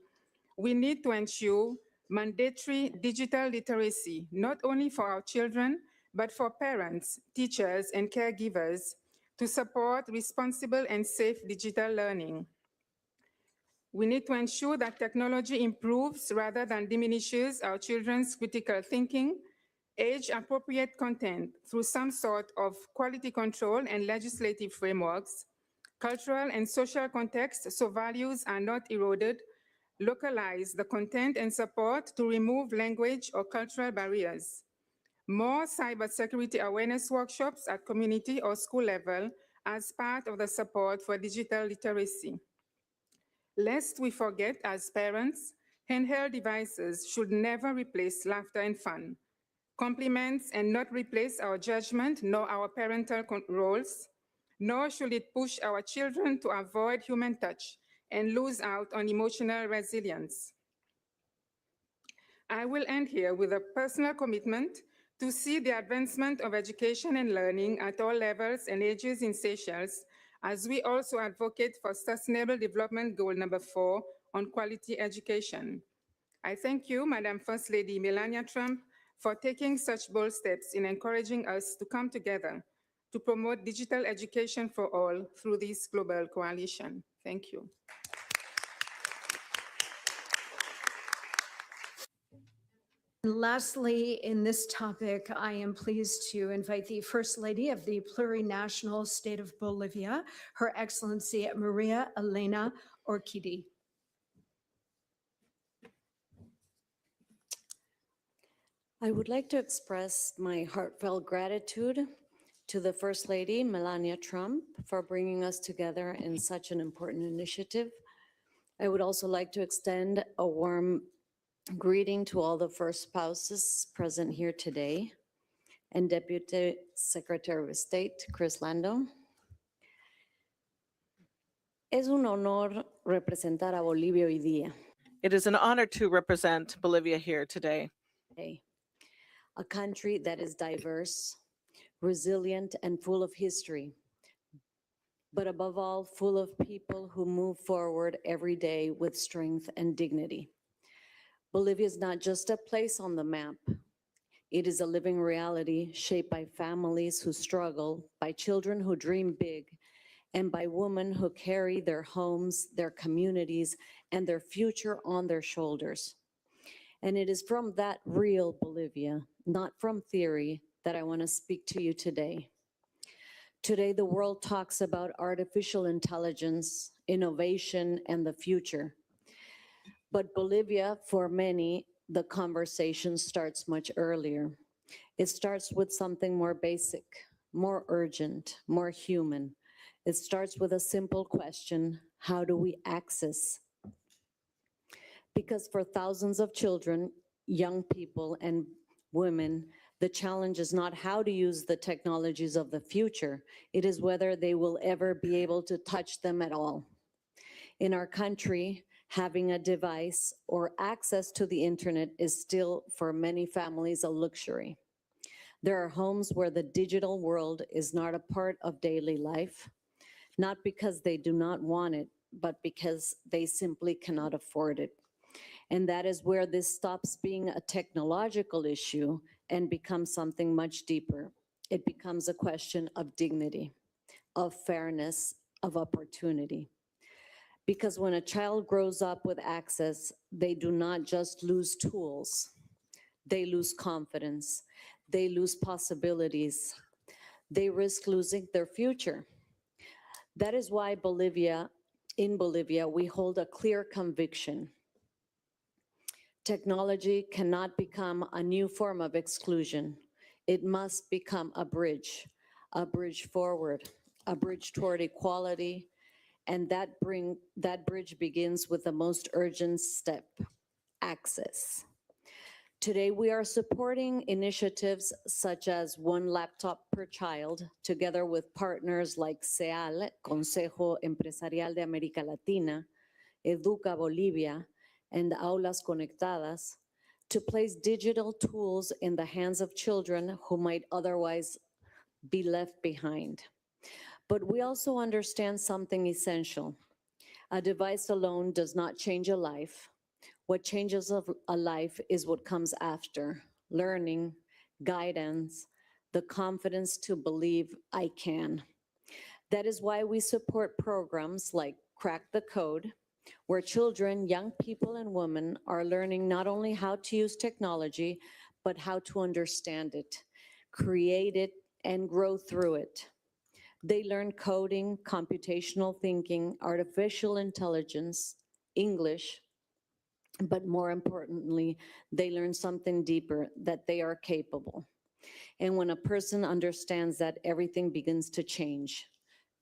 we need to ensure mandatory digital literacy, not only for our children, but for parents, teachers, and caregivers to support responsible and safe digital learning. We need to ensure that technology improves rather than diminishes our children's critical thinking, age-appropriate content through some sort of quality control and legislative frameworks, cultural and social context so values are not eroded, localize the content and support to remove language or cultural barriers. More cybersecurity awareness workshops at community or school level as part of the support for digital literacy. Lest we forget, as parents, handheld devices should never replace laughter and fun, compliments and not replace our judgment nor our parental roles, nor should it push our children to avoid human touch and lose out on emotional resilience. I will end here with a personal commitment to see the advancement of education and learning at all levels and ages in Seychelles, as we also advocate for Sustainable Development Goal number 4 on quality education. I thank you, Madam First Lady Melania Trump, for taking such bold steps in encouraging us to come together to promote digital education for all through this global coalition. Thank you. And lastly, in this topic, I am pleased to invite the First Lady of the plurinational state of Bolivia, Her Excellency Maria Elena Orquídez. I would like to express my heartfelt gratitude to the First Lady, Melania Trump, for bringing us together in such an important initiative. I would also like to extend a warm greeting to all the first spouses present here today, and Deputy Secretary of State, Chris Lando. Es un honor representar a Bolivia hoy día. It is an honor to represent Bolivia here today. A country that is diverse, resilient, and full of history, but above all, full of people who move forward every day with strength and dignity. Bolivia is not just a place on the map. It is a living reality shaped by families who struggle, by children who dream big, and by women who carry their homes, their communities, and their future on their shoulders. And it is from that real Bolivia, not from theory, that I want to speak to you today. Today, the world talks about artificial intelligence, innovation, and the future. But Bolivia, for many, the conversation starts much earlier. It starts with something more basic, more urgent, more human. It starts with a simple question: how do we access? Because for thousands of children, young people, and women, the challenge is not how to use the technologies of the future. It is whether they will ever be able to touch them at all. In our country, having a device or access to the internet is still, for many families, a luxury. There are homes where the digital world is not a part of daily life, not because they do not want it, but because they simply cannot afford it. And that is where this stops being a technological issue and becomes something much deeper. It becomes a question of dignity, of fairness, of opportunity. Because when a child grows up with access, they do not just lose tools, they lose confidence, they lose possibilities, they risk losing their future. That is why in Bolivia, we hold a clear conviction. Technology cannot become a new form of exclusion. It must become a bridge forward, a bridge toward equality, and that bridge begins with the most urgent step: access. Today, we are supporting initiatives such as one laptop per child, together with partners like CEAL, Consejo Empresarial de América Latina, Educa Bolivia, and Aulas Conectadas, to place digital tools in the hands of children who might otherwise be left behind. But we also understand something essential. A device alone does not change a life. What changes a life is what comes after: learning, guidance, the confidence to believe I can. That is why we support programs like Crack the Code, where children, young people, and women are learning not only how to use technology, but how to understand it, create it, and grow through it. They learn coding, computational thinking, artificial intelligence, English, but more importantly, they learn something deeper: that they are capable. And when a person understands that, everything begins to change.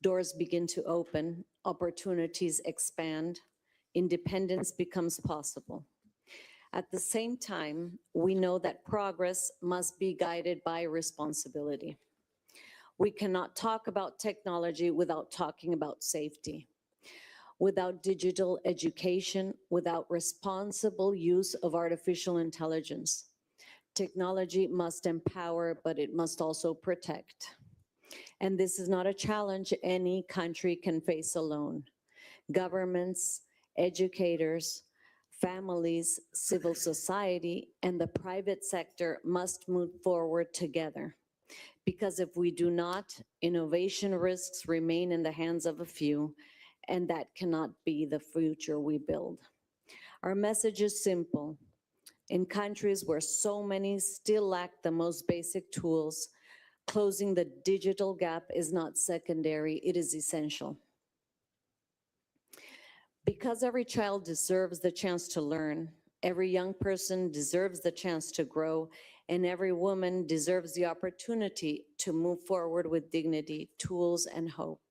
Doors begin to open, opportunities expand, independence becomes possible. At the same time, we know that progress must be guided by responsibility. We cannot talk about technology without talking about safety. Without digital education, without responsible use of artificial intelligence, technology must empower, but it must also protect. And this is not a challenge any country can face alone. Governments, educators, families, civil society, and the private sector must move forward together. Because if we do not, innovation risks remain in the hands of a few, and that cannot be the future we build. Our message is simple: In countries where so many still lack the most basic tools, closing the digital gap is not secondary, it is essential. Because every child deserves the chance to learn, every young person deserves the chance to grow, and every woman deserves the opportunity to move forward with dignity, tools, and hope.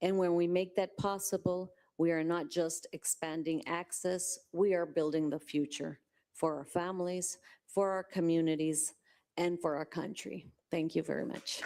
And when we make that possible, we are not just expanding access, we are building the future for our families, for our communities, and for our country. Thank you very much.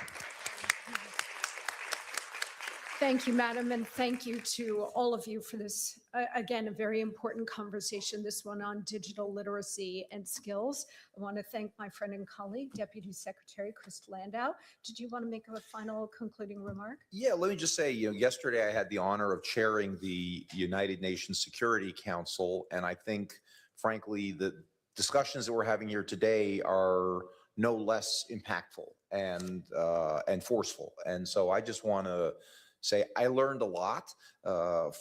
Thank you, Madam, and thank you to all of you for this, again, a very important conversation, this one on digital literacy and skills. I want to thank my friend and colleague, Deputy Secretary Chris Landau. Did you want to make a final concluding remark? Yeah, let me just say, yesterday I had the honor of chairing the United Nations Security Council, and I think, frankly, the discussions that we're having here today are no less impactful and forceful. And so I just want to say I learned a lot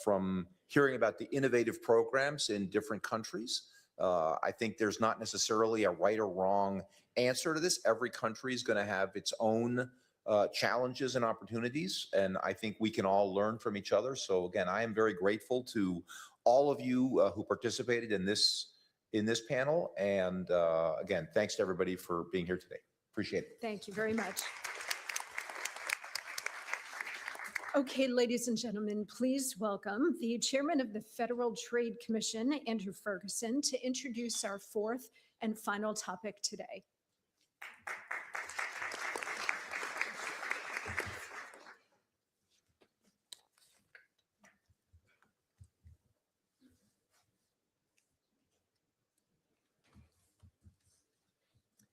from hearing about the innovative programs in different countries. I think there's not necessarily a right or wrong answer to this. Every country is going to have its own challenges and opportunities, and I think we can all learn from each other. So again, I am very grateful to all of you who participated in this panel, and again, thanks to everybody for being here today. Appreciate it. Thank you very much. Okay, ladies and gentlemen, please welcome the Chairman of the Federal Trade Commission, Andrew Ferguson, to introduce our fourth and final topic today.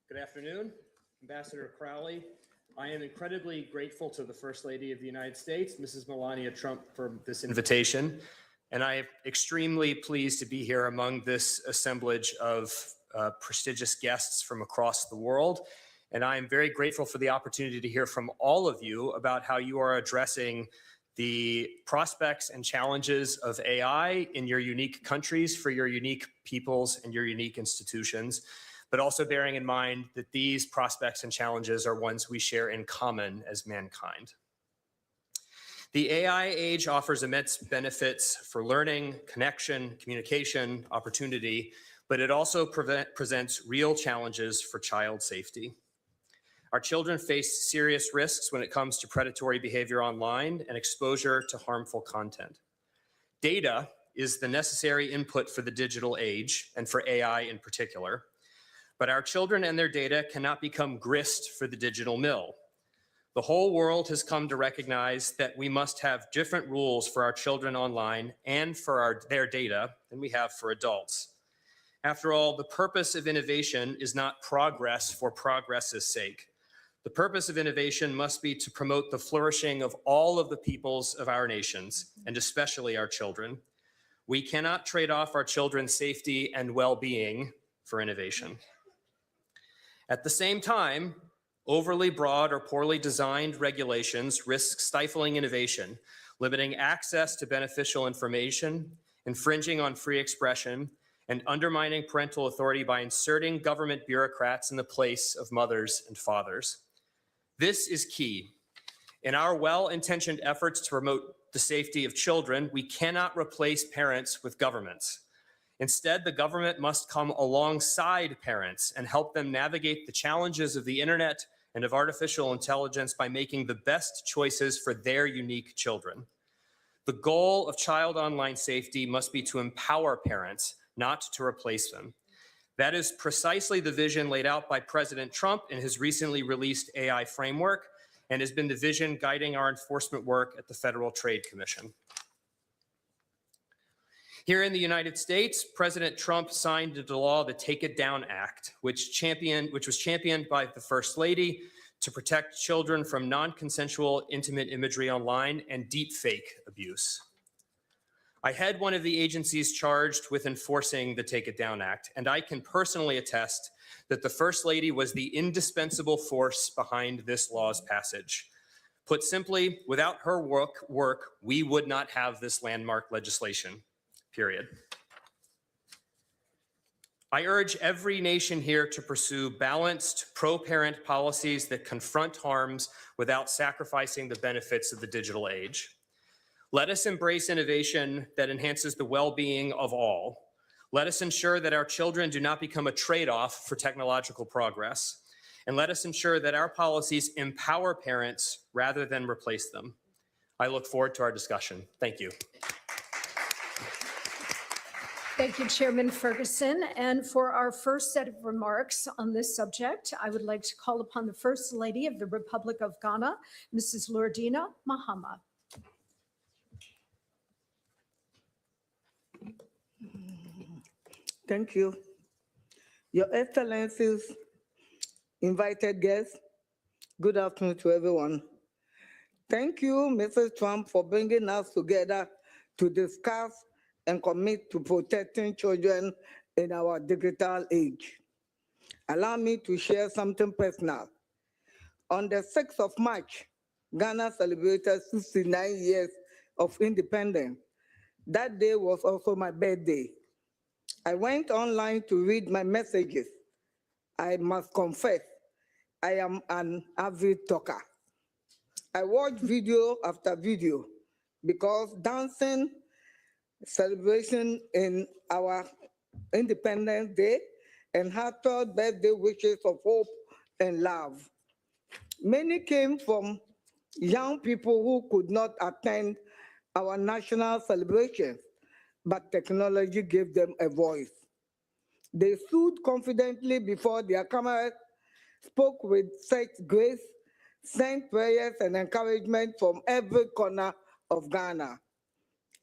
Good afternoon, Ambassador Crowley. I am incredibly grateful to the First Lady of the United States, Mrs. Melania Trump, for this invitation. And I am extremely pleased to be here among this assemblage of prestigious guests from across the world. And I am very grateful for the opportunity to hear from all of you about how you are addressing the prospects and challenges of AI in your unique countries, for your unique peoples and your unique institutions, but also bearing in mind that these prospects and challenges are ones we share in common as mankind. The AI age offers immense benefits for learning, connection, communication, opportunity, but it also presents real challenges for child safety. Our children face serious risks when it comes to predatory behavior online and exposure to harmful content. Data is the necessary input for the digital age and for AI in particular. But our children and their data cannot become grist for the digital mill. The whole world has come to recognize that we must have different rules for our children online and for their data than we have for adults. After all, the purpose of innovation is not progress for progress's sake. The purpose of innovation must be to promote the flourishing of all of the peoples of our nations, and especially our children. We cannot trade off our children's safety and well-being for innovation. At the same time, overly broad or poorly designed regulations risk stifling innovation, limiting access to beneficial information, infringing on free expression, and undermining parental authority by inserting government bureaucrats in the place of mothers and fathers. This is key. In our well-intentioned efforts to promote the safety of children, we cannot replace parents with governments. Instead, the government must come alongside parents and help them navigate the challenges of the internet and of artificial intelligence by making the best choices for their unique children. The goal of child online safety must be to empower parents, not to replace them. That is precisely the vision laid out by President Trump in his recently released AI framework, and has been the vision guiding our enforcement work at the Federal Trade Commission. Here in the United States, President Trump signed into law the Take It Down Act, which was championed by the First Lady to protect children from non-consensual intimate imagery online and deepfake abuse. I head one of the agencies charged with enforcing the Take It Down Act, and I can personally attest that the First Lady was the indispensable force behind this law's passage. Put simply, without her work, we would not have this landmark legislation. Period. I urge every nation here to pursue balanced, pro-parent policies that confront harms without sacrificing the benefits of the digital age. Let us embrace innovation that enhances the well-being of all. Let us ensure that our children do not become a trade-off for technological progress. And let us ensure that our policies empower parents rather than replace them. I look forward to our discussion. Thank you. Thank you, Chairman Ferguson. And for our first set of remarks on this subject, I would like to call upon the First Lady of the Republic of Ghana, Mrs. Lordina Mahama. Thank you. Your Excellencies, invited guests, good afternoon to everyone. Thank you, Mrs. Trump, for bringing us together to discuss and commit to protecting children in our digital age. Allow me to share something personal. On the 6th of March, Ghana celebrated 69 years of independence. That day was also my birthday. I went online to read my messages. I must confess, I am an avid talker. I watch video after video because dancing, celebration in our Independence Day, and heartfelt birthday wishes of hope and love. Many came from young people who could not attend our national celebrations, but technology gave them a voice. They stood confidently before their cameras, spoke with such grace, sent prayers and encouragement from every corner of Ghana.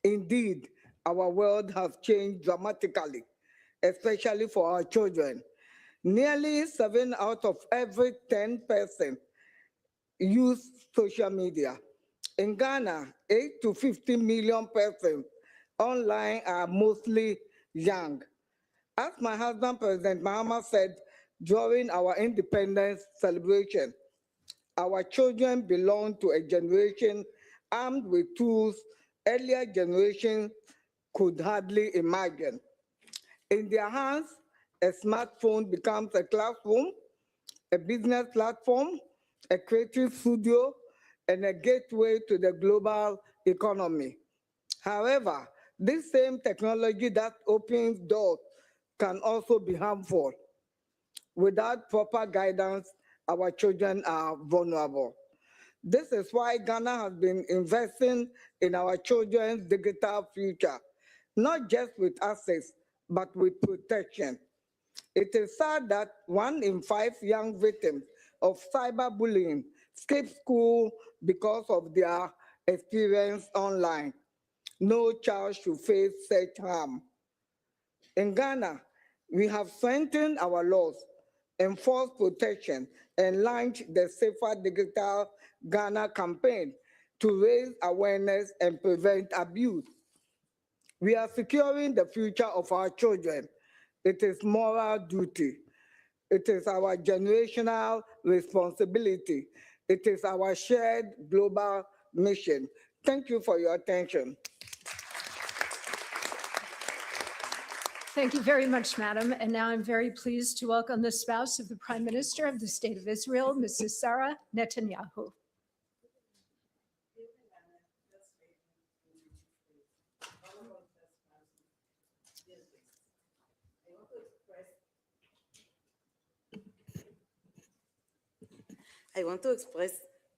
Indeed, our world has changed dramatically, especially for our children. Nearly 7 out of every 10 persons use social media. In Ghana, 8 to 15 million persons online are mostly young. As my husband, President Mahama, said during our independence celebration, our children belong to a generation armed with tools earlier generations could hardly imagine. In their hands, a smartphone becomes a classroom, a business platform, a creative studio, and a gateway to the global economy. However, this same technology that opens doors can also be harmful. Without proper guidance, our children are vulnerable. This is why Ghana has been investing in our children's digital future, not just with access, but with protection. It is sad that 1 in 5 young victims of cyberbullying skip school because of their experience online. No child should face such harm. In Ghana, we have strengthened our laws, enforced protection, and launched the Safer Digital Ghana campaign to raise awareness and prevent abuse. We are securing the future of our children. It is moral duty. It is our generational responsibility. It is our shared global mission. Thank you for your attention. Thank you very much, Madam. And now I'm very pleased to welcome the spouse of the Prime Minister of the State of Israel, Mrs. Sarah Netanyahu. I want to express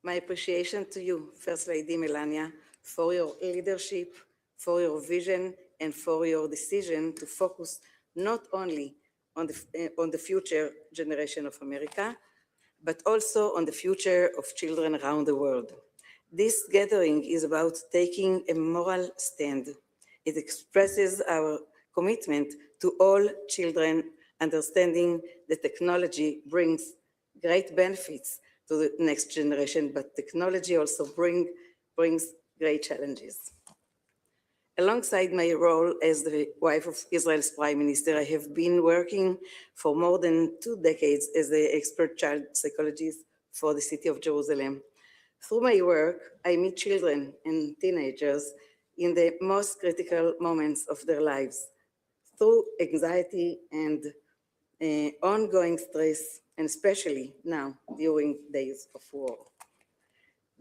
my appreciation to you, First Lady Melania, for your leadership, for your vision, and for your decision to focus not only on the future generation of America, but also on the future of children around the world. This gathering is about taking a moral stand. It expresses our commitment to all children, understanding that technology brings great benefits to the next generation, but technology also brings great challenges. Alongside my role as the wife of Israel's Prime Minister, I have been working for more than 2 decades as an expert child psychologist for the city of Jerusalem. Through my work, I meet children and teenagers in the most critical moments of their lives, through anxiety and ongoing stress, and especially now during days of war.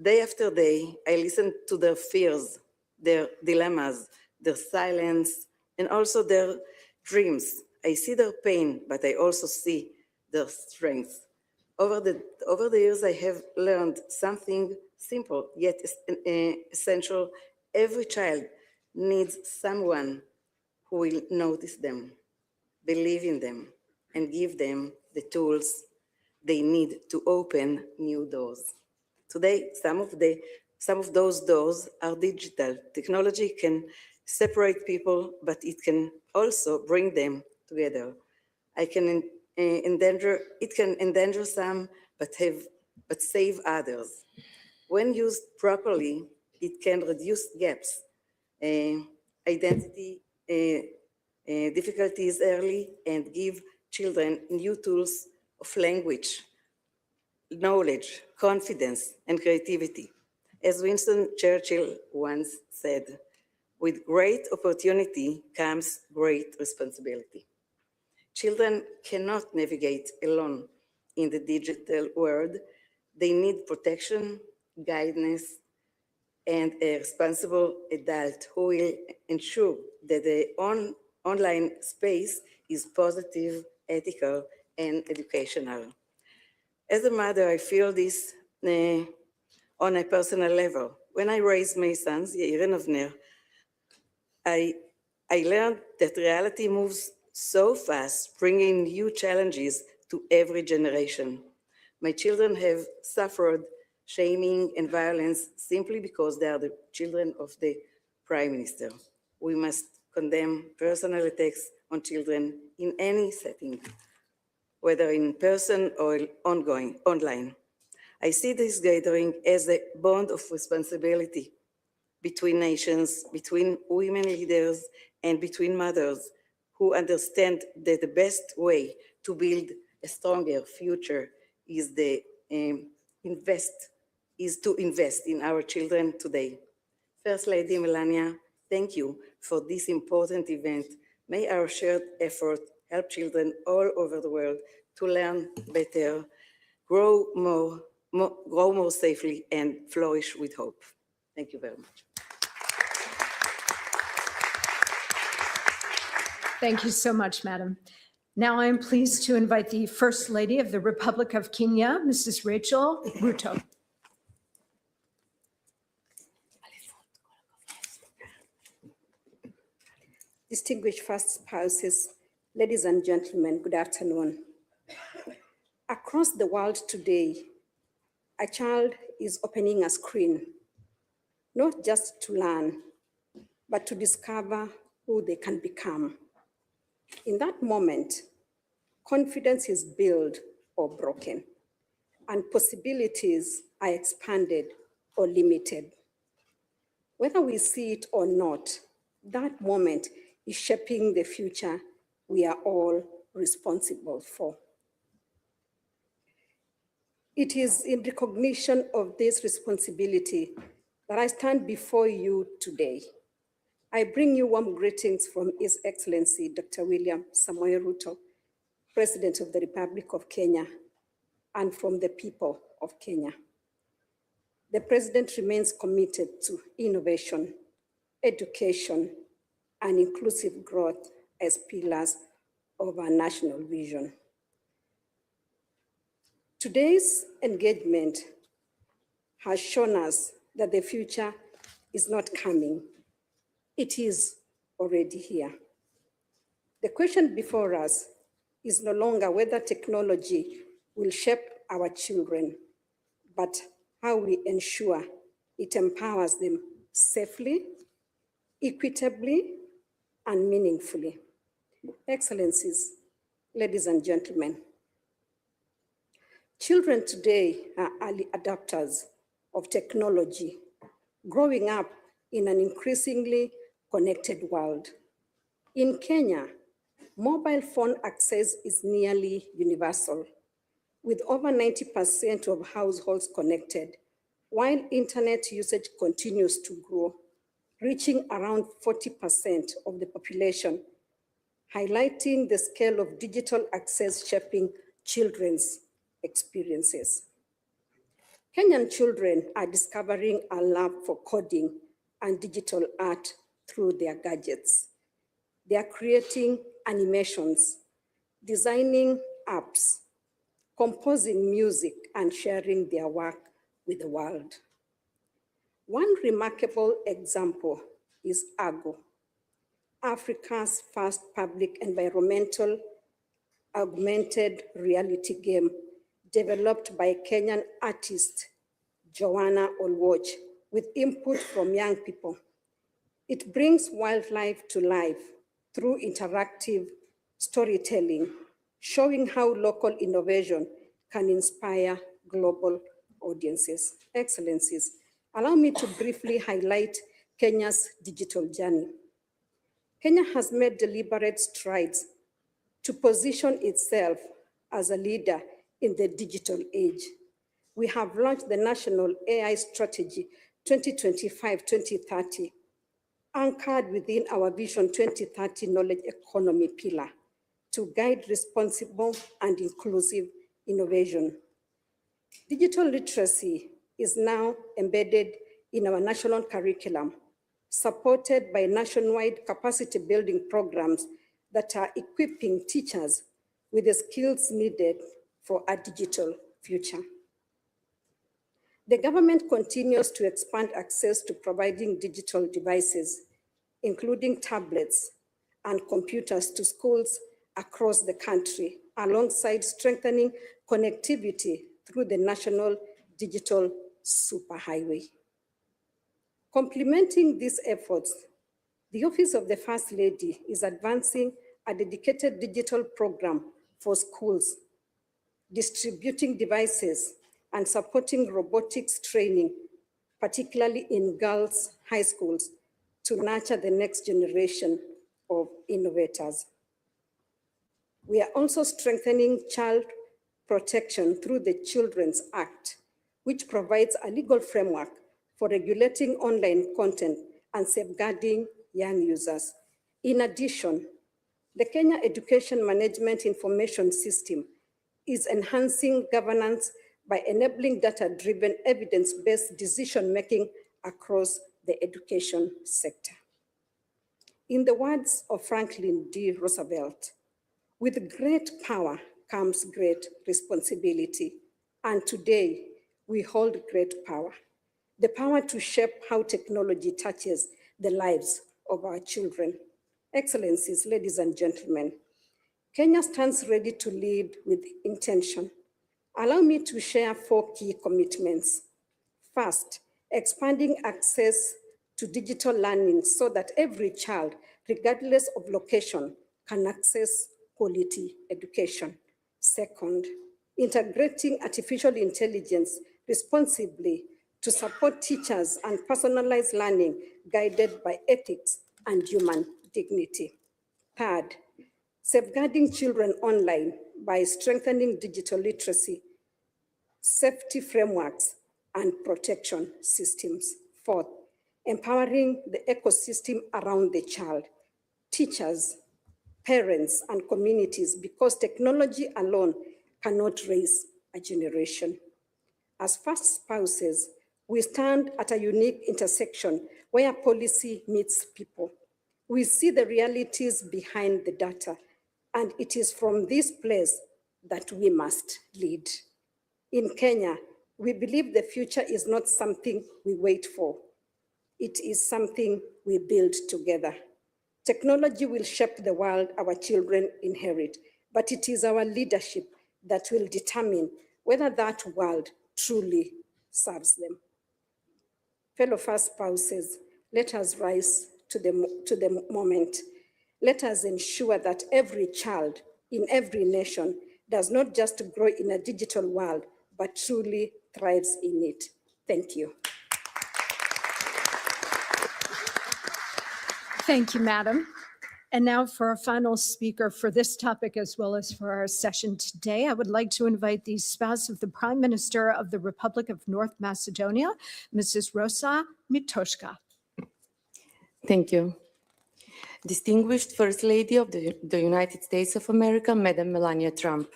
Day after day, I listen to their fears, their dilemmas, their silence, and also their dreams. I see their pain, but I also see their strength. Over the years, I have learned something simple yet essential. Every child needs someone who will notice them, believe in them, and give them the tools they need to open new doors. Today, some of those doors are digital. Technology can separate people, but it can also bring them together. It can endanger some, but save others. When used properly, it can reduce gaps, identity difficulties early, and give children new tools of language, knowledge, confidence, and creativity. As Winston Churchill once said, with great opportunity comes great responsibility. Children cannot navigate alone in the digital world. They need protection, guidance, and a responsible adult who will ensure that the online space is positive, ethical, and educational. As a mother, I feel this on a personal level. When I raised my sons, Yair and Avner, I learned that reality moves so fast, bringing new challenges to every generation. My children have suffered shaming and violence simply because they are the children of the Prime Minister. We must condemn personal attacks on children in any setting, whether in person or online. I see this gathering as a bond of responsibility between nations, between women leaders, and between mothers who understand that the best way to build a stronger future is to invest in our children today. First Lady Melania, thank you for this important event. May our shared effort help children all over the world to learn better, grow more safely, and flourish with hope. Thank you very much. Thank you so much, Madam. Now I am pleased to invite the First Lady of the Republic of Kenya, Mrs. Rachel Ruto. Distinguished first spouses, ladies and gentlemen, good afternoon. Across the world today, a child is opening a screen, not just to learn, but to discover who they can become. In that moment, confidence is built or broken, and possibilities are expanded or limited. Whether we see it or not, that moment is shaping the future we are all responsible for. It is in recognition of this responsibility that I stand before you today. I bring you warm greetings from His Excellency, Dr. William Samoei Ruto, President of the Republic of Kenya, and from the people of Kenya. The President remains committed to innovation, education, and inclusive growth as pillars of our national vision. Today's engagement has shown us that the future is not coming. It is already here. The question before us is no longer whether technology will shape our children, but how we ensure it empowers them safely, equitably, and meaningfully. Excellencies, ladies and gentlemen, children today are early adopters of technology, growing up in an increasingly connected world. In Kenya, mobile phone access is nearly universal, with over 90% of households connected, while internet usage continues to grow, reaching around 40% of the population highlighting the scale of digital access shaping children's experiences. Kenyan children are discovering a love for coding and digital art through their gadgets. They are creating animations, designing apps, composing music, and sharing their work with the world. One remarkable example is Argo, Africa's first public environmental augmented reality game developed by Kenyan artist Joanna Olwoch with input from young people. It brings wildlife to life through interactive storytelling, showing how local innovation can inspire global audiences. Excellencies, allow me to briefly highlight Kenya's digital journey. Kenya has made deliberate strides to position itself as a leader in the digital age. We have launched the National AI Strategy 2025-2030, anchored within our Vision 2030 Knowledge Economy pillar to guide responsible and inclusive innovation. Digital literacy is now embedded in our national curriculum, supported by nationwide capacity building programs that are equipping teachers with the skills needed for a digital future. The government continues to expand access to providing digital devices, including tablets and computers to schools across the country, alongside strengthening connectivity through the National Digital Superhighway. Complementing these efforts, the Office of the First Lady is advancing a dedicated digital program for schools, distributing devices and supporting robotics training, particularly in girls' high schools, to nurture the next generation of innovators. We are also strengthening child protection through the Children's Act, which provides a legal framework for regulating online content and safeguarding young users. In addition, the Kenya Education Management Information System is enhancing governance by enabling data-driven, evidence-based decision-making across the education sector. In the words of Franklin D. Roosevelt, with great power comes great responsibility, and today we hold great power, the power to shape how technology touches the lives of our children. Excellencies, ladies and gentlemen, Kenya stands ready to lead with intention. Allow me to share 4 key commitments. First, expanding access to digital learning so that every child, regardless of location, can access quality education. Second, integrating artificial intelligence responsibly to support teachers and personalized learning guided by ethics and human dignity. Third, safeguarding children online by strengthening digital literacy, safety frameworks, and protection systems. Fourth, empowering the ecosystem around the child, teachers, parents, and communities, because technology alone cannot raise a generation. As first spouses, we stand at a unique intersection where policy meets people. We see the realities behind the data, and it is from this place that we must lead. In Kenya, we believe the future is not something we wait for. It is something we build together. Technology will shape the world our children inherit, but it is our leadership that will determine whether that world truly serves them. Fellow first spouses, let us rise to the moment. Let us ensure that every child in every nation does not just grow in a digital world, but truly thrives in it. Thank you. Thank you, Madam. And now for our final speaker for this topic, as well as for our session today, I would like to invite the spouse of the Prime Minister of the Republic of North Macedonia, Mrs. Rosa Mitoshka. Thank you. Distinguished First Lady of the United States of America, Madam Melania Trump,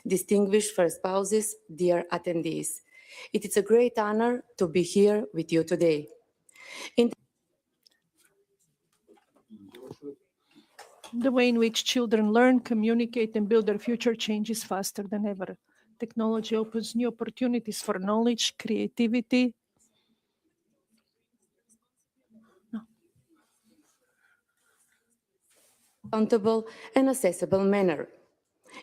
distinguished first spouses, dear attendees, it is a great honor to be here with you today. The way in which children learn, communicate, and build their future changes faster than ever. Technology opens new opportunities for knowledge, creativity, accountable and accessible manner.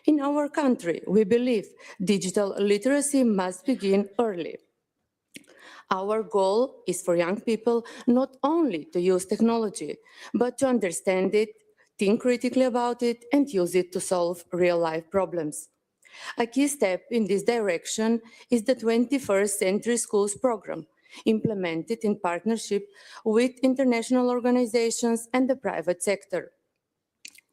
In our country, we believe digital literacy must begin early. Our goal is for young people not only to use technology, but to understand it, think critically about it, and use it to solve real-life problems. A key step in this direction is the 21st Century Schools program, implemented in partnership with international organizations and the private sector.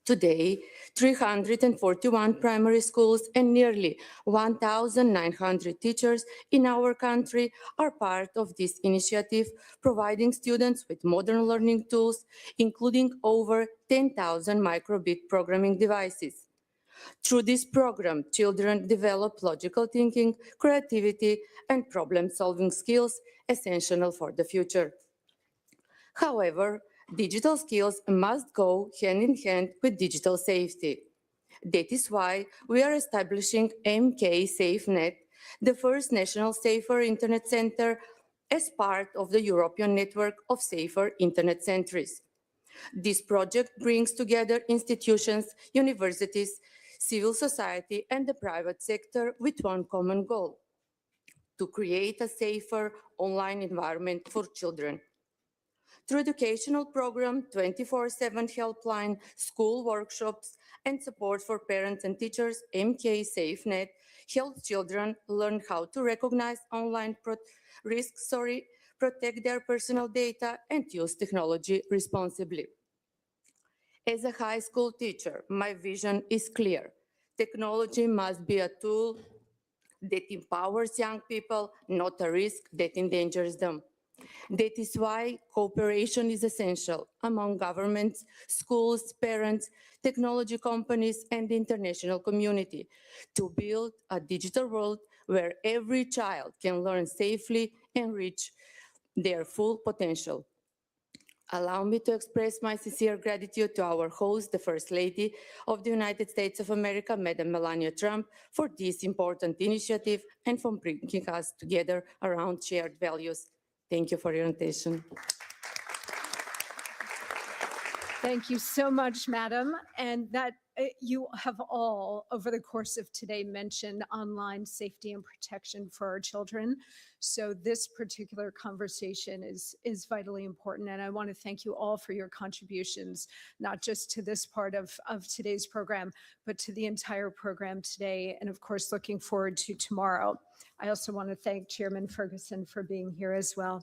Today, 341 primary schools and nearly 1,900 teachers in our country are part of this initiative, providing students with modern learning tools, including over 10,000 microbit programming devices. Through this program, children develop logical thinking, creativity, and problem-solving skills essential for the future. However, digital skills must go hand in hand with digital safety. That is why we are establishing MK SafeNet, the first national safer internet center, as part of the European network of safer internet centers. This project brings together institutions, universities, civil society, and the private sector with one common goal: to create a safer online environment for children. Through educational program, 24/7 helpline, school workshops, and support for parents and teachers, MK SafeNet helps children learn how to recognize online risks, protect their personal data, and use technology responsibly. As a high school teacher, my vision is clear. Technology must be a tool that empowers young people, not a risk that endangers them. That is why cooperation is essential among governments, schools, parents, technology companies, and the international community to build a digital world where every child can learn safely and reach their full potential. Allow me to express my sincere gratitude to our host, the First Lady of the United States of America, Madam Melania Trump, for this important initiative and for bringing us together around shared values. Thank you for your attention. Thank you so much, Madam. And that you have all, over the course of today, mentioned online safety and protection for our children. So this particular conversation is vitally important. And I want to thank you all for your contributions, not just to this part of today's program, but to the entire program today. And of course, looking forward to tomorrow. I also want to thank Chairman Ferguson for being here as well.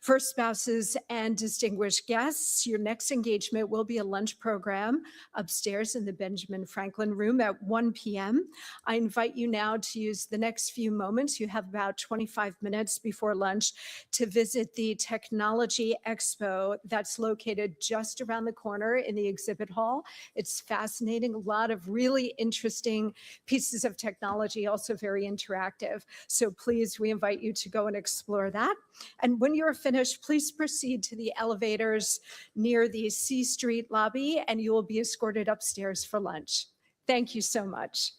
First spouses and distinguished guests, your next engagement will be a lunch program upstairs in the Benjamin Franklin Room at 1 p.m. I invite you now to use the next few moments. You have about 25 minutes before lunch to visit the Technology Expo that's located just around the corner in the exhibit hall. It's fascinating, a lot of really interesting pieces of technology, also very interactive. So please, we invite you to go and explore that. And when you're finished, please proceed to the elevators near the C Street lobby, and you will be escorted upstairs for lunch. Thank you so much.